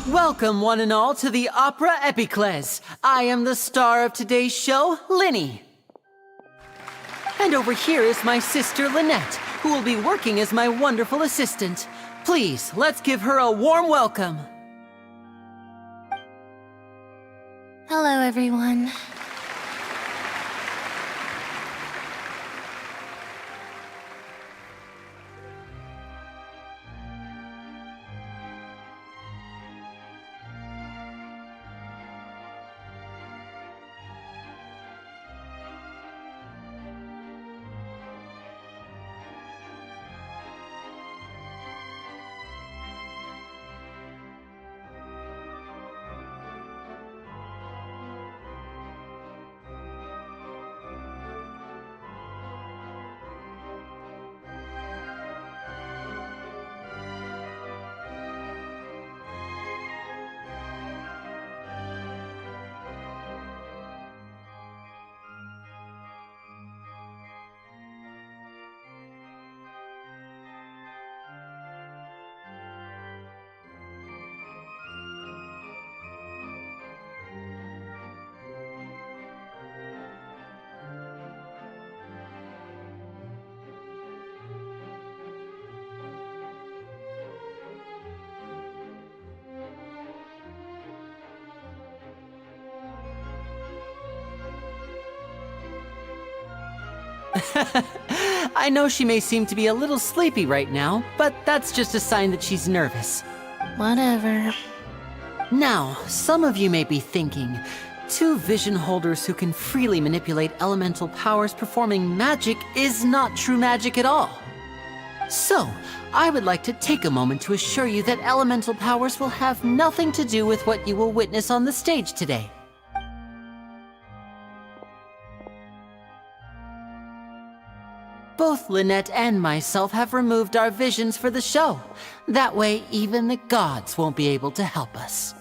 Welcome, one and all, to the Opera Epiclese. I am the star of today's show, Linny. And over here is my sister, Lynette, who will be working as my wonderful assistant. Please, let's give her a warm welcome. Hello, everyone. I know she may seem to be a little sleepy right now, but that's just a sign that she's nervous. Whatever. Now, some of you may be thinking, two vision holders who can freely manipulate elemental powers performing magic is not true magic at all. So, I would like to take a moment to assure you that elemental powers will have nothing to do with what you will witness on the stage today. both Lynette and myself have removed our visions for the show. That way, even the gods won't be able to help us.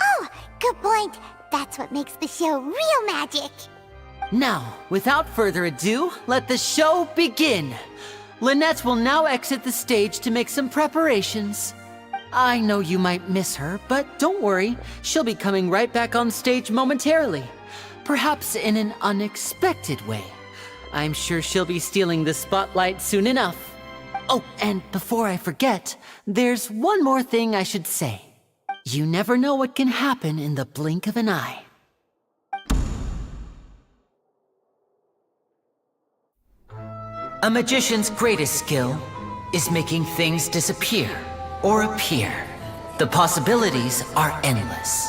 Oh, good point. That's what makes the show real magic. Now, without further ado, let the show begin. Lynette will now exit the stage to make some preparations. I know you might miss her, but don't worry. She'll be coming right back on stage momentarily. Perhaps in an unexpected way. I'm sure she'll be stealing the spotlight soon enough. Oh, and before I forget, there's one more thing I should say. You never know what can happen in the blink of an eye. A magician's greatest skill is making things disappear or appear. The possibilities are endless.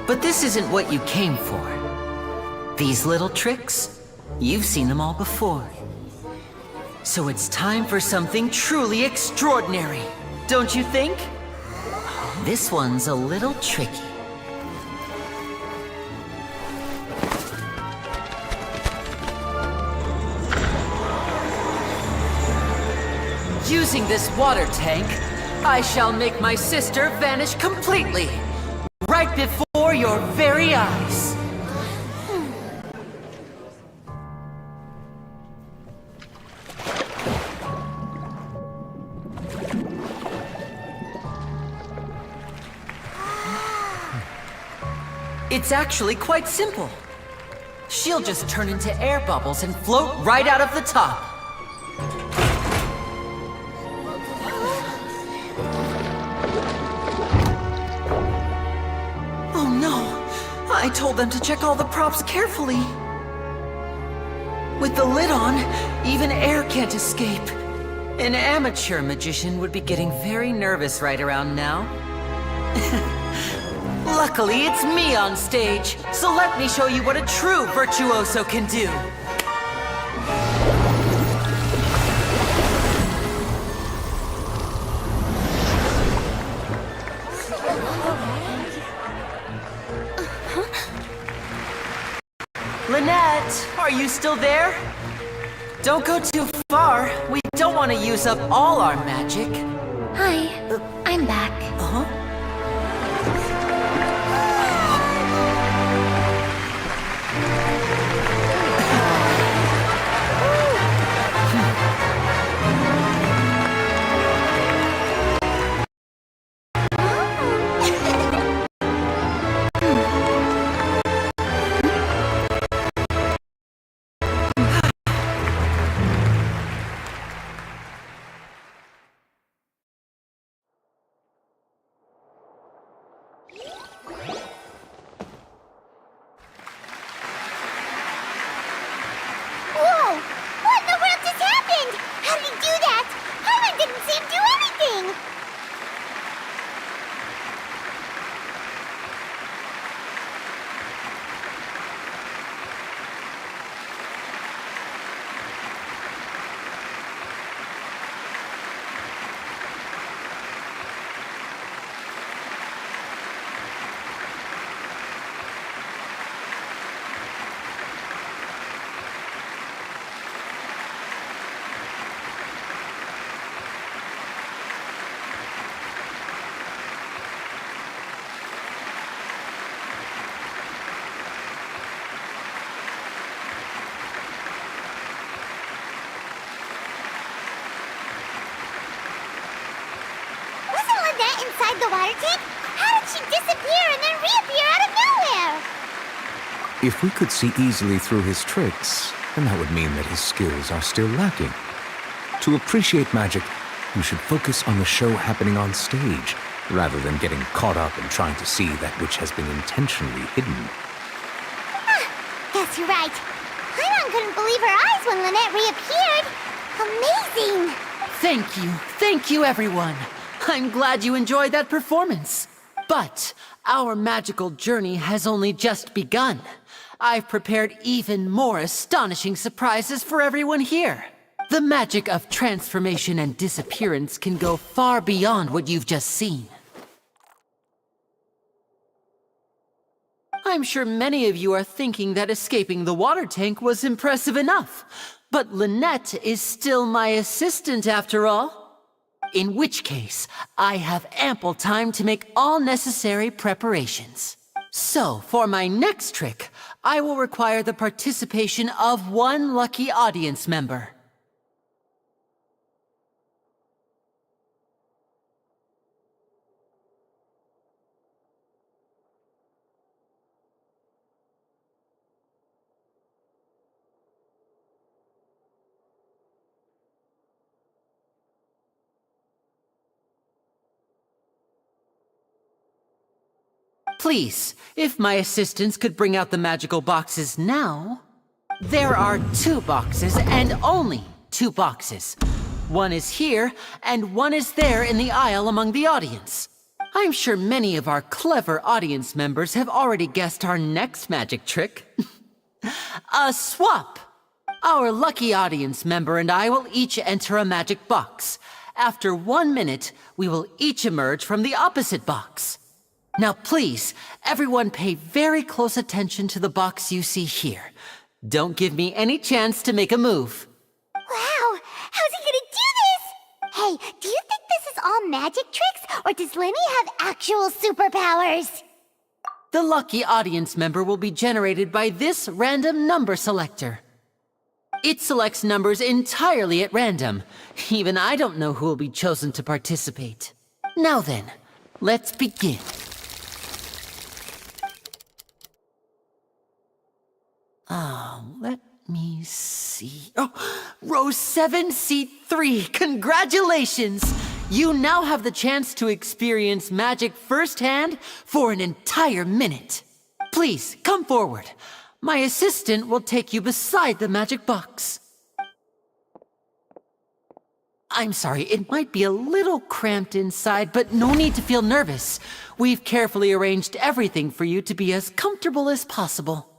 But this isn't what you came for. These little tricks, you've seen them all before. So it's time for something truly extraordinary, don't you think? This one's a little tricky. Using this water tank, I shall make my sister vanish completely, right before your very eyes. It's actually quite simple. She'll just turn into air bubbles and float right out of the top. Oh no! I told them to check all the props carefully. With the lid on, even air can't escape. An amateur magician would be getting very nervous right around now. Luckily, it's me on stage, so let me show you what a true virtuoso can do. Lynette, are you still there? Don't go too far. We don't want to use up all our magic. Hi, I'm back. Uh-huh. Inside the water tank? How did she disappear and then reappear out of nowhere? If we could see easily through his tricks, then that would mean that his skills are still lacking. To appreciate magic, you should focus on the show happening on stage, rather than getting caught up in trying to see that which has been intentionally hidden. Yes, you're right. Paimon couldn't believe her eyes when Lynette reappeared. Amazing! Thank you everyone. I'm glad you enjoyed that performance. But our magical journey has only just begun. I've prepared even more astonishing surprises for everyone here. The magic of transformation and disappearance can go far beyond what you've just seen. I'm sure many of you are thinking that escaping the water tank was impressive enough. But Lynette is still my assistant after all. In which case, I have ample time to make all necessary preparations. So, for my next trick, I will require the participation of one lucky audience member. Please, if my assistants could bring out the magical boxes now. There are 2 boxes, and only 2 boxes. One is here, and one is there in the aisle among the audience. I'm sure many of our clever audience members have already guessed our next magic trick. A swap! Our lucky audience member and I will each enter a magic box. After 1 minute, we will each emerge from the opposite box. Now please, everyone pay very close attention to the box you see here. Don't give me any chance to make a move. Wow! How's he gonna do this? Hey, do you think this is all magic tricks, or does Lenny have actual superpowers? The lucky audience member will be generated by this random number selector. It selects numbers entirely at random. Even I don't know who will be chosen to participate. Now then, let's begin. Let me see. Oh, row 7, seat 3. Congratulations! You now have the chance to experience magic firsthand for an entire minute. Please, come forward. My assistant will take you beside the magic box. I'm sorry, it might be a little cramped inside, but no need to feel nervous. We've carefully arranged everything for you to be as comfortable as possible.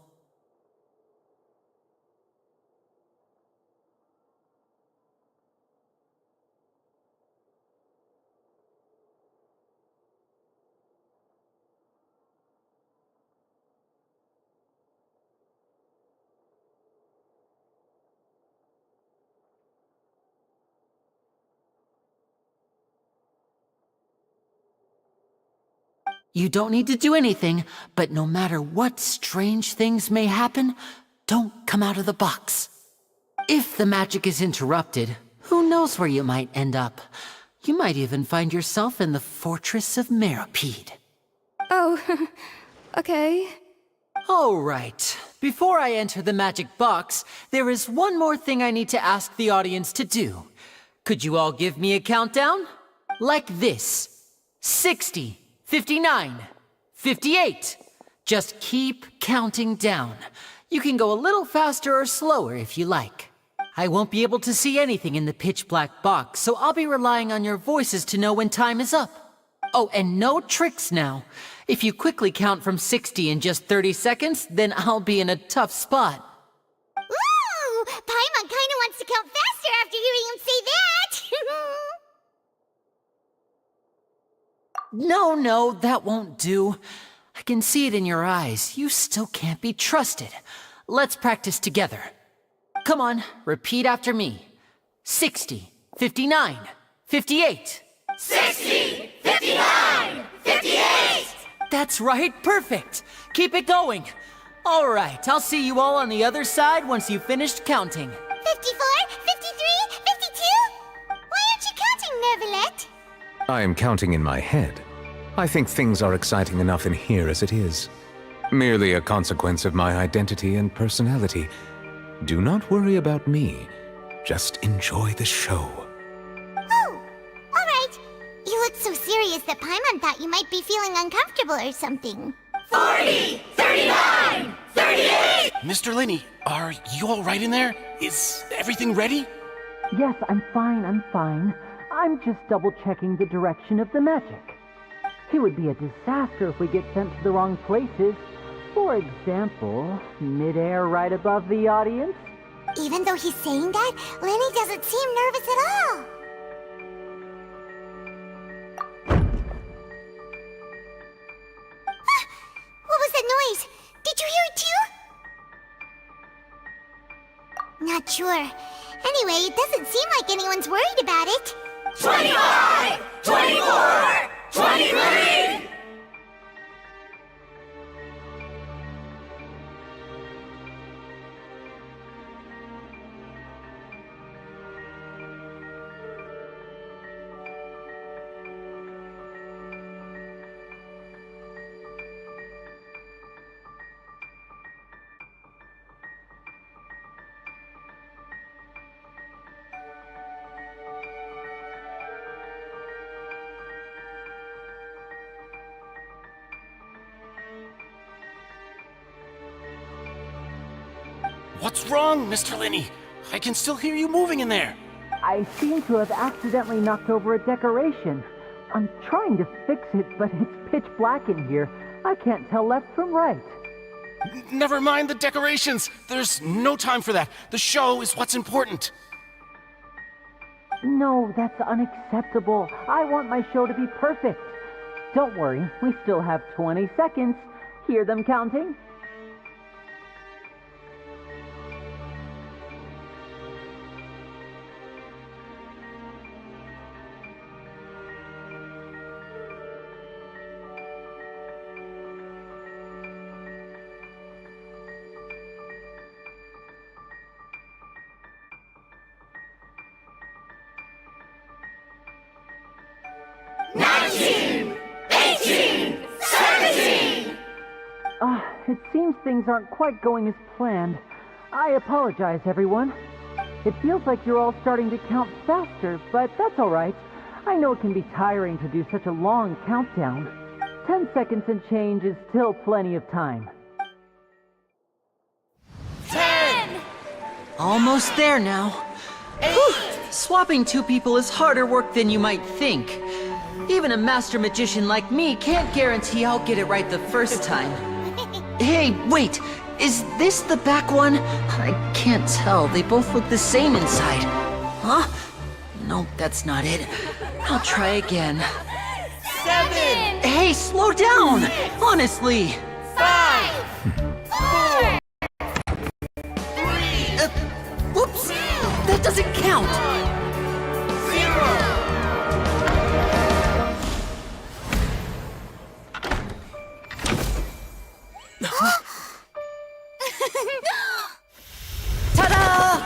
You don't need to do anything, but no matter what strange things may happen, don't come out of the box. If the magic is interrupted, who knows where you might end up? You might even find yourself in the Fortress of Meropide. Oh, okay. All right. Before I enter the magic box, there is one more thing I need to ask the audience to do. Could you all give me a countdown? Like this. 60. 59, 58. Just keep counting down. You can go a little faster or slower if you like. I won't be able to see anything in the pitch black box, so I'll be relying on your voices to know when time is up. Oh, and no tricks now. If you quickly count from 60 in just 30 seconds, then I'll be in a tough spot. Ooh! Paimon kinda wants to count faster after hearing him say that! No, that won't do. I can see it in your eyes. You still can't be trusted. Let's practice together. Come on, repeat after me. 60, 59, 58. 60, 59, 58! That's right, perfect. Keep it going. All right, I'll see you all on the other side once you've finished counting. 54, 53, 52? Why aren't you counting, Neuvillette? I am counting in my head. I think things are exciting enough in here as it is. Merely a consequence of my identity and personality. Do not worry about me. Just enjoy the show. Oh, all right. You look so serious that Paimon thought you might be feeling uncomfortable or something. 40, 39, 38! Mr. Linney, are you all right in there? Is everything ready? Yes, I'm fine, I'm just double-checking the direction of the magic. It would be a disaster if we get sent to the wrong places. For example, midair right above the audience. Even though he's saying that, Lenny doesn't seem nervous at all. What was that noise? Did you hear it too? Not sure. Anyway, it doesn't seem like anyone's worried about it. 25! 24! 23! What's wrong, Mr. Linney? I can still hear you moving in there. I seem to have accidentally knocked over a decoration. I'm trying to fix it, but it's pitch black in here. I can't tell left from right. Never mind the decorations. There's no time for that. The show is what's important. No, that's unacceptable. I want my show to be perfect. Don't worry, we still have 20 seconds. Hear them counting? It seems things aren't quite going as planned. I apologize, everyone. It feels like you're all starting to count faster, but that's all right. I know it can be tiring to do such a long countdown. 10 seconds and change is still plenty of time. 10! Almost there now. Whew. Swapping two people is harder work than you might think. Even a master magician like me can't guarantee I'll get it right the first time. Hey, wait! Is this the back one? I can't tell. They both look the same inside. Huh? Nope, that's not it. I'll try again. 7! Hey, slow down! Honestly! 5! 4! 3! Whoops! That doesn't count! 0! Ta-da!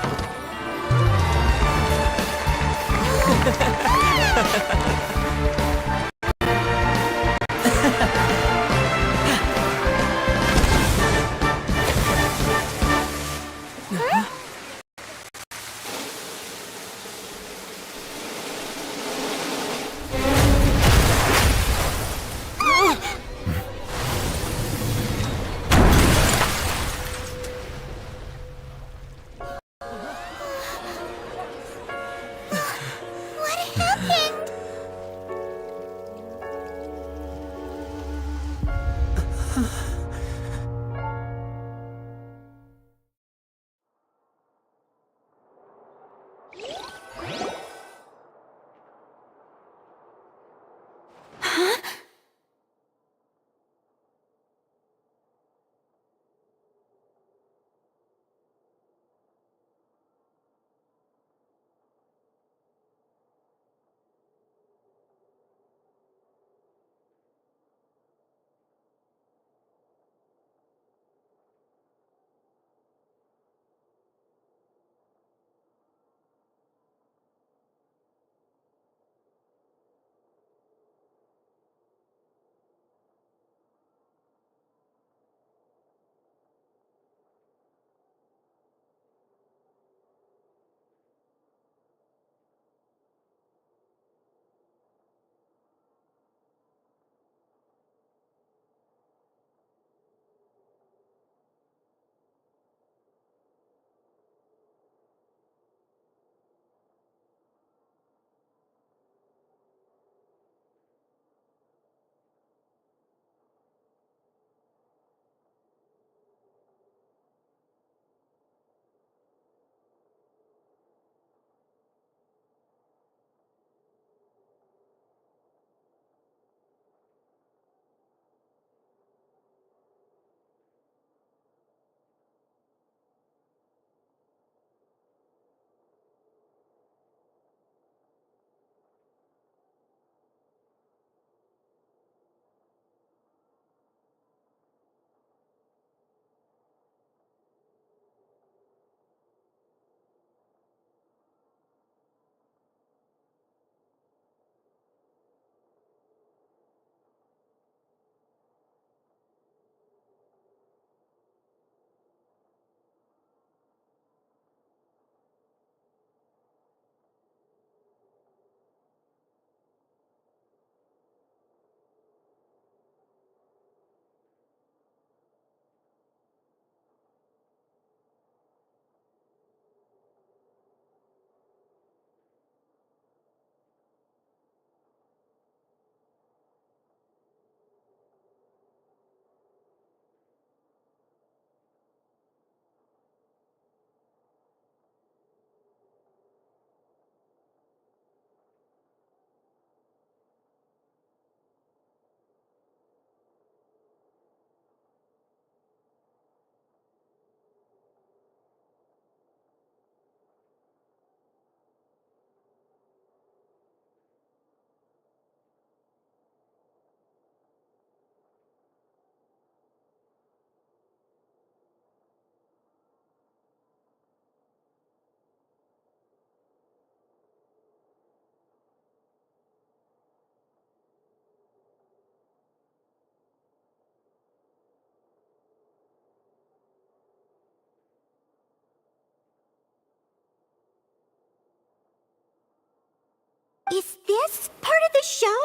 Is this part of the show?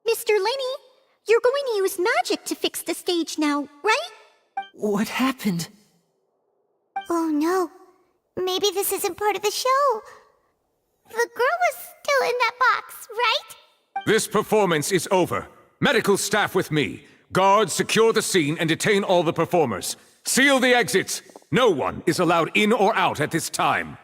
Mr. Lenny, you're going to use magic to fix the stage now, right? What happened? Oh no. Maybe this isn't part of the show. The girl was still in that box, right? This performance is over. Medical staff with me. Guards, secure the scene and detain all the performers. Seal the exits. No one is allowed in or out at this time.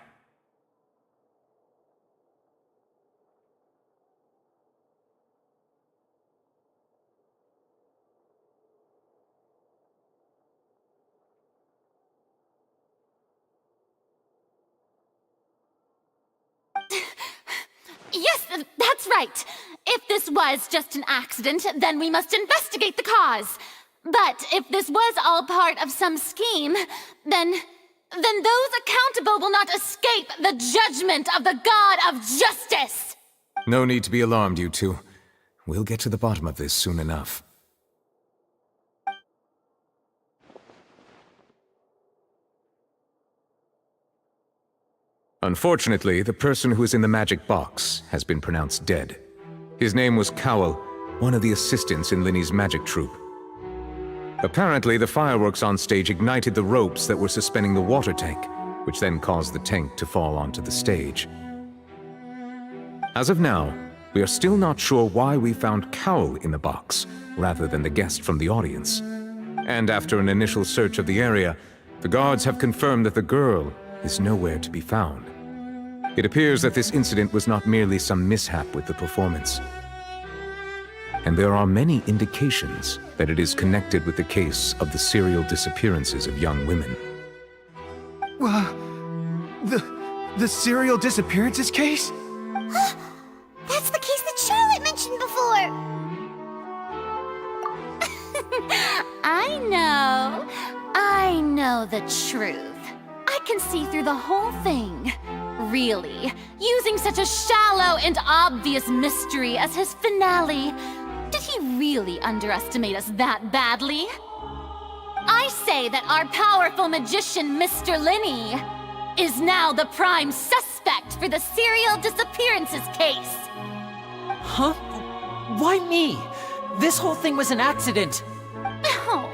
Yes, that's right. If this was just an accident, then we must investigate the cause. But if this was all part of some scheme, then those accountable will not escape the judgment of the God of Justice. No need to be alarmed, you two. We'll get to the bottom of this soon enough. Unfortunately, the person who is in the magic box has been pronounced dead. His name was Cowell, one of the assistants in Linny's magic troupe. Apparently, the fireworks on stage ignited the ropes that were suspending the water tank, which then caused the tank to fall onto the stage. As of now, we are still not sure why we found Cowell in the box, rather than the guest from the audience. And after an initial search of the area, the guards have confirmed that the girl is nowhere to be found. It appears that this incident was not merely some mishap with the performance. And there are many indications that it is connected with the case of the serial disappearances of young women. The serial disappearances case? That's the case that Charlotte mentioned before! I know the truth. I can see through the whole thing. Really, using such a shallow and obvious mystery as his finale. Did he really underestimate us that badly? I say that our powerful magician, Mr. Linny, is now the prime suspect for the serial disappearances case. Huh? Why me? This whole thing was an accident. Oh,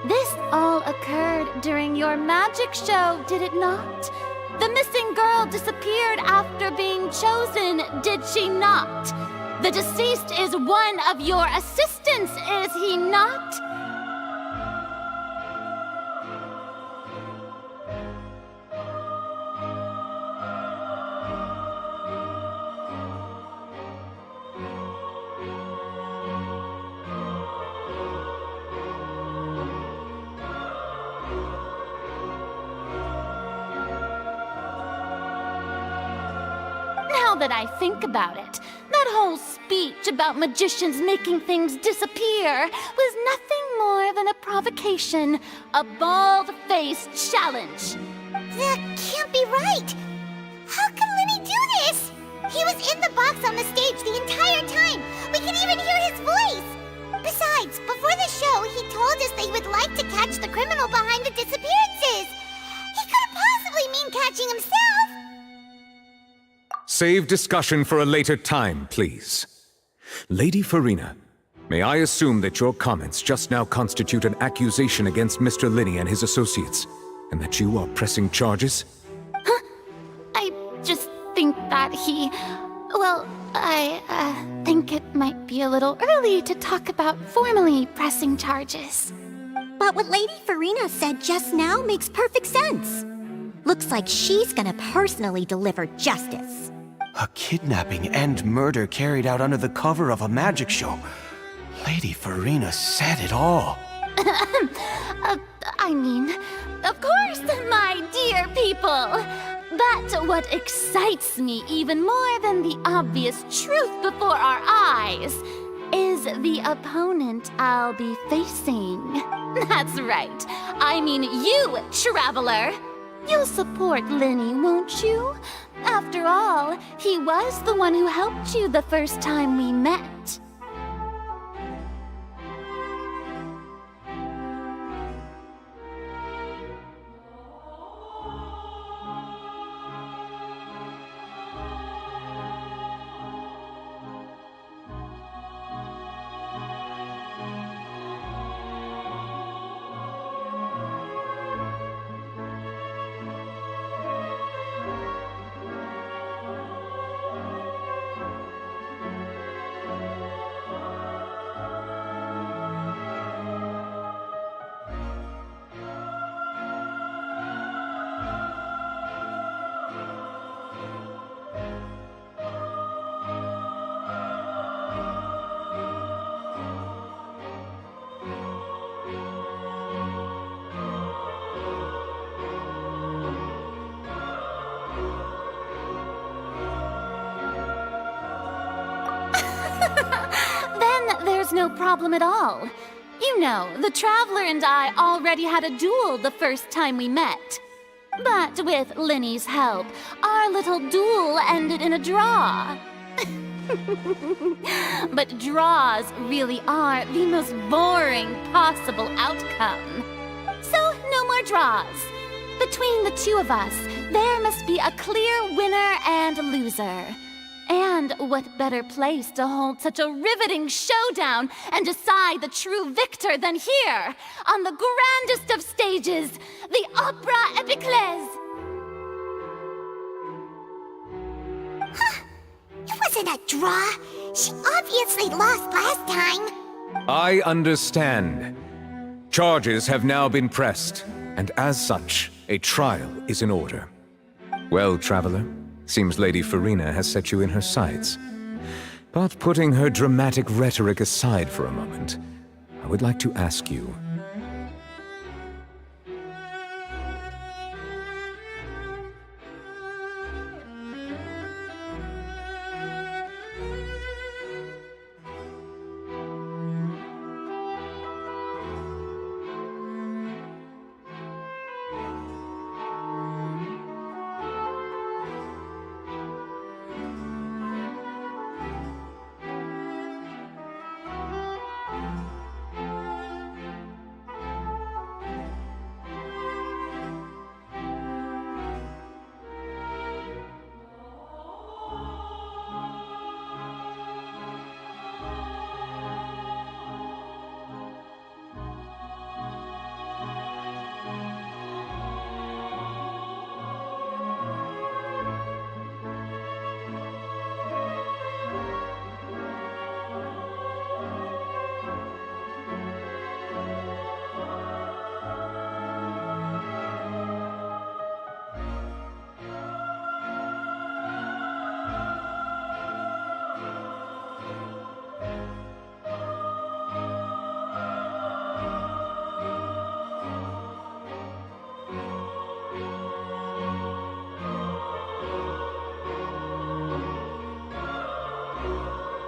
this all occurred during your magic show, did it not? The missing girl disappeared after being chosen, did she not? The deceased is one of your assistants, is he not? Now that I think about it, that whole speech about magicians making things disappear was nothing more than a provocation, a bald-faced challenge. That can't be right! How can Linny do this? He was in the box on the stage the entire time! We can even hear his voice! Besides, before the show, he told us that he would like to catch the criminal behind the disappearances! He couldn't possibly mean catching himself! Save discussion for a later time, please. Lady Farina, may I assume that your comments just now constitute an accusation against Mr. Linny and his associates, and that you are pressing charges? Huh? I just think that I think it might be a little early to talk about formally pressing charges. But what Lady Farina said just now makes perfect sense. Looks like she's gonna personally deliver justice. A kidnapping and murder carried out under the cover of a magic show. Lady Farina said it all. I mean, of course, my dear people. But what excites me even more than the obvious truth before our eyes is the opponent I'll be facing. That's right. I mean you, Traveler. You'll support Linny, won't you? After all, he was the one who helped you the first time we met. was no problem at all. You know, the Traveler and I already had a duel the first time we met. But with Linny's help, our little duel ended in a draw. But draws really are the most boring possible outcome. So, no more draws. Between the two of us, there must be a clear winner and loser. And what better place to hold such a riveting showdown and decide the true victor than here, on the grandest of stages, the Opera Epiclese! It wasn't a draw. She obviously lost last time. I understand. Charges have now been pressed, and as such, a trial is in order. Well, Traveler, seems Lady Farina has set you in her sights. But putting her dramatic rhetoric aside for a moment, I would like to ask you...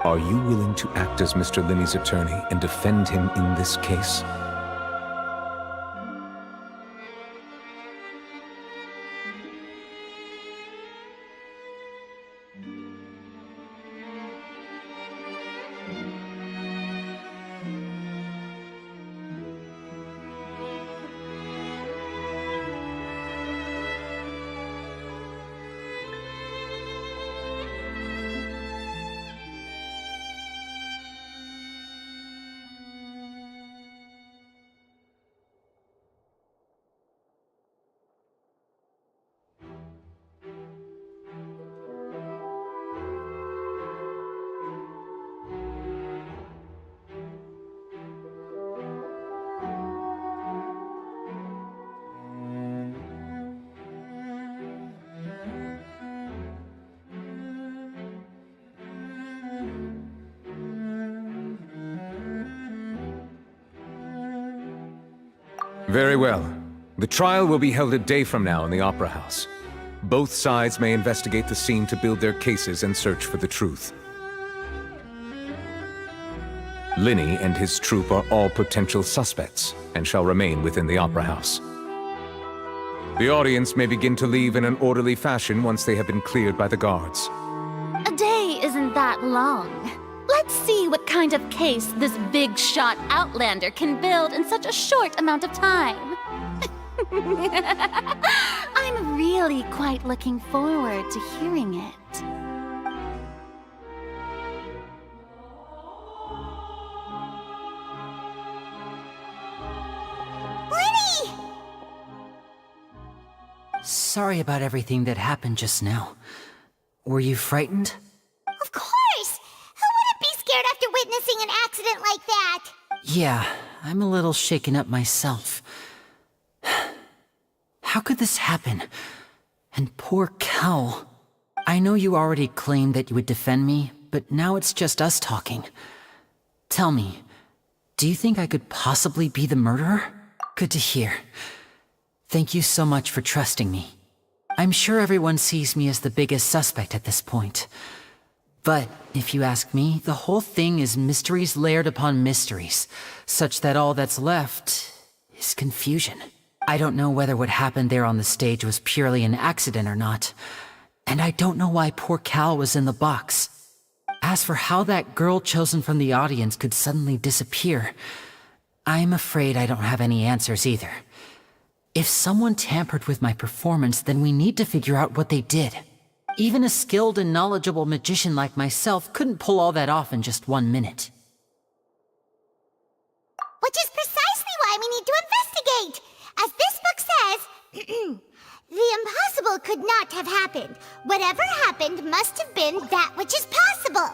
Are you willing to act as Mr. Linny's attorney and defend him in this case? Very well. The trial will be held a day from now in the Opera House. Both sides may investigate the scene to build their cases and search for the truth. Linny and his troupe are all potential suspects and shall remain within the Opera House. The audience may begin to leave in an orderly fashion once they have been cleared by the guards. A day isn't that long. Let's see what kind of case this big-shot outlander can build in such a short amount of time. I'm really quite looking forward to hearing it. Linny! Sorry about everything that happened just now. Were you frightened? Of course! Who wouldn't be scared after witnessing an accident like that? Yeah, I'm a little shaken up myself. How could this happen? And poor Kel. I know you already claimed that you would defend me, but now it's just us talking. Tell me, do you think I could possibly be the murderer? Good to hear. Thank you so much for trusting me. I'm sure everyone sees me as the biggest suspect at this point. But if you ask me, the whole thing is mysteries layered upon mysteries, such that all that's left is confusion. I don't know whether what happened there on the stage was purely an accident or not, and I don't know why poor Cal was in the box. As for how that girl chosen from the audience could suddenly disappear, I'm afraid I don't have any answers either. If someone tampered with my performance, then we need to figure out what they did. Even a skilled and knowledgeable magician like myself couldn't pull all that off in just 1 minute. Which is precisely why we need to investigate! As this book says, the impossible could not have happened. Whatever happened must have been that which is possible.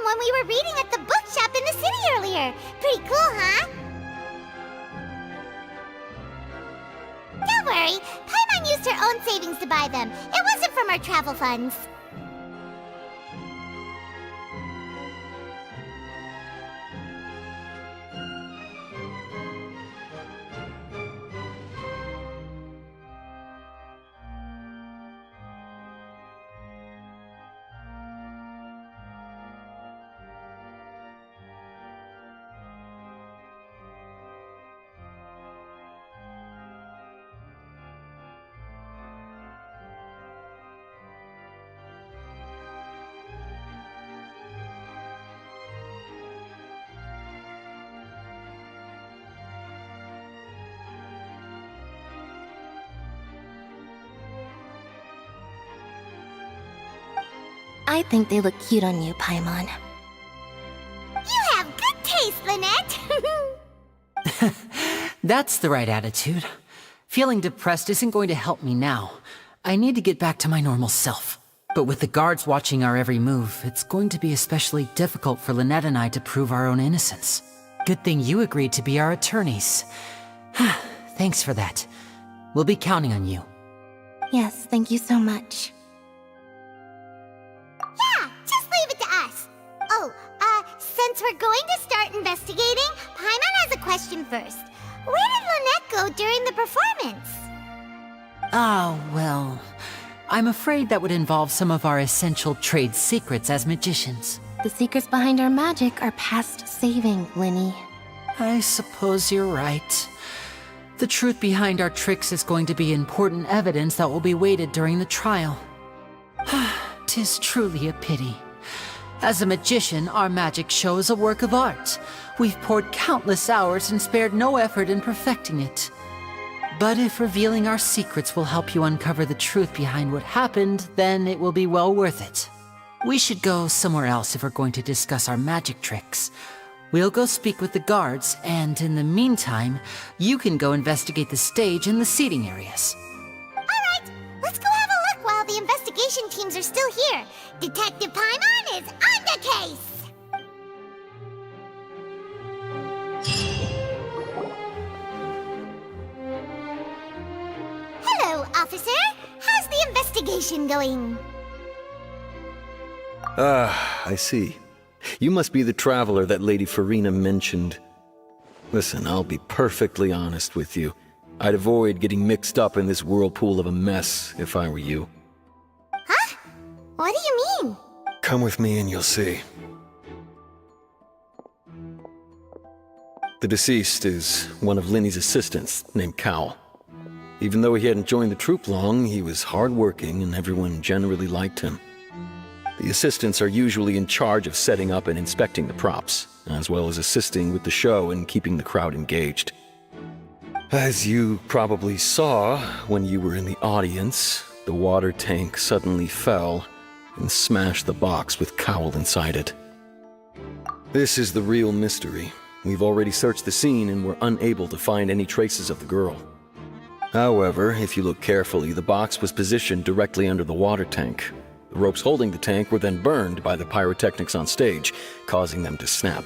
from when we were reading at the bookshop in the city earlier. Pretty cool, huh? Don't worry, Paimon used her own savings to buy them. It wasn't from our travel funds. I think they look cute on you, Paimon. You have good taste, Lynette! That's the right attitude. Feeling depressed isn't going to help me now. I need to get back to my normal self. But with the guards watching our every move, it's going to be especially difficult for Lynette and I to prove our own innocence. Good thing you agreed to be our attorneys. Thanks for that. We'll be counting on you. Yes, thank you so much. Yeah, just leave it to us. Oh, since we're going to start investigating, Paimon has a question first. Where did Lynette go during the performance? Ah, well, I'm afraid that would involve some of our essential trade secrets as magicians. The secrets behind our magic are past saving, Linny. I suppose you're right. The truth behind our tricks is going to be important evidence that will be weighted during the trial. 'Tis truly a pity. As a magician, our magic show is a work of art. We've poured countless hours and spared no effort in perfecting it. But if revealing our secrets will help you uncover the truth behind what happened, then it will be well worth it. We should go somewhere else if we're going to discuss our magic tricks. We'll go speak with the guards, and in the meantime, you can go investigate the stage and the seating areas. Alright, let's go have a look while the investigation teams are still here. Detective Paimon is on the case! Hello, officer. How's the investigation going? Ah, I see. You must be the traveler that Lady Farina mentioned. Listen, I'll be perfectly honest with you. I'd avoid getting mixed up in this whirlpool of a mess if I were you. Huh? What do you mean? Come with me and you'll see. The deceased is one of Linny's assistants named Cal. Even though he hadn't joined the troupe long, he was hardworking and everyone generally liked him. The assistants are usually in charge of setting up and inspecting the props, as well as assisting with the show and keeping the crowd engaged. As you probably saw when you were in the audience, the water tank suddenly fell and smashed the box with Cowl inside it. This is the real mystery. We've already searched the scene and were unable to find any traces of the girl. However, if you look carefully, the box was positioned directly under the water tank. The ropes holding the tank were then burned by the pyrotechnics on stage, causing them to snap.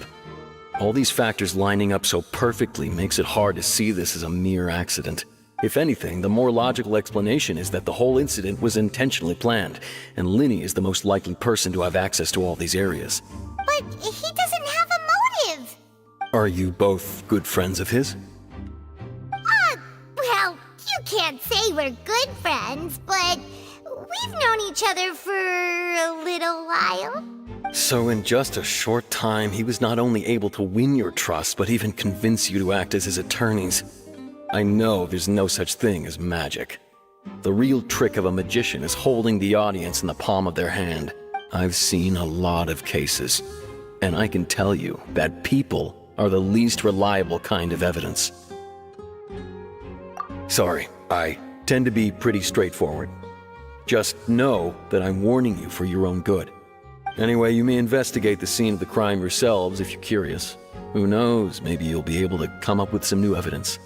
All these factors lining up so perfectly makes it hard to see this as a mere accident. If anything, the more logical explanation is that the whole incident was intentionally planned, and Linny is the most likely person to have access to all these areas. But he doesn't have a motive! Are you both good friends of his? Well, you can't say we're good friends, but we've known each other for a little while. So in just a short time, he was not only able to win your trust, but even convince you to act as his attorneys. I know there's no such thing as magic. The real trick of a magician is holding the audience in the palm of their hand. I've seen a lot of cases, and I can tell you that people are the least reliable kind of evidence. Sorry, I tend to be pretty straightforward. Just know that I'm warning you for your own good. Anyway, you may investigate the scene of the crime yourselves if you're curious. Who knows, maybe you'll be able to come up with some new evidence.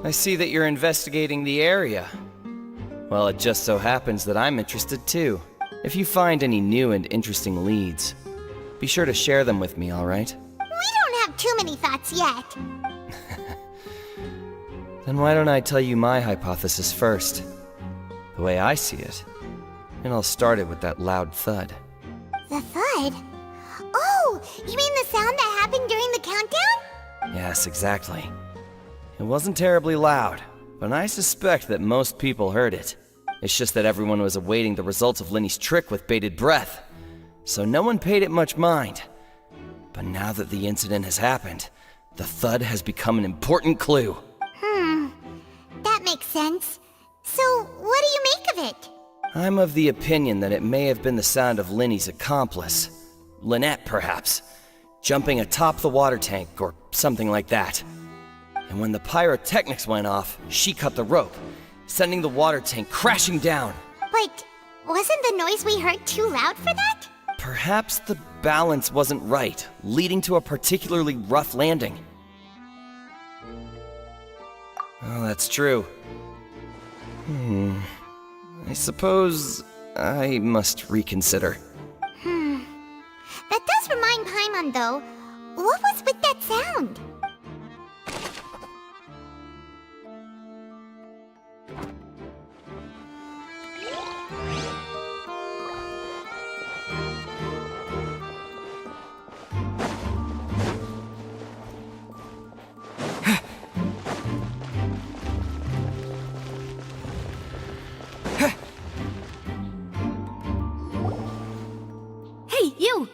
I see that you're investigating the area. Well, it just so happens that I'm interested too. If you find any new and interesting leads, be sure to share them with me, alright? We don't have too many thoughts yet. Then why don't I tell you my hypothesis first? The way I see it. And I'll start it with that loud thud. The thud? Oh, you mean the sound that happened during the countdown? Yes, exactly. It wasn't terribly loud, but I suspect that most people heard it. It's just that everyone was awaiting the results of Linny's trick with bated breath, so no one paid it much mind. But now that the incident has happened, the thud has become an important clue. That makes sense. So, what do you make of it? I'm of the opinion that it may have been the sound of Linny's accomplice, Lynette perhaps, jumping atop the water tank or something like that. And when the pyrotechnics went off, she cut the rope, sending the water tank crashing down. But wasn't the noise we heard too loud for that? Perhaps the balance wasn't right, leading to a particularly rough landing. Oh, that's true. I suppose I must reconsider. That does remind Paimon, though. What was with that sound? Hey, you!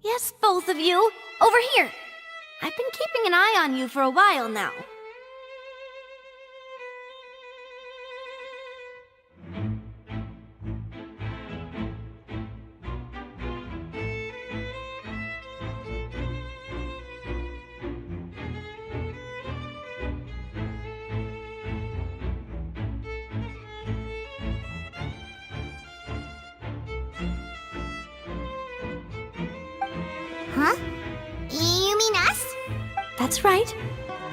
Yes, both of you! Over here! I've been keeping an eye on you for a while now. Huh? You mean us? That's right.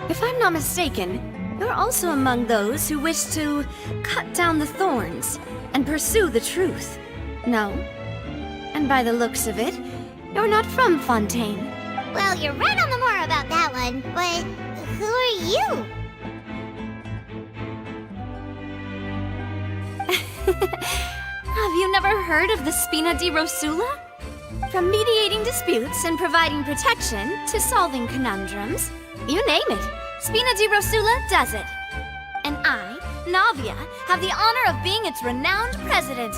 If I'm not mistaken, you're also among those who wish to cut down the thorns and pursue the truth. No? And by the looks of it, you're not from Fontaine. Well, you're right on the moor about that one, but who are you? Have you never heard of the Spina di Rosula? From mediating disputes and providing protection to solving conundrums, you name it, Spina di Rosula does it. And I, Navia, have the honor of being its renowned president.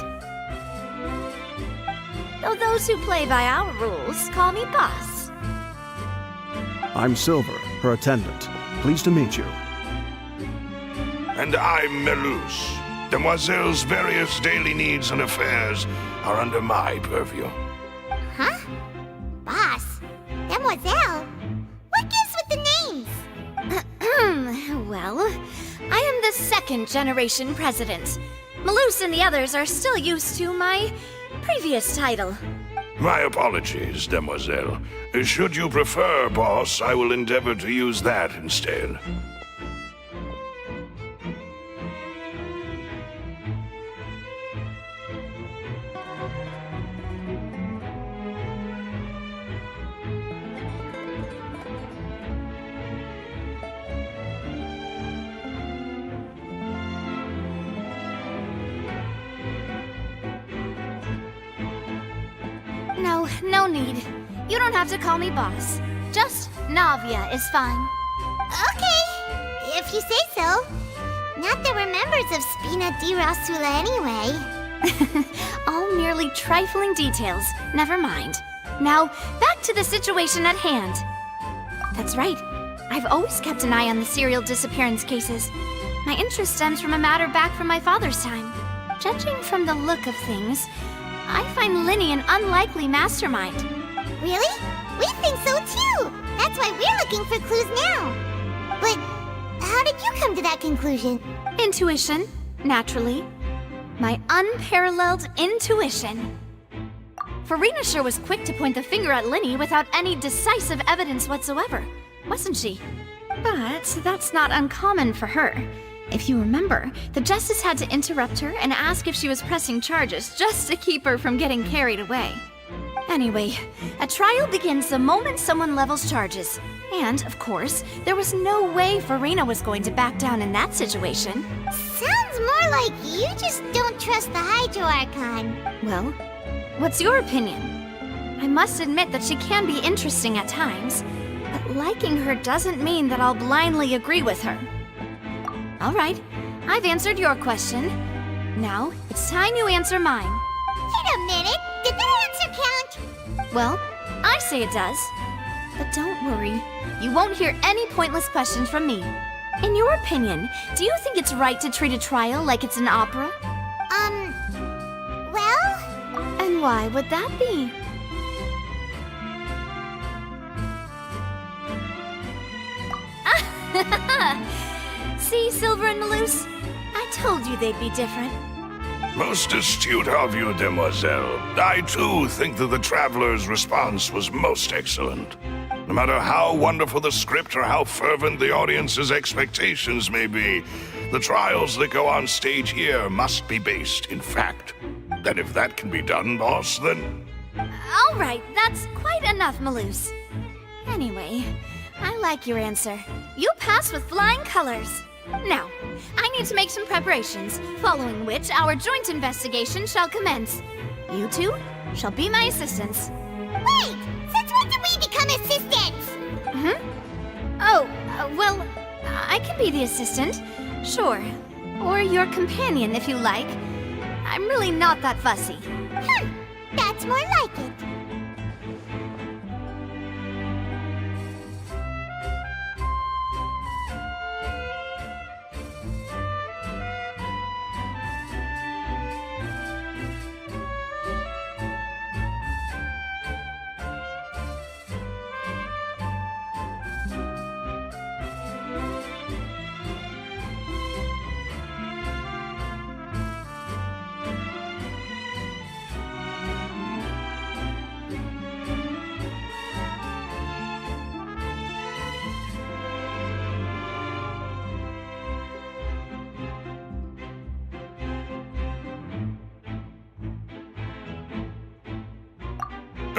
Though those who play by our rules call me boss. I'm Silver, her attendant. Pleased to meet you. And I'm Melus. Demoiselle's various daily needs and affairs are under my purview. Huh? Boss? Demoiselle? What gives with the names? Well, I am the second generation president. Melus and the others are still used to my previous title. My apologies, Demoiselle. Should you prefer, boss, I will endeavor to use that instead. No need. You don't have to call me boss. Just Navia is fine. Okay, if you say so. Not that we're members of Spina di Rosula anyway. All merely trifling details. Never mind. Now, back to the situation at hand. That's right. I've always kept an eye on the serial disappearance cases. My interest stems from a matter back from my father's time. Judging from the look of things, I find Linny an unlikely mastermind. Really? We think so too! That's why we're looking for clues now. But how did you come to that conclusion? Intuition, naturally. My unparalleled intuition. Farina sure was quick to point the finger at Linny without any decisive evidence whatsoever, wasn't she? But that's not uncommon for her. If you remember, the Justice had to interrupt her and ask if she was pressing charges just to keep her from getting carried away. Anyway, a trial begins the moment someone levels charges. And, of course, there was no way Farina was going to back down in that situation. Sounds more like you just don't trust the Hydro Archon. Well, what's your opinion? I must admit that she can be interesting at times, but liking her doesn't mean that I'll blindly agree with her. All right, I've answered your question. Now, it's time you answer mine. Wait a minute, did that answer count? Well, I say it does. But don't worry, you won't hear any pointless questions from me. In your opinion, do you think it's right to treat a trial like it's an opera? Well? And why would that be? See, Silver and Maloose? I told you they'd be different. Most astute of you, demoiselle. I too think that the traveler's response was most excellent. No matter how wonderful the script or how fervent the audience's expectations may be, the trials that go on stage here must be based in fact. And if that can be done, boss, then... All right, that's quite enough, Maloose. Anyway, I like your answer. You passed with flying colors. Now, I need to make some preparations, following which our joint investigation shall commence. You two shall be my assistants. Wait! Since when did we become assistants? Oh, well, I can be the assistant, sure. Or your companion, if you like. I'm really not that fussy. That's more like it.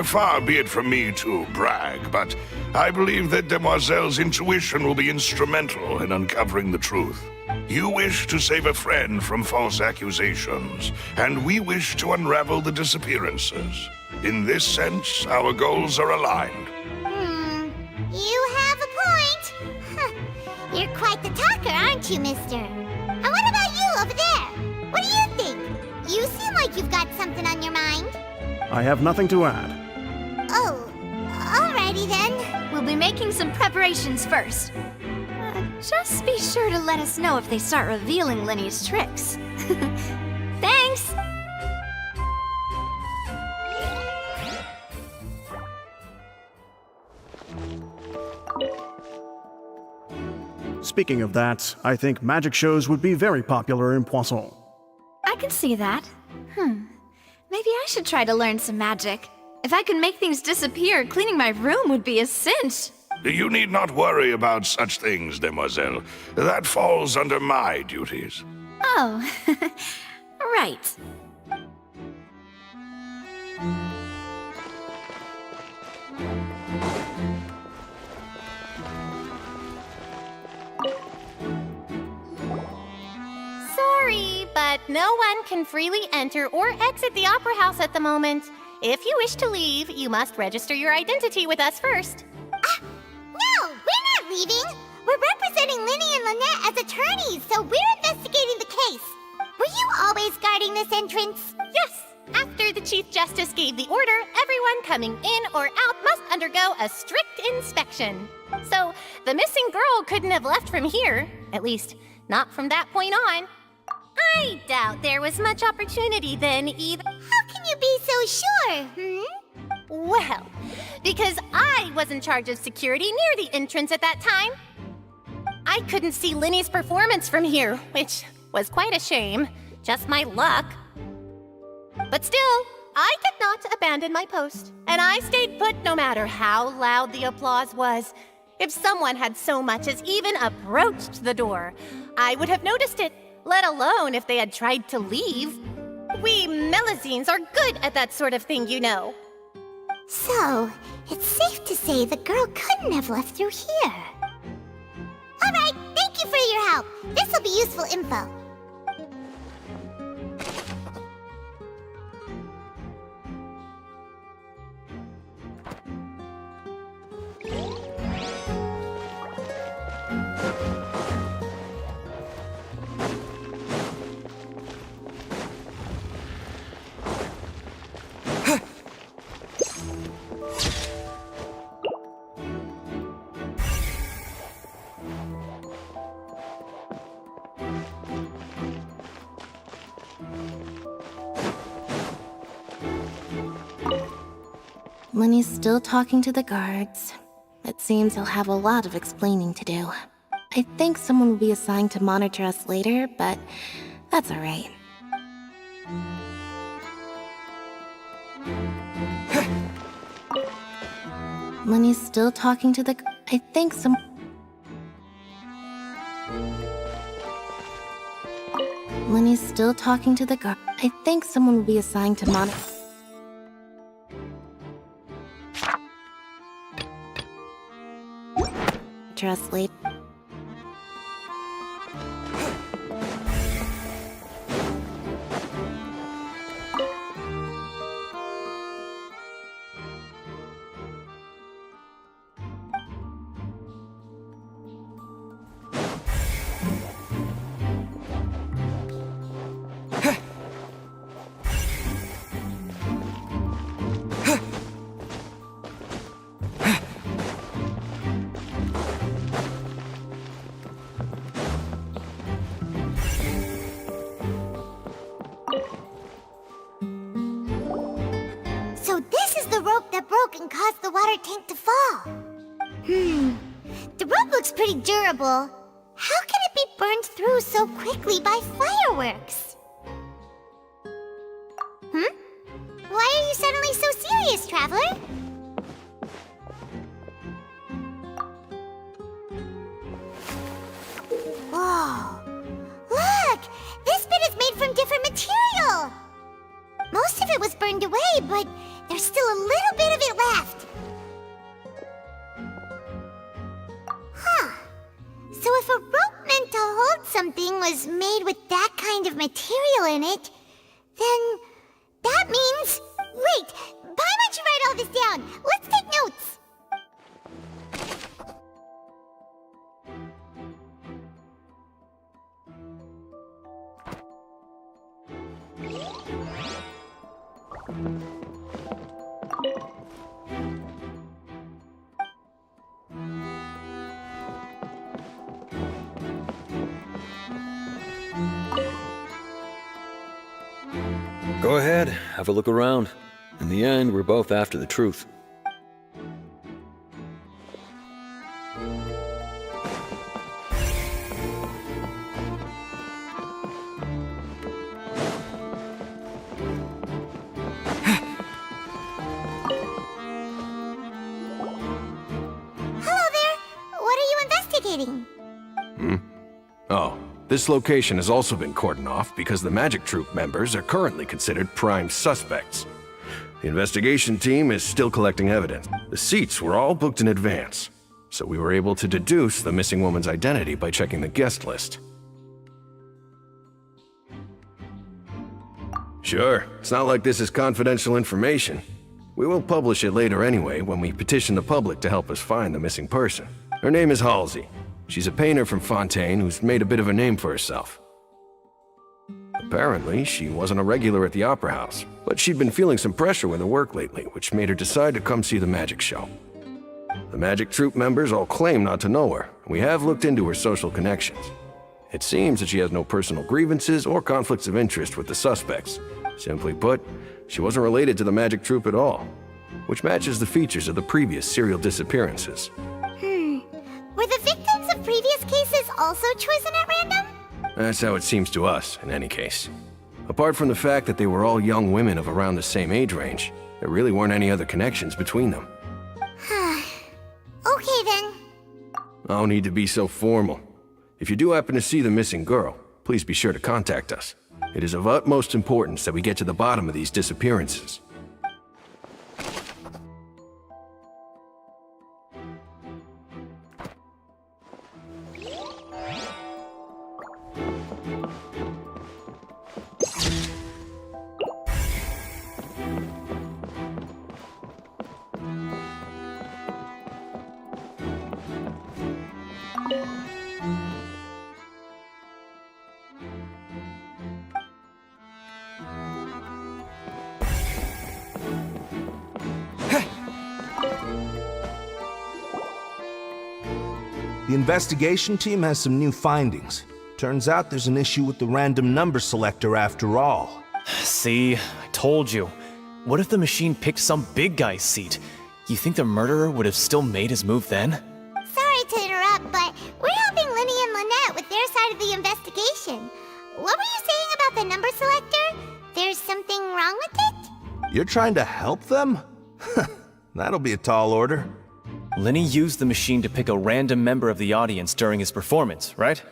Far be it from me to brag, but I believe that Demoiselle's intuition will be instrumental in uncovering the truth. You wish to save a friend from false accusations, and we wish to unravel the disappearances. In this sense, our goals are aligned. You have a point. You're quite the talker, aren't you, mister? And what about you over there? What do you think? You seem like you've got something on your mind. I have nothing to add. Oh, alrighty then. We'll be making some preparations first. Just be sure to let us know if they start revealing Linny's tricks. Thanks! Speaking of that, I think magic shows would be very popular in Poisson. I can see that. Maybe I should try to learn some magic. If I could make things disappear, cleaning my room would be a cinch. You need not worry about such things, demoiselle. That falls under my duties. Oh, right. Sorry, but no one can freely enter or exit the Opera House at the moment. If you wish to leave, you must register your identity with us first. No, we're not leaving. We're representing Linny and Lynette as attorneys, so we're investigating the case. Were you always guarding this entrance? Yes. After the Chief Justice gave the order, everyone coming in or out must undergo a strict inspection. So, the missing girl couldn't have left from here. At least, Not from that point on. I doubt there was much opportunity then either. How can you be so sure, Well, because I was in charge of security near the entrance at that time. I couldn't see Linny's performance from here, which was quite a shame. Just my luck. But still, I did not abandon my post, and I stayed put no matter how loud the applause was. If someone had so much as even approached the door, I would have noticed it, let alone if they had tried to leave. We Melusines are good at that sort of thing, you know. So, it's safe to say the girl couldn't have left through here. All right, thank you for your help. This will be useful info. Linny's still talking to the guards. It seems he'll have a lot of explaining to do. I think someone will be assigned to monitor us later, but that's alright. Linny's still talking to the... I think some... Linny's still talking to the guard. I think someone will be assigned to monitor... us later. So this is the rope that broke and caused the water tank to fall. The rope looks pretty durable. How can it be burned through so quickly by fireworks? Why are you suddenly so serious, Traveler? Whoa! Look! This bit is made from different material! Most of it was burned away, but there's still a little bit of it left. Huh. So if a rope meant to hold something was made with that kind of material in it, then that means... Wait! Why don't you write all this down? Let's take notes! Go ahead, have a look around. In the end, we're both after the truth. Hello there! What are you investigating? Oh, this location has also been cordoned off because the Magic Troop members are currently considered prime suspects. The investigation team is still collecting evidence. The seats were all booked in advance, so we were able to deduce the missing woman's identity by checking the guest list. Sure, it's not like this is confidential information. We will publish it later anyway when we petition the public to help us find the missing person. Her name is Halsey. She's a painter from Fontaine who's made a bit of a name for herself. Apparently, she wasn't a regular at the Opera House, but she'd been feeling some pressure with her work lately, which made her decide to come see the magic show. The Magic Troop members all claim not to know her, and we have looked into her social connections. It seems that she has no personal grievances or conflicts of interest with the suspects. Simply put, she wasn't related to the magic troupe at all, which matches the features of the previous serial disappearances. Were the victims of previous cases also chosen at random? That's how it seems to us, in any case. Apart from the fact that they were all young women of around the same age range, there really weren't any other connections between them. Okay then. No need to be so formal. If you do happen to see the missing girl, please be sure to contact us. It is of utmost importance that we get to the bottom of these disappearances. The investigation team has some new findings. Turns out there's an issue with the random number selector after all. See, I told you. What if the machine picked some big guy's seat? You think the murderer would have still made his move then? Sorry to interrupt, but we're helping Linny and Lynette with their side of the investigation. What were you saying about the number selector? There's something wrong with it? You're trying to help them? That'll be a tall order. Linny used the machine to pick a random member of the audience during his performance, right?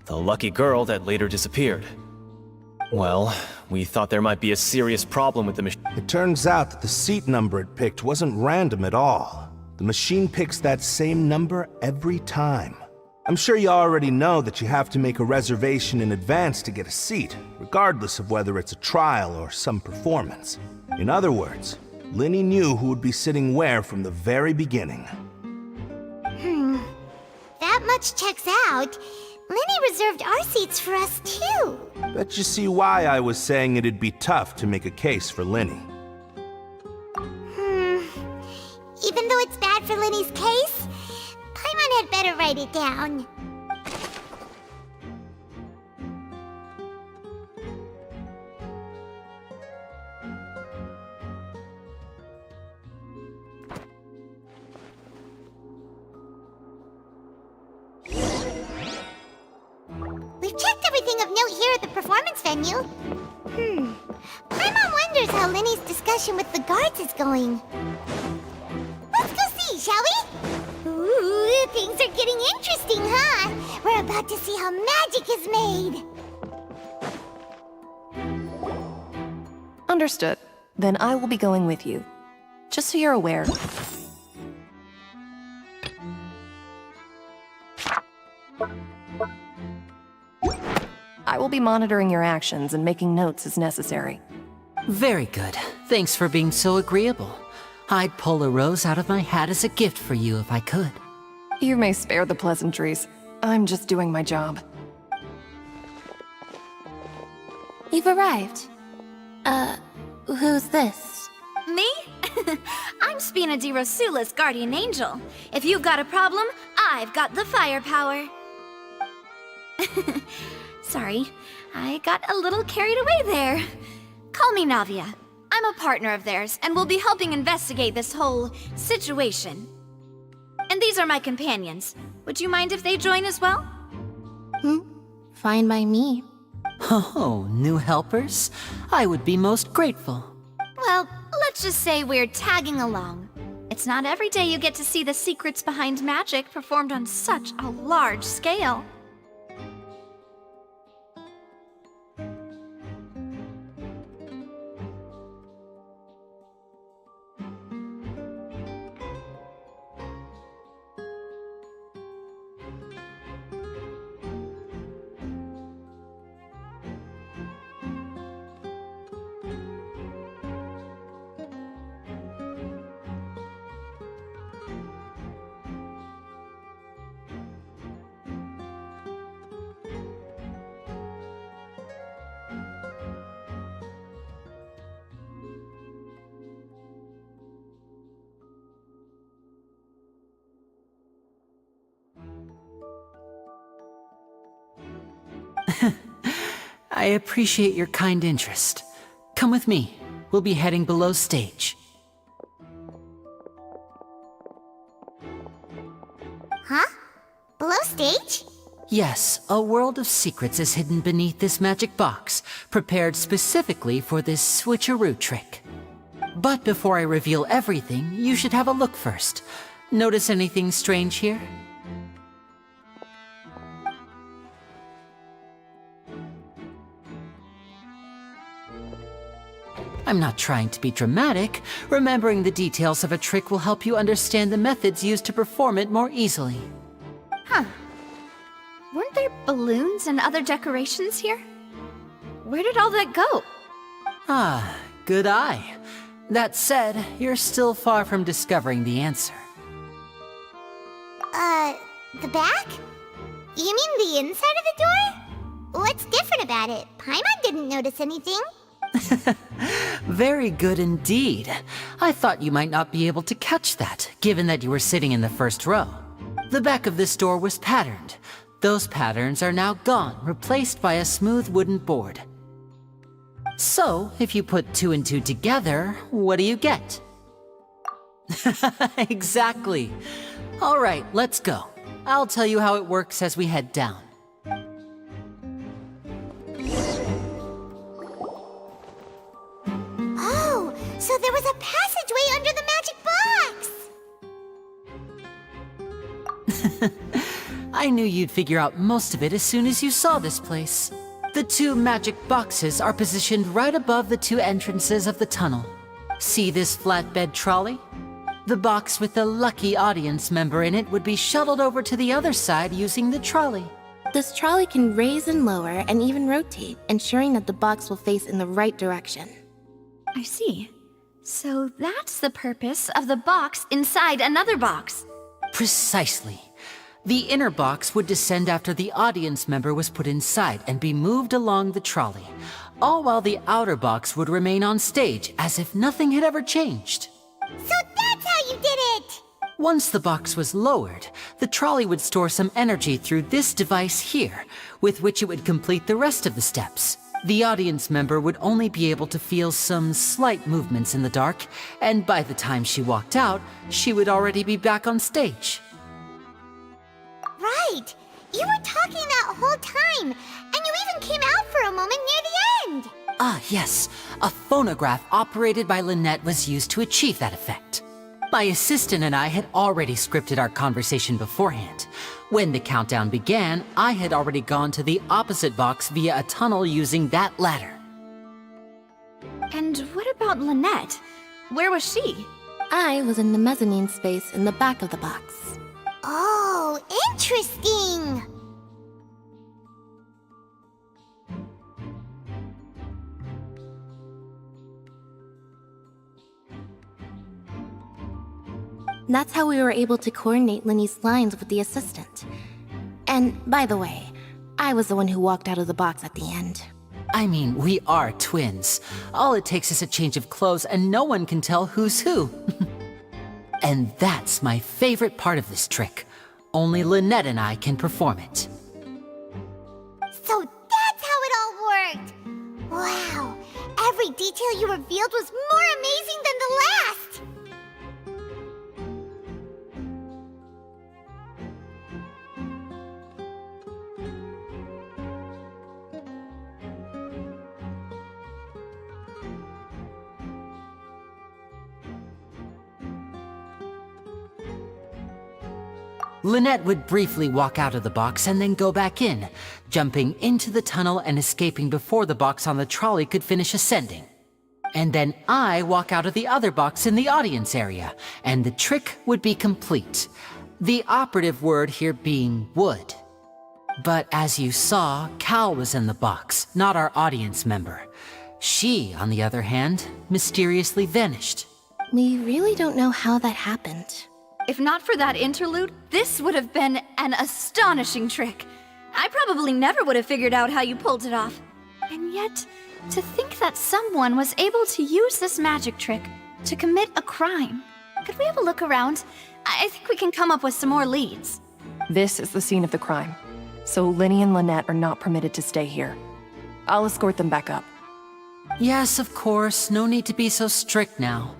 The lucky girl that later disappeared. Well, we thought there might be a serious problem with the machine. It turns out that the seat number it picked wasn't random at all. The machine picks that same number every time. I'm sure you already know that you have to make a reservation in advance to get a seat, regardless of whether it's a trial or some performance. In other words, Linny knew who would be sitting where from the very beginning. That much checks out. Linny reserved our seats for us too. Bet you see why I was saying it'd be tough to make a case for Linny. Even though it's bad for Linny's case, Paimon had better write it down. We've checked everything of note here at the performance venue. Paimon wonders how Linny's discussion with the guards is going. Let's go see, shall we? Ooh, things are getting interesting, huh? We're about to see how magic is made. Understood. Then I will be going with you. Just so you're aware. I will be monitoring your actions and making notes as necessary. Very good. Thanks for being so agreeable. I'd pull a rose out of my hat as a gift for you if I could. You may spare the pleasantries. I'm just doing my job. You've arrived. Who's this? Me? I'm Spina di Rosula's guardian angel. If you've got a problem, I've got the firepower. Sorry, I got a little carried away there. Call me Navia. I'm a partner of theirs, and will be helping investigate this whole situation. And these are my companions. Would you mind if they join as well? Fine by me. Oh, new helpers? I would be most grateful. Well, let's just say we're tagging along. It's not every day you get to see the secrets behind magic performed on such a large scale. I appreciate your kind interest. Come with me. We'll be heading below stage. Huh? Below stage? Yes, a world of secrets is hidden beneath this magic box, prepared specifically for this switcheroo trick. But before I reveal everything, you should have a look first. Notice anything strange here? I'm not trying to be dramatic. Remembering the details of a trick will help you understand the methods used to perform it more easily. Huh. Weren't there balloons and other decorations here? Where did all that go? Ah, good eye. That said, you're still far from discovering the answer. The back? You mean the inside of the door? What's different about it? Paimon didn't notice anything. Very good indeed. I thought you might not be able to catch that, given that you were sitting in the first row. The back of this door was patterned. Those patterns are now gone, replaced by a smooth wooden board. So, if you put 2 and 2 together, what do you get? Exactly. All right, let's go. I'll tell you how it works as we head down. Oh, so there was a passageway under the magic box! I knew you'd figure out most of it as soon as you saw this place. The 2 magic boxes are positioned right above the 2 entrances of the tunnel. See this flatbed trolley? The box with the lucky audience member in it would be shuttled over to the other side using the trolley. This trolley can raise and lower and even rotate, ensuring that the box will face in the right direction. I see. So that's the purpose of the box inside another box. Precisely. The inner box would descend after the audience member was put inside and be moved along the trolley, all while the outer box would remain on stage as if nothing had ever changed. So that's how you did it! Once the box was lowered, the trolley would store some energy through this device here, with which it would complete the rest of the steps. The audience member would only be able to feel some slight movements in the dark, and by the time she walked out, she would already be back on stage. Right! You were talking that whole time, and you even came out for a moment near the end! Ah, yes. A phonograph operated by Lynette was used to achieve that effect. My assistant and I had already scripted our conversation beforehand. When the countdown began, I had already gone to the opposite box via a tunnel using that ladder. And what about Lynette? Where was she? I was in the mezzanine space in the back of the box. Oh, interesting! That's how we were able to coordinate Linny's lines with the assistant. And, by the way, I was the one who walked out of the box at the end. I mean, we are twins. All it takes is a change of clothes and no one can tell who's who. And that's my favorite part of this trick. Only Lynette and I can perform it. So that's how it all worked! Wow! Every detail you revealed was more amazing than the last! Lynette would briefly walk out of the box and then go back in, jumping into the tunnel and escaping before the box on the trolley could finish ascending. And then I walk out of the other box in the audience area, and the trick would be complete. The operative word here being would. But as you saw, Cal was in the box, not our audience member. She, on the other hand, mysteriously vanished. We really don't know how that happened. If not for that interlude, this would have been an astonishing trick. I probably never would have figured out how you pulled it off. And yet, to think that someone was able to use this magic trick to commit a crime. Could we have a look around? I think we can come up with some more leads. This is the scene of the crime. so Linny and Lynette are not permitted to stay here. I'll escort them back up. Yes, of course. No need to be so strict now.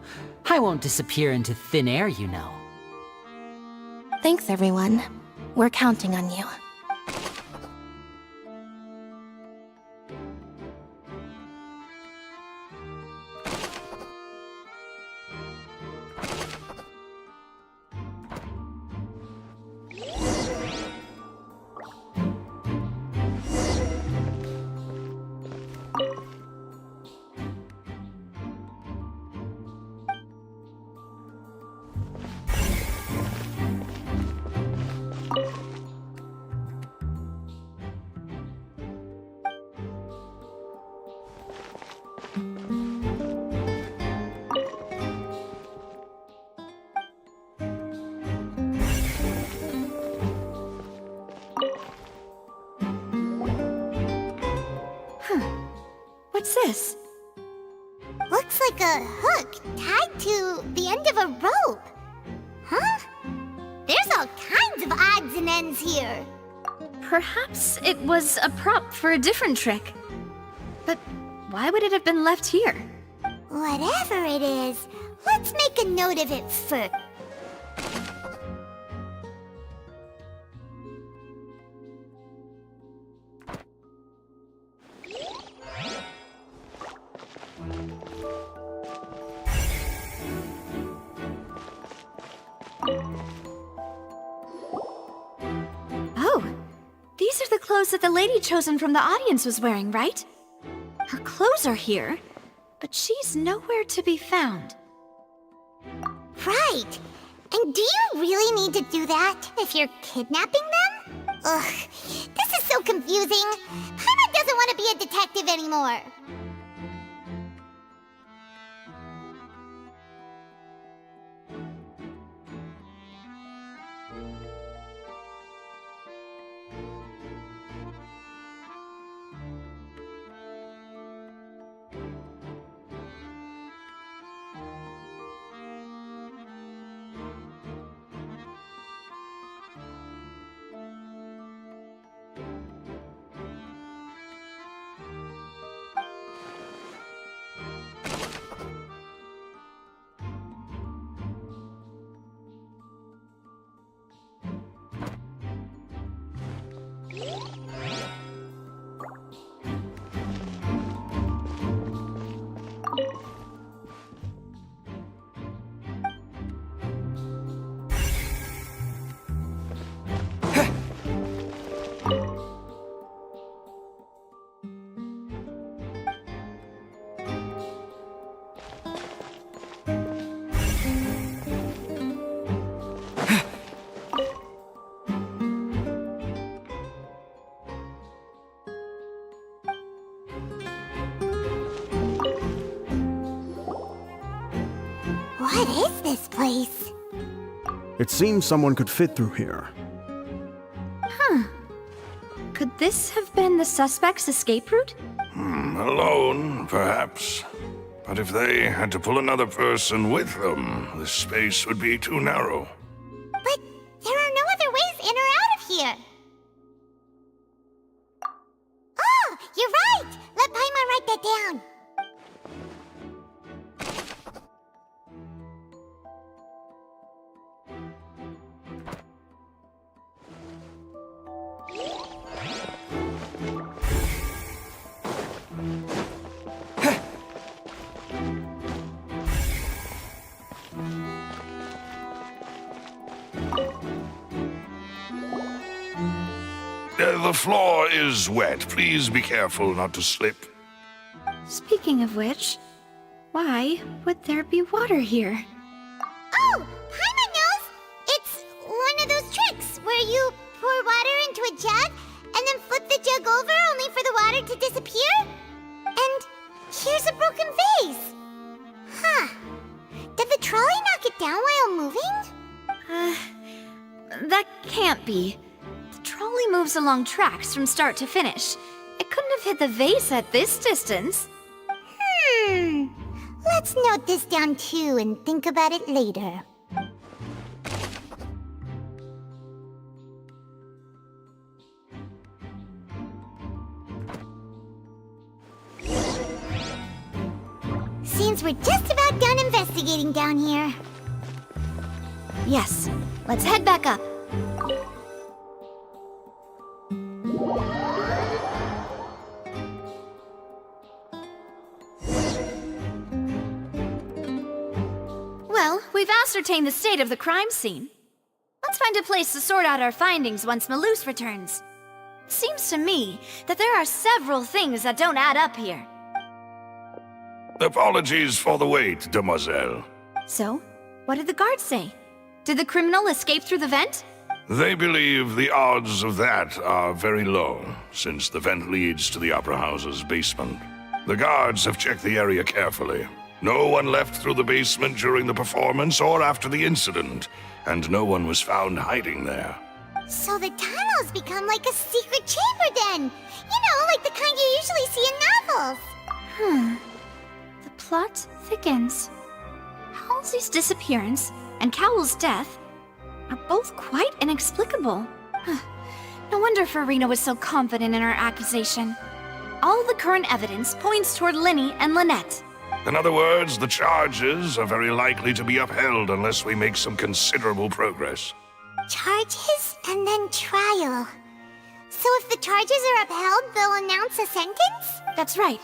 I won't disappear into thin air, you know. Thanks, everyone. We're counting on you. What's this? Looks like a hook tied to the end of a rope. Huh? There's all kinds of odds and ends here. Perhaps it was a prop for a different trick. But why would it have been left here? Whatever it is, let's make a note of it first. Oh, these are the clothes that the lady chosen from the audience was wearing, right? Her clothes are here, but she's nowhere to be found. Right. And do you really need to do that if you're kidnapping them? Ugh, this is so confusing. Paimon doesn't want to be a detective anymore. What is this place? It seems someone could fit through here. Huh. Could this have been the suspect's escape route? Alone, perhaps. But if they had to pull another person with them, the space would be too narrow. But there are no other ways in or out of here. Oh, you're right! Let Paimon write that down. The floor is wet. Please be careful not to slip. Speaking of which, why would there be water here? Oh, Paimon knows! It's one of those tricks where you pour water into a jug and then flip the jug over only for the water to disappear? And here's a broken vase. Huh. Did the trolley knock it down while moving? That can't be. The trolley moves along tracks from start to finish. It couldn't have hit the vase at this distance. Let's note this down too and think about it later. we're just about done investigating down here. Yes, let's head back up. Well, we've ascertained the state of the crime scene. Let's find a place to sort out our findings once Malouse returns. It seems to me that there are several things that don't add up here. Apologies for the wait, demoiselle. So, what did the guards say? Did the criminal escape through the vent? They believe the odds of that are very low, since the vent leads to the Opera House's basement. The guards have checked the area carefully. No one left through the basement during the performance or after the incident, and no one was found hiding there. So the tunnels become like a secret chamber then! You know, like the kind you usually see in novels! The plot thickens. Halsey's disappearance and Cowell's death are both quite inexplicable. No wonder Farina was so confident in her accusation. All the current evidence points toward Linny and Lynette. In other words, the charges are very likely to be upheld unless we make some considerable progress. Charges and then trial. So if the charges are upheld, they'll announce a sentence? That's right.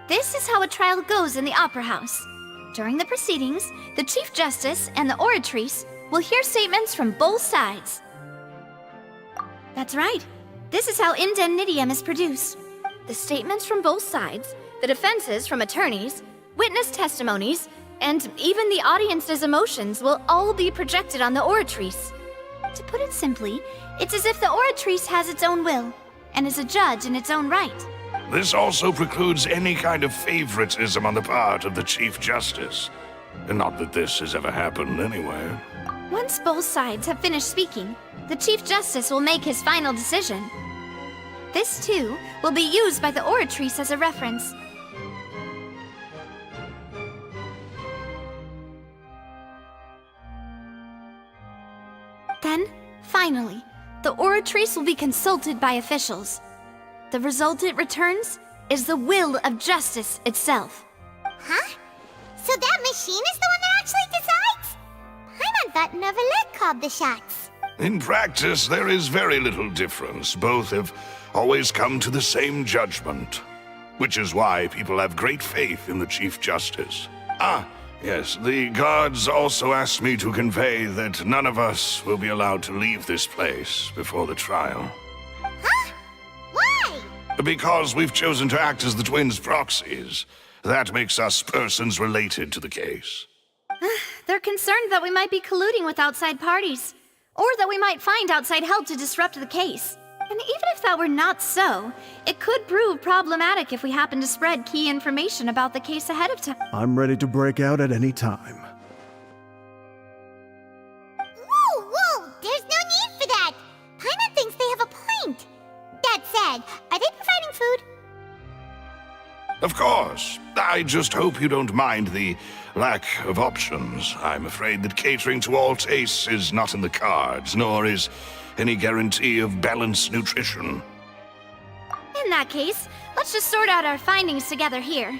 This is how a trial goes in the Opera House. During the proceedings, the Chief Justice and the Oratrice will hear statements from both sides. That's right. This is how indemnitium is produced. The statements from both sides, the defenses from attorneys, witness testimonies, and even the audience's emotions will all be projected on the Oratrice. To put it simply, it's as if the Oratrice has its own will, and is a judge in its own right. This also precludes any kind of favoritism on the part of the Chief Justice. And not that this has ever happened anyway. Once both sides have finished speaking, the Chief Justice will make his final decision. This, too, will be used by the Oratrice as a reference. Then, finally, the Oratrice will be consulted by officials. The result it returns is the will of justice itself. Huh? So that machine is the one that actually decides? Paimon thought Neuvillette called the shots. In practice, there is very little difference. Both have always come to the same judgment. Which is why people have great faith in the Chief Justice. Ah, yes, the guards also asked me to convey that none of us will be allowed to leave this place before the trial. Huh? Why? Because we've chosen to act as the twins' proxies. That makes us persons related to the case. They're concerned that we might be colluding with outside parties, or that we might find outside help to disrupt the case. And even if that were not so, it could prove problematic if we happen to spread key information about the case ahead of time. I'm ready to break out at any time. Whoa, whoa! There's no need for that! Paimon thinks they have a point. That said, are they providing food? Of course. I just hope you don't mind the lack of options. I'm afraid that catering to all tastes is not in the cards, nor is any guarantee of balanced nutrition. In that case, let's just sort out our findings together here.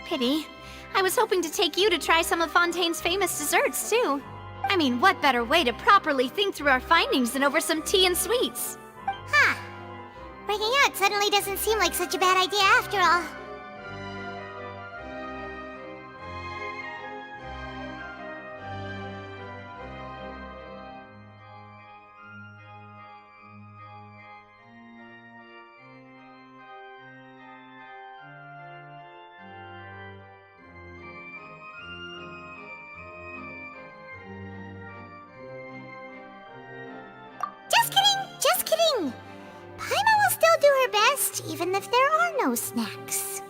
Pity. I was hoping to take you to try some of Fontaine's famous desserts, too. I mean, what better way to properly think through our findings than over some tea and sweets? Huh. Breaking out suddenly doesn't seem like such a bad idea after all. Just kidding! Paimon will still do her best, even if there are no snacks.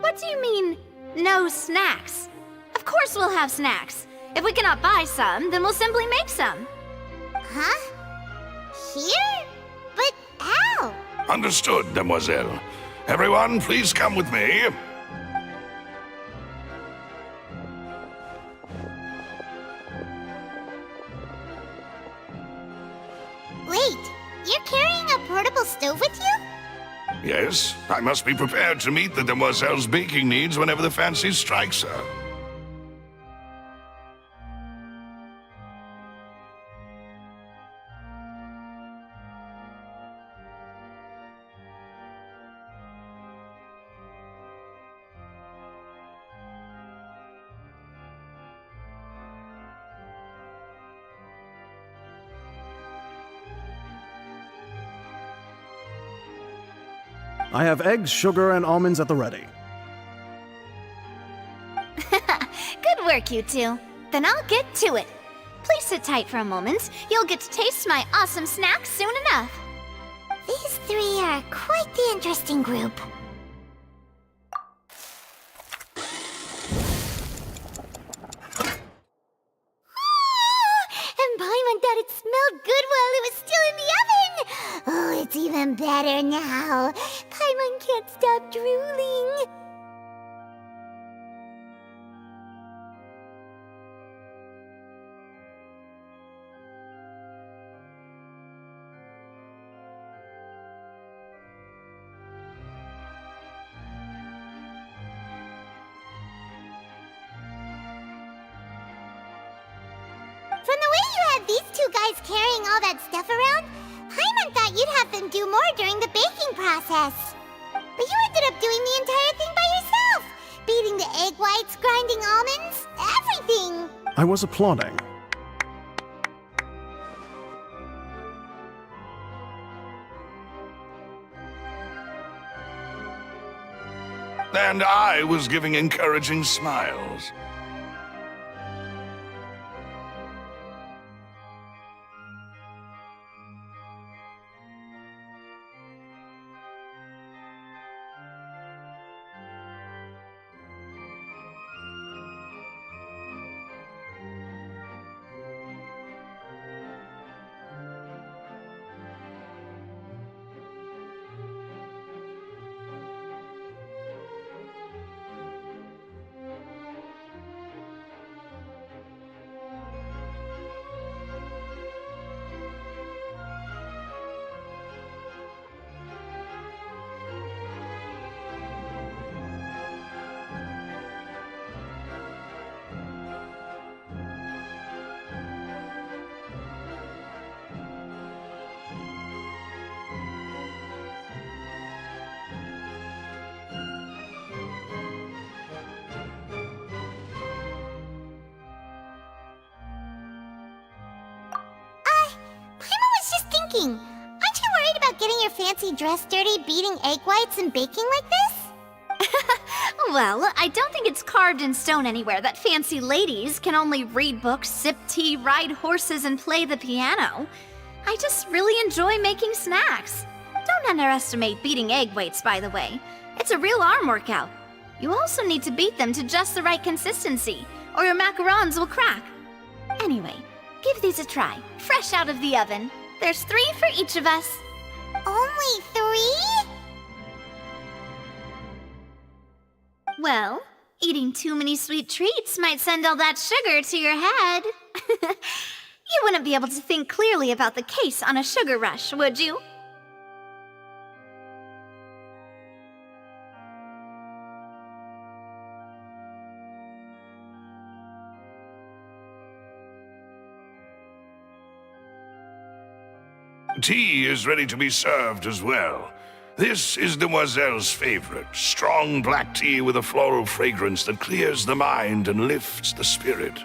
What do you mean, no snacks? Of course we'll have snacks. If we cannot buy some, then we'll simply make some. Huh? Here? But how? Understood, demoiselle. Everyone, please come with me. Wait, you're carrying a portable stove with you? Yes, I must be prepared to meet the demoiselle's baking needs whenever the fancy strikes her. I have eggs, sugar, and almonds at the ready. Good work, you two. Then I'll get to it. Please sit tight for a moment. You'll get to taste my awesome snacks soon enough. These three are quite the interesting group. And Paimon thought it smelled good while it was still in the oven! Oh, it's even better now. Paimon can't stop drooling. From the way you had these two guys carrying all that stuff around, Paimon thought you'd have them do more during the baking process. But you ended up doing the entire thing by yourself! Beating the egg whites, grinding almonds, everything! I was applauding. And I was giving encouraging smiles. Aren't you worried about getting your fancy dress dirty beating egg whites and baking like this? Well, I don't think it's carved in stone anywhere that fancy ladies can only read books, sip tea, ride horses, and play the piano. I just really enjoy making snacks. Don't underestimate beating egg whites, by the way. It's a real arm workout. You also need to beat them to just the right consistency, or your macarons will crack. Anyway, give these a try, fresh out of the oven. There's 3 for each of us. Only 3? Well, eating too many sweet treats might send all that sugar to your head. You wouldn't be able to think clearly about the case on a sugar rush, would you? Tea is ready to be served as well. This is Demoiselle's favorite, strong black tea with a floral fragrance that clears the mind and lifts the spirit.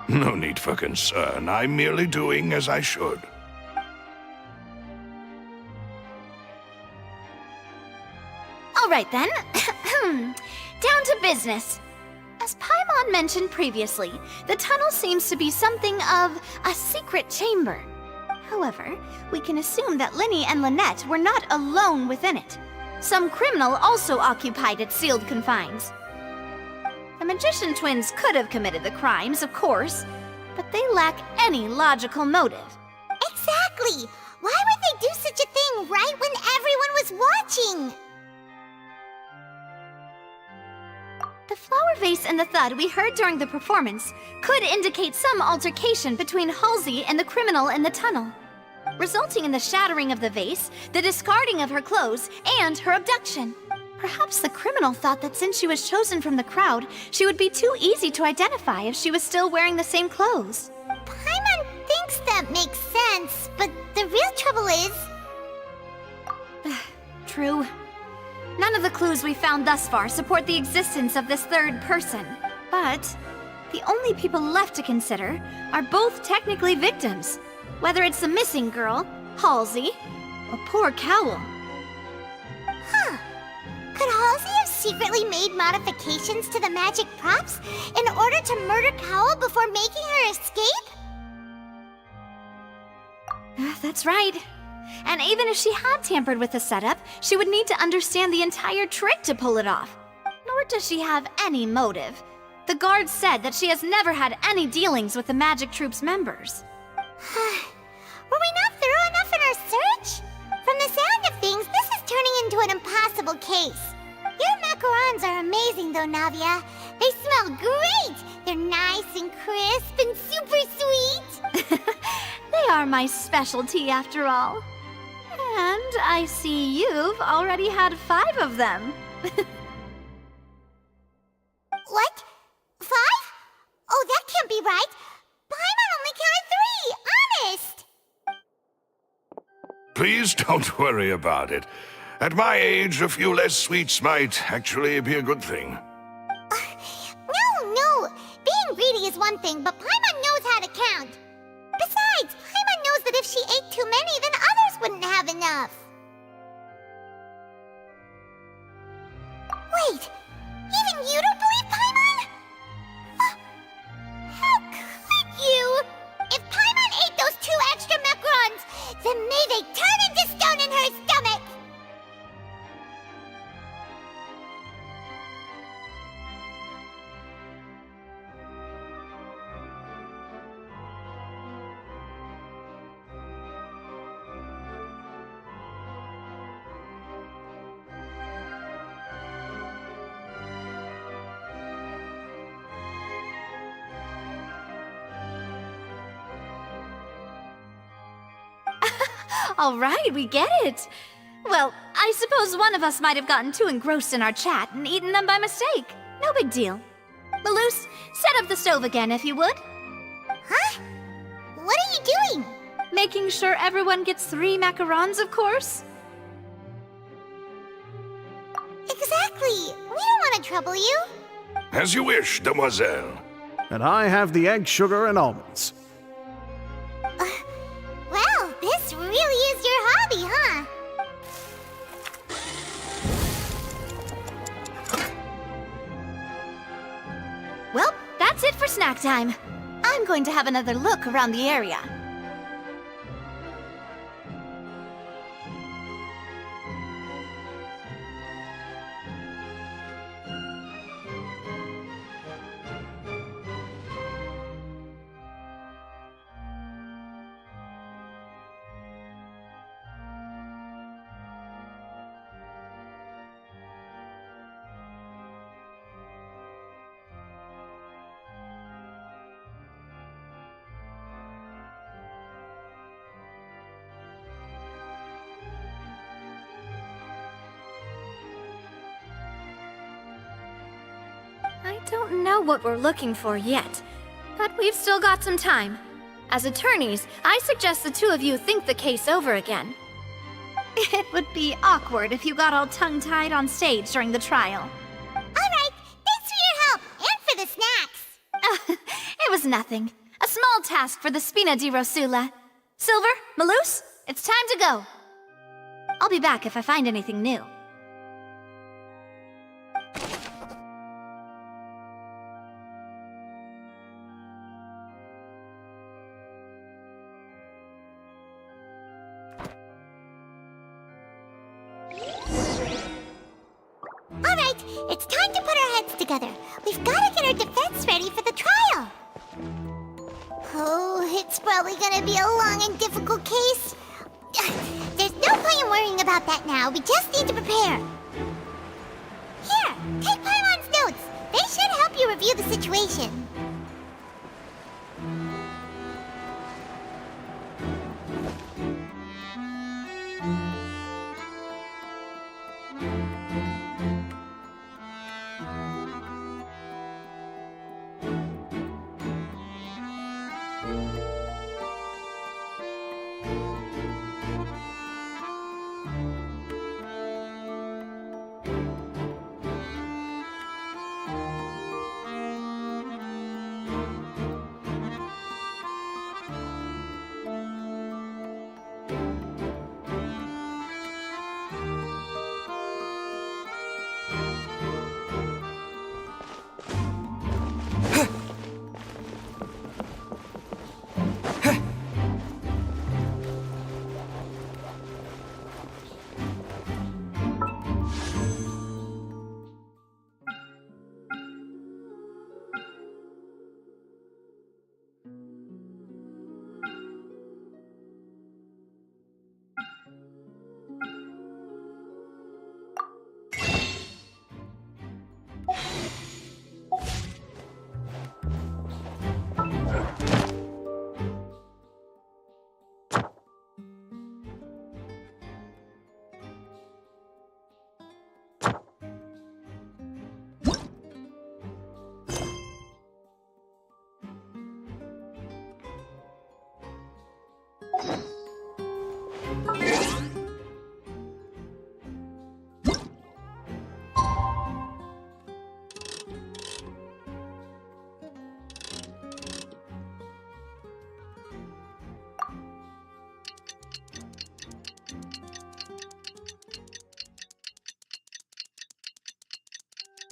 No need for concern, I'm merely doing as I should. All right then, down to business. As Paimon mentioned previously, the tunnel seems to be something of a secret chamber. However, we can assume that Linny and Lynette were not alone within it. Some criminal also occupied its sealed confines. The magician twins could have committed the crimes, of course, but they lack any logical motive. Exactly! Why would they do such a thing right when everyone was watching? The flower vase and the thud we heard during the performance could indicate some altercation between Halsey and the criminal in the tunnel. resulting in the shattering of the vase, the discarding of her clothes, and her abduction. Perhaps the criminal thought that since she was chosen from the crowd, she would be too easy to identify if she was still wearing the same clothes. Paimon thinks that makes sense, but the real trouble is... True. None of the clues we found thus far support the existence of this third person. But the only people left to consider are both technically victims, whether it's the missing girl, Halsey, or poor Cowell. Huh. Could Halsey have secretly made modifications to the magic props in order to murder Cowell before making her escape? That's right. And even if she had tampered with the setup, she would need to understand the entire trick to pull it off. Nor does she have any motive. The guards said that she has never had any dealings with the Magic Troop's members. Were we not thorough enough in our search? From the sound of things, this is turning into an impossible case. Your macarons are amazing though, Navia. They smell great! They're nice and crisp and super sweet! They are my specialty after all. And I see you've already had 5 of them. What? 5? Oh, that can't be right! Paimon only counted 3, honest! Please don't worry about it. At my age, a few less sweets might actually be a good thing. No! Being greedy is one thing, but Paimon knows how to count. Besides, Paimon knows that if she ate too many, then others wouldn't have enough. Wait, even you don't believe Paimon? How could you? If Paimon ate those 2 extra macarons, then may they turn into stone in her stomach! All right, we get it. Well, I suppose one of us might have gotten too engrossed in our chat and eaten them by mistake. No big deal. Maloose, set up the stove again if you would. Huh? What are you doing? Making sure everyone gets 3 macarons, of course. Exactly. We don't want to trouble you. As you wish, demoiselle. And I have the egg, sugar, and almonds. Well, this really is your hobby, huh? Well, that's it for snack time. I'm going to have another look around the area. I don't know what we're looking for yet, but we've still got some time. As attorneys, I suggest the 2 of you think the case over again. It would be awkward if you got all tongue-tied on stage during the trial. All right, thanks for your help, and for the snacks. It was nothing. A small task for the Spina di Rosula. Silver, Maloose, it's time to go. I'll be back if I find anything new. All right, it's time to put our heads together. We've got to get our defense ready for the trial. Oh, it's probably gonna be a long and difficult case. There's no point in worrying about that now. We just need to prepare. Here, take Paimon's notes. They should help you review the situation.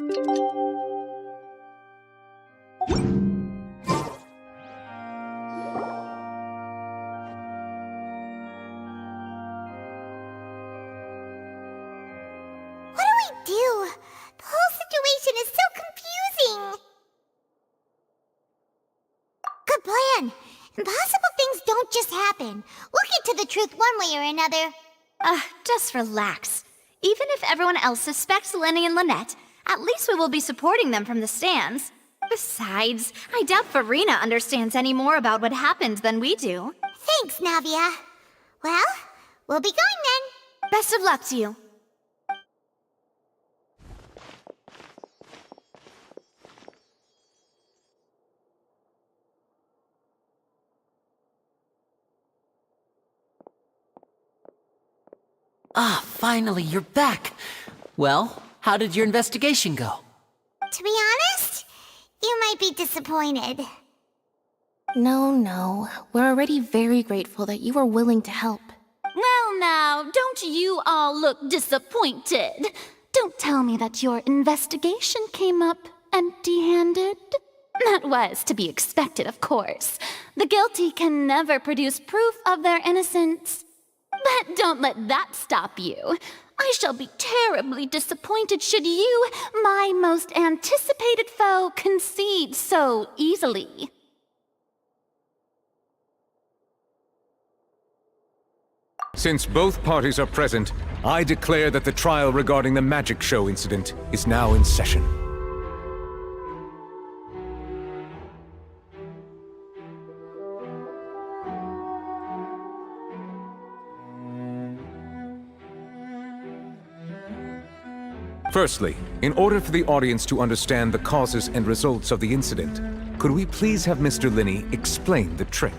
What do we do? The whole situation is so confusing. Good plan. Impossible things don't just happen. We'll get to the truth one way or another. Just relax. Even if everyone else suspects Lenny and Lynette, at least we will be supporting them from the stands. Besides, I doubt Farina understands any more about what happened than we do. Thanks, Navia. Well, we'll be going then. Best of luck to you. Ah, finally, you're back. Well, how did your investigation go? To be honest, you might be disappointed. No. We're already very grateful that you were willing to help. Well now, don't you all look disappointed. Don't tell me that your investigation came up empty-handed. That was to be expected, of course. The guilty can never produce proof of their innocence. But don't let that stop you. I shall be terribly disappointed should you, my most anticipated foe, concede so easily. Since both parties are present, I declare that the trial regarding the magic show incident is now in session. Firstly, in order for the audience to understand the causes and results of the incident, could we please have Mr. Linney explain the trick?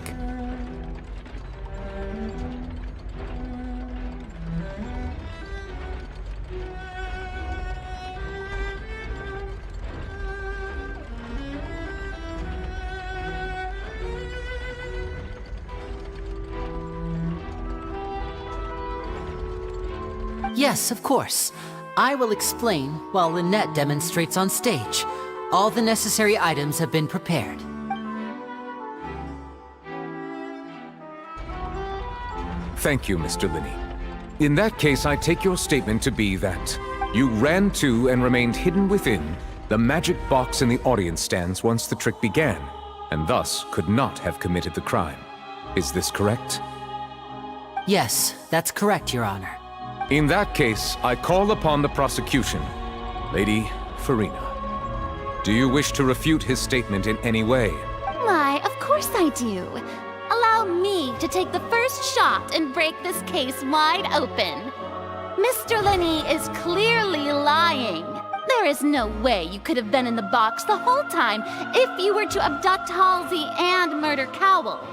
Yes, of course. I will explain while Lynette demonstrates on stage. All the necessary items have been prepared. Thank you, Mr. Linney. In that case, I take your statement to be that you ran to and remained hidden within the magic box in the audience stands once the trick began, and thus could not have committed the crime. Is this correct? Yes, that's correct, Your Honor. In that case, I call upon the prosecution. Lady Farina, do you wish to refute his statement in any way? Why, of course I do. Allow me to take the first shot and break this case wide open. Mr. Linney is clearly lying. There is no way you could have been in the box the whole time if you were to abduct Halsey and murder Cowell.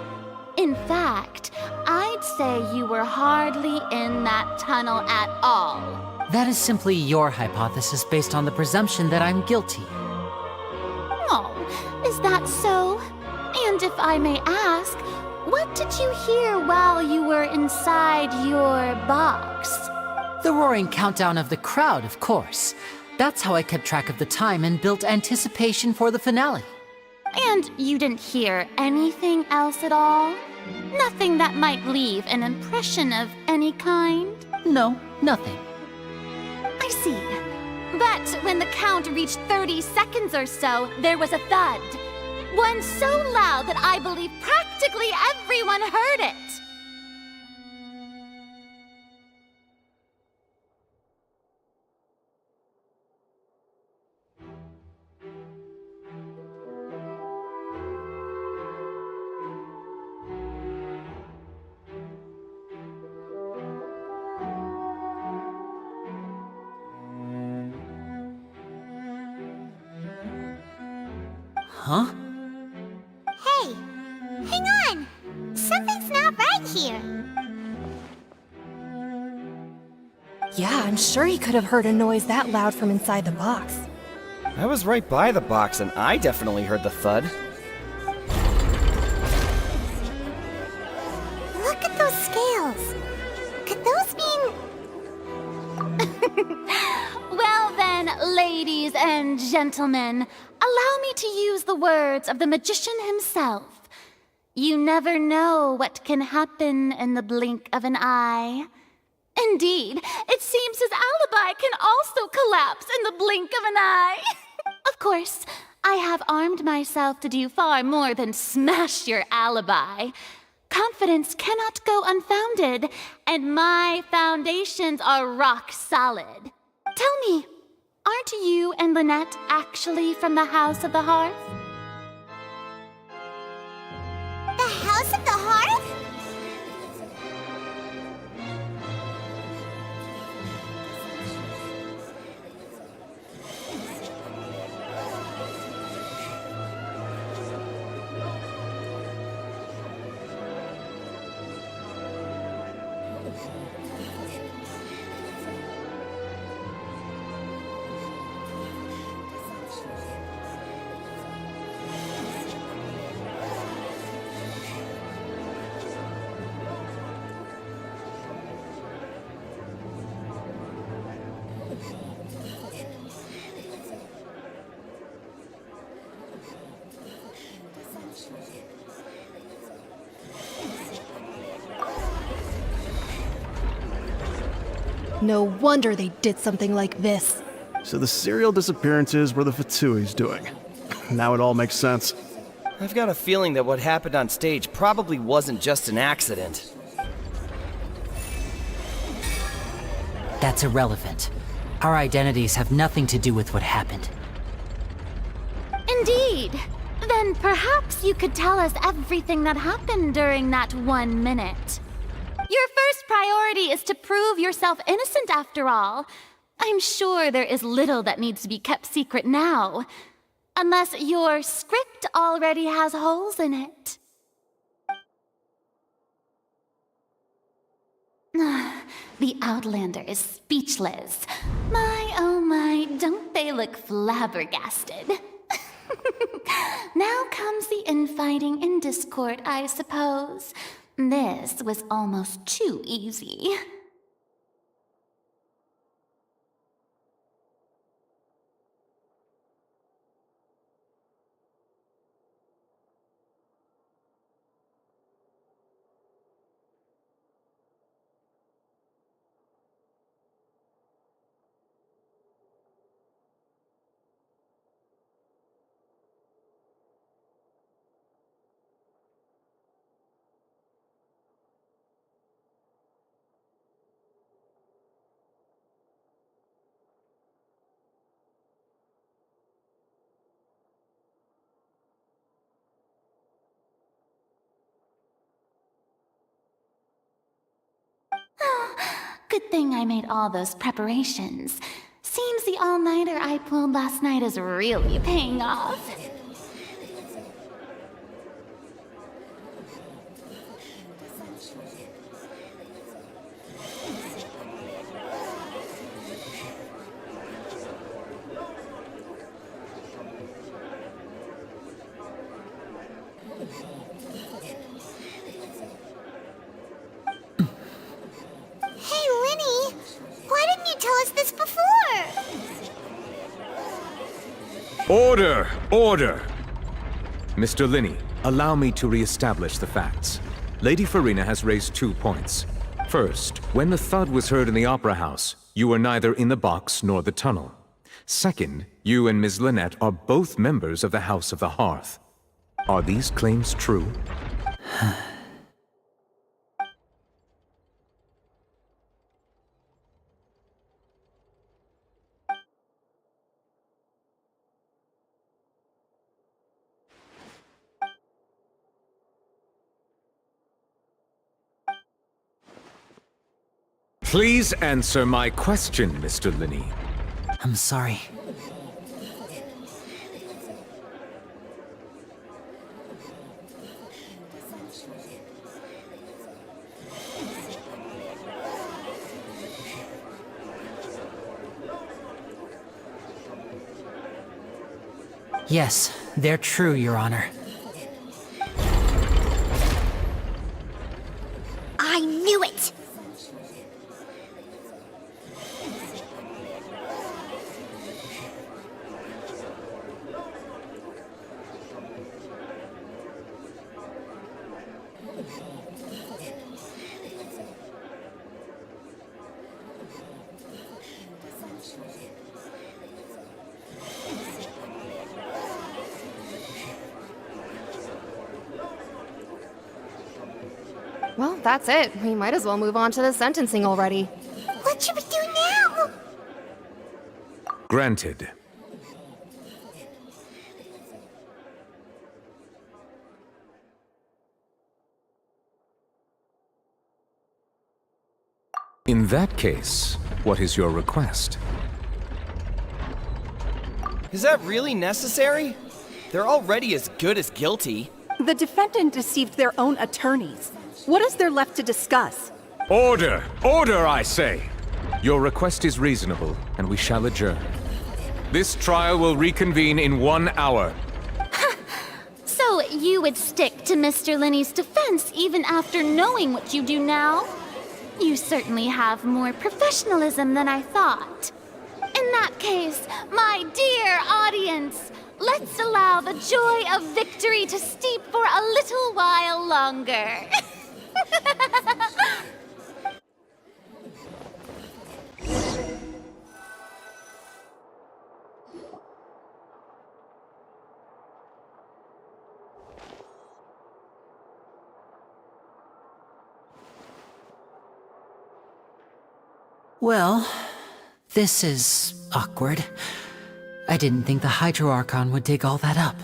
In fact, I'd say you were hardly in that tunnel at all. That is simply your hypothesis based on the presumption that I'm guilty. Oh, is that so? And if I may ask, what did you hear while you were inside your box? The roaring countdown of the crowd, of course. That's how I kept track of the time and built anticipation for the finale. And you didn't hear anything else at all? Nothing that might leave an impression of any kind? No, nothing. I see. But when the count reached 30 seconds or so, there was a thud. One so loud that I believe practically everyone heard it. Huh? Hey, hang on! Something's not right here. Yeah, I'm sure he could have heard a noise that loud from inside the box. I was right by the box and I definitely heard the thud. Look at those scales. Could those mean... Well then, ladies and gentlemen, allow me to use the words of the magician himself. You never know what can happen in the blink of an eye. Indeed, it seems his alibi can also collapse in the blink of an eye. Of course, I have armed myself to do far more than smash your alibi. Confidence cannot go unfounded, and my foundations are rock solid. Tell me, aren't you and Lynette actually from the House of the Hearth? The House of the Hearth? No wonder they did something like this. So the serial disappearances were the Fatui's doing. Now it all makes sense. I've got a feeling that what happened on stage probably wasn't just an accident. That's irrelevant. Our identities have nothing to do with what happened. Indeed. Then perhaps you could tell us everything that happened during that 1 minute. Your first priority is to prove yourself innocent after all. I'm sure there is little that needs to be kept secret now. Unless your script already has holes in it. The Outlander is speechless. My, oh my, don't they look flabbergasted? Now comes the infighting and discord, I suppose. This was almost too easy. Good thing I made all those preparations. Seems the all-nighter I pulled last night is really paying off. Order! Order! Mr. Linney, allow me to re-establish the facts. Lady Farina has raised 2 points. First, when the thud was heard in the Opera House, you were neither in the box nor the tunnel. Second, you and Ms. Lynette are both members of the House of the Hearth. Are these claims true? Please answer my question, Mr. Linney. I'm sorry. Yes, they're true, Your Honor. I knew it! Well, that's it. We might as well move on to the sentencing already. What should we do now? Granted. In that case, what is your request? Is that really necessary? They're already as good as guilty. The defendant deceived their own attorneys. What is there left to discuss? Order! Order, I say! Your request is reasonable, and we shall adjourn. This trial will reconvene in 1 hour. So you would stick to Mr. Linney's defense even after knowing what you do now? You certainly have more professionalism than I thought. In that case, my dear audience, let's allow the joy of victory to steep for a little while longer. Well, this is awkward. I didn't think the Hydro Archon would dig all that up.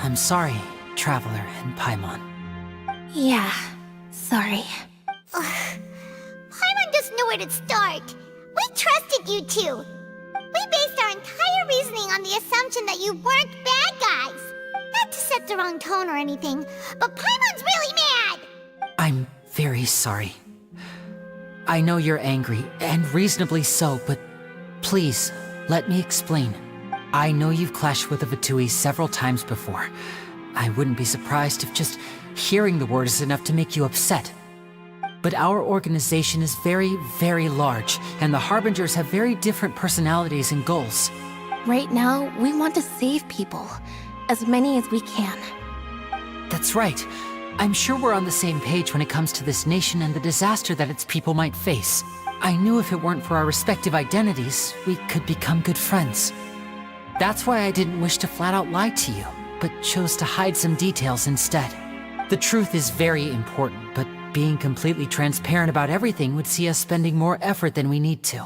I'm sorry, Traveler and Paimon. Yeah, sorry. Paimon doesn't know where to start. We trusted you two. We based our entire reasoning on the assumption that you weren't bad guys. Not to set the wrong tone or anything, but Paimon's really mad! I'm very sorry. I know you're angry, and reasonably so, but please, let me explain. I know you've clashed with the Fatui several times before. I wouldn't be surprised if just hearing the word is enough to make you upset. But our organization is very, very large, and the Harbingers have very different personalities and goals. Right now, we want to save people. As many as we can. That's right. I'm sure we're on the same page when it comes to this nation and the disaster that its people might face. I knew if it weren't for our respective identities, we could become good friends. That's why I didn't wish to flat out lie to you, but chose to hide some details instead. The truth is very important, but being completely transparent about everything would see us spending more effort than we need to.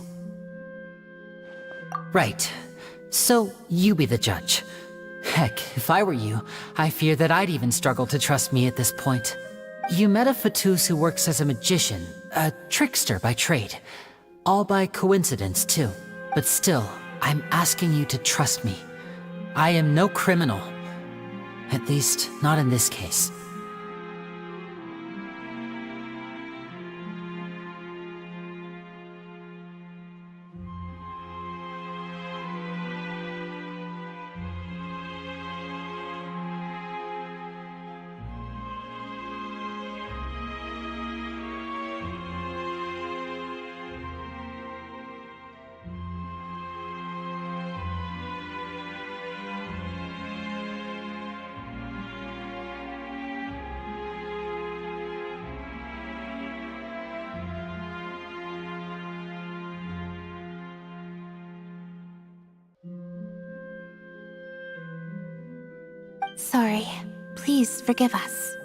Right. So, you be the judge. Heck, if I were you, I fear that I'd even struggle to trust me at this point. You met a Fatus who works as a magician, a trickster by trade. All by coincidence, too. But still, I'm asking you to trust me. I am no criminal. At least, not in this case. Sorry. Please forgive us.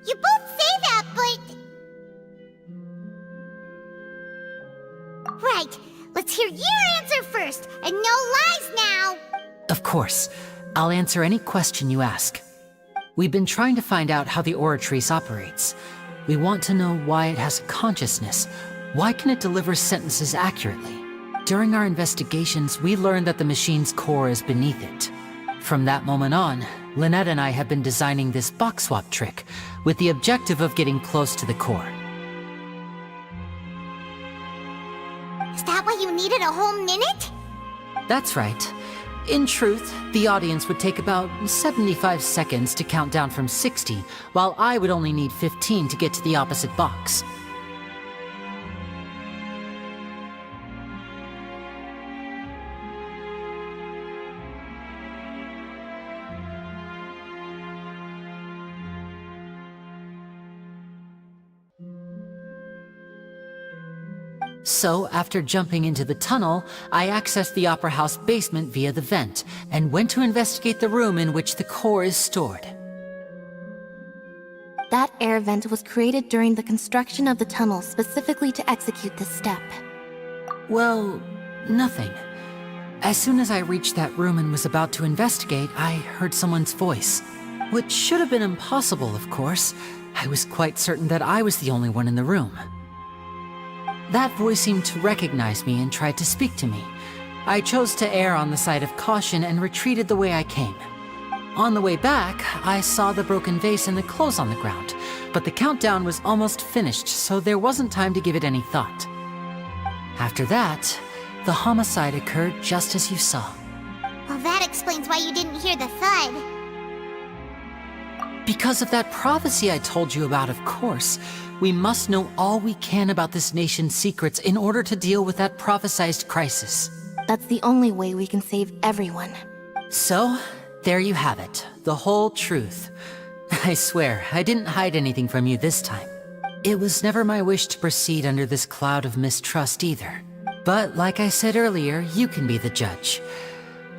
You both say that, but... Right. Let's hear your answer first, and no lies now! Of course. I'll answer any question you ask. We've been trying to find out how the Oratrice operates. We want to know why it has a consciousness. Why can it deliver sentences accurately? During our investigations, we learned that the machine's core is beneath it. From that moment on, Lynette and I have been designing this box swap trick with the objective of getting close to the core. Is that why you needed a whole minute? That's right. In truth, the audience would take about 75 seconds to count down from 60, while I would only need 15 to get to the opposite box. So, after jumping into the tunnel, I accessed the Opera House basement via the vent, and went to investigate the room in which the core is stored. That air vent was created during the construction of the tunnel specifically to execute this step. Well, nothing. As soon as I reached that room and was about to investigate, I heard someone's voice. Which should have been impossible, of course. I was quite certain that I was the only one in the room. That voice seemed to recognize me and tried to speak to me. I chose to err on the side of caution and retreated the way I came. On the way back, I saw the broken vase and the clothes on the ground, but the countdown was almost finished, so there wasn't time to give it any thought. After that, the homicide occurred just as you saw. Well, that explains why you didn't hear the thud. Because of that prophecy I told you about, of course. We must know all we can about this nation's secrets in order to deal with that prophesized crisis. That's the only way we can save everyone. So, there you have it. The whole truth. I swear, I didn't hide anything from you this time. It was never my wish to proceed under this cloud of mistrust either. But like I said earlier, you can be the judge.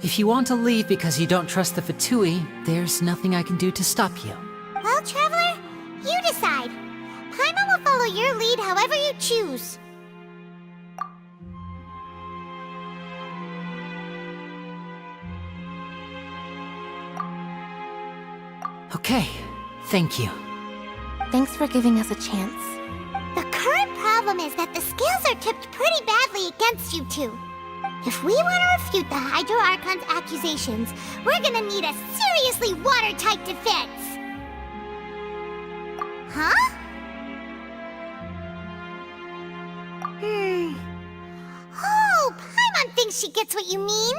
If you want to leave because you don't trust the Fatui, there's nothing I can do to stop you. Well, Traveler, you decide. Paimon will follow your lead however you choose. Okay, thank you. Thanks for giving us a chance. The current problem is that the scales are tipped pretty badly against you two. If we want to refute the Hydro Archon's accusations, we're gonna need a seriously watertight defense. Huh? Oh, Paimon thinks she gets what you mean.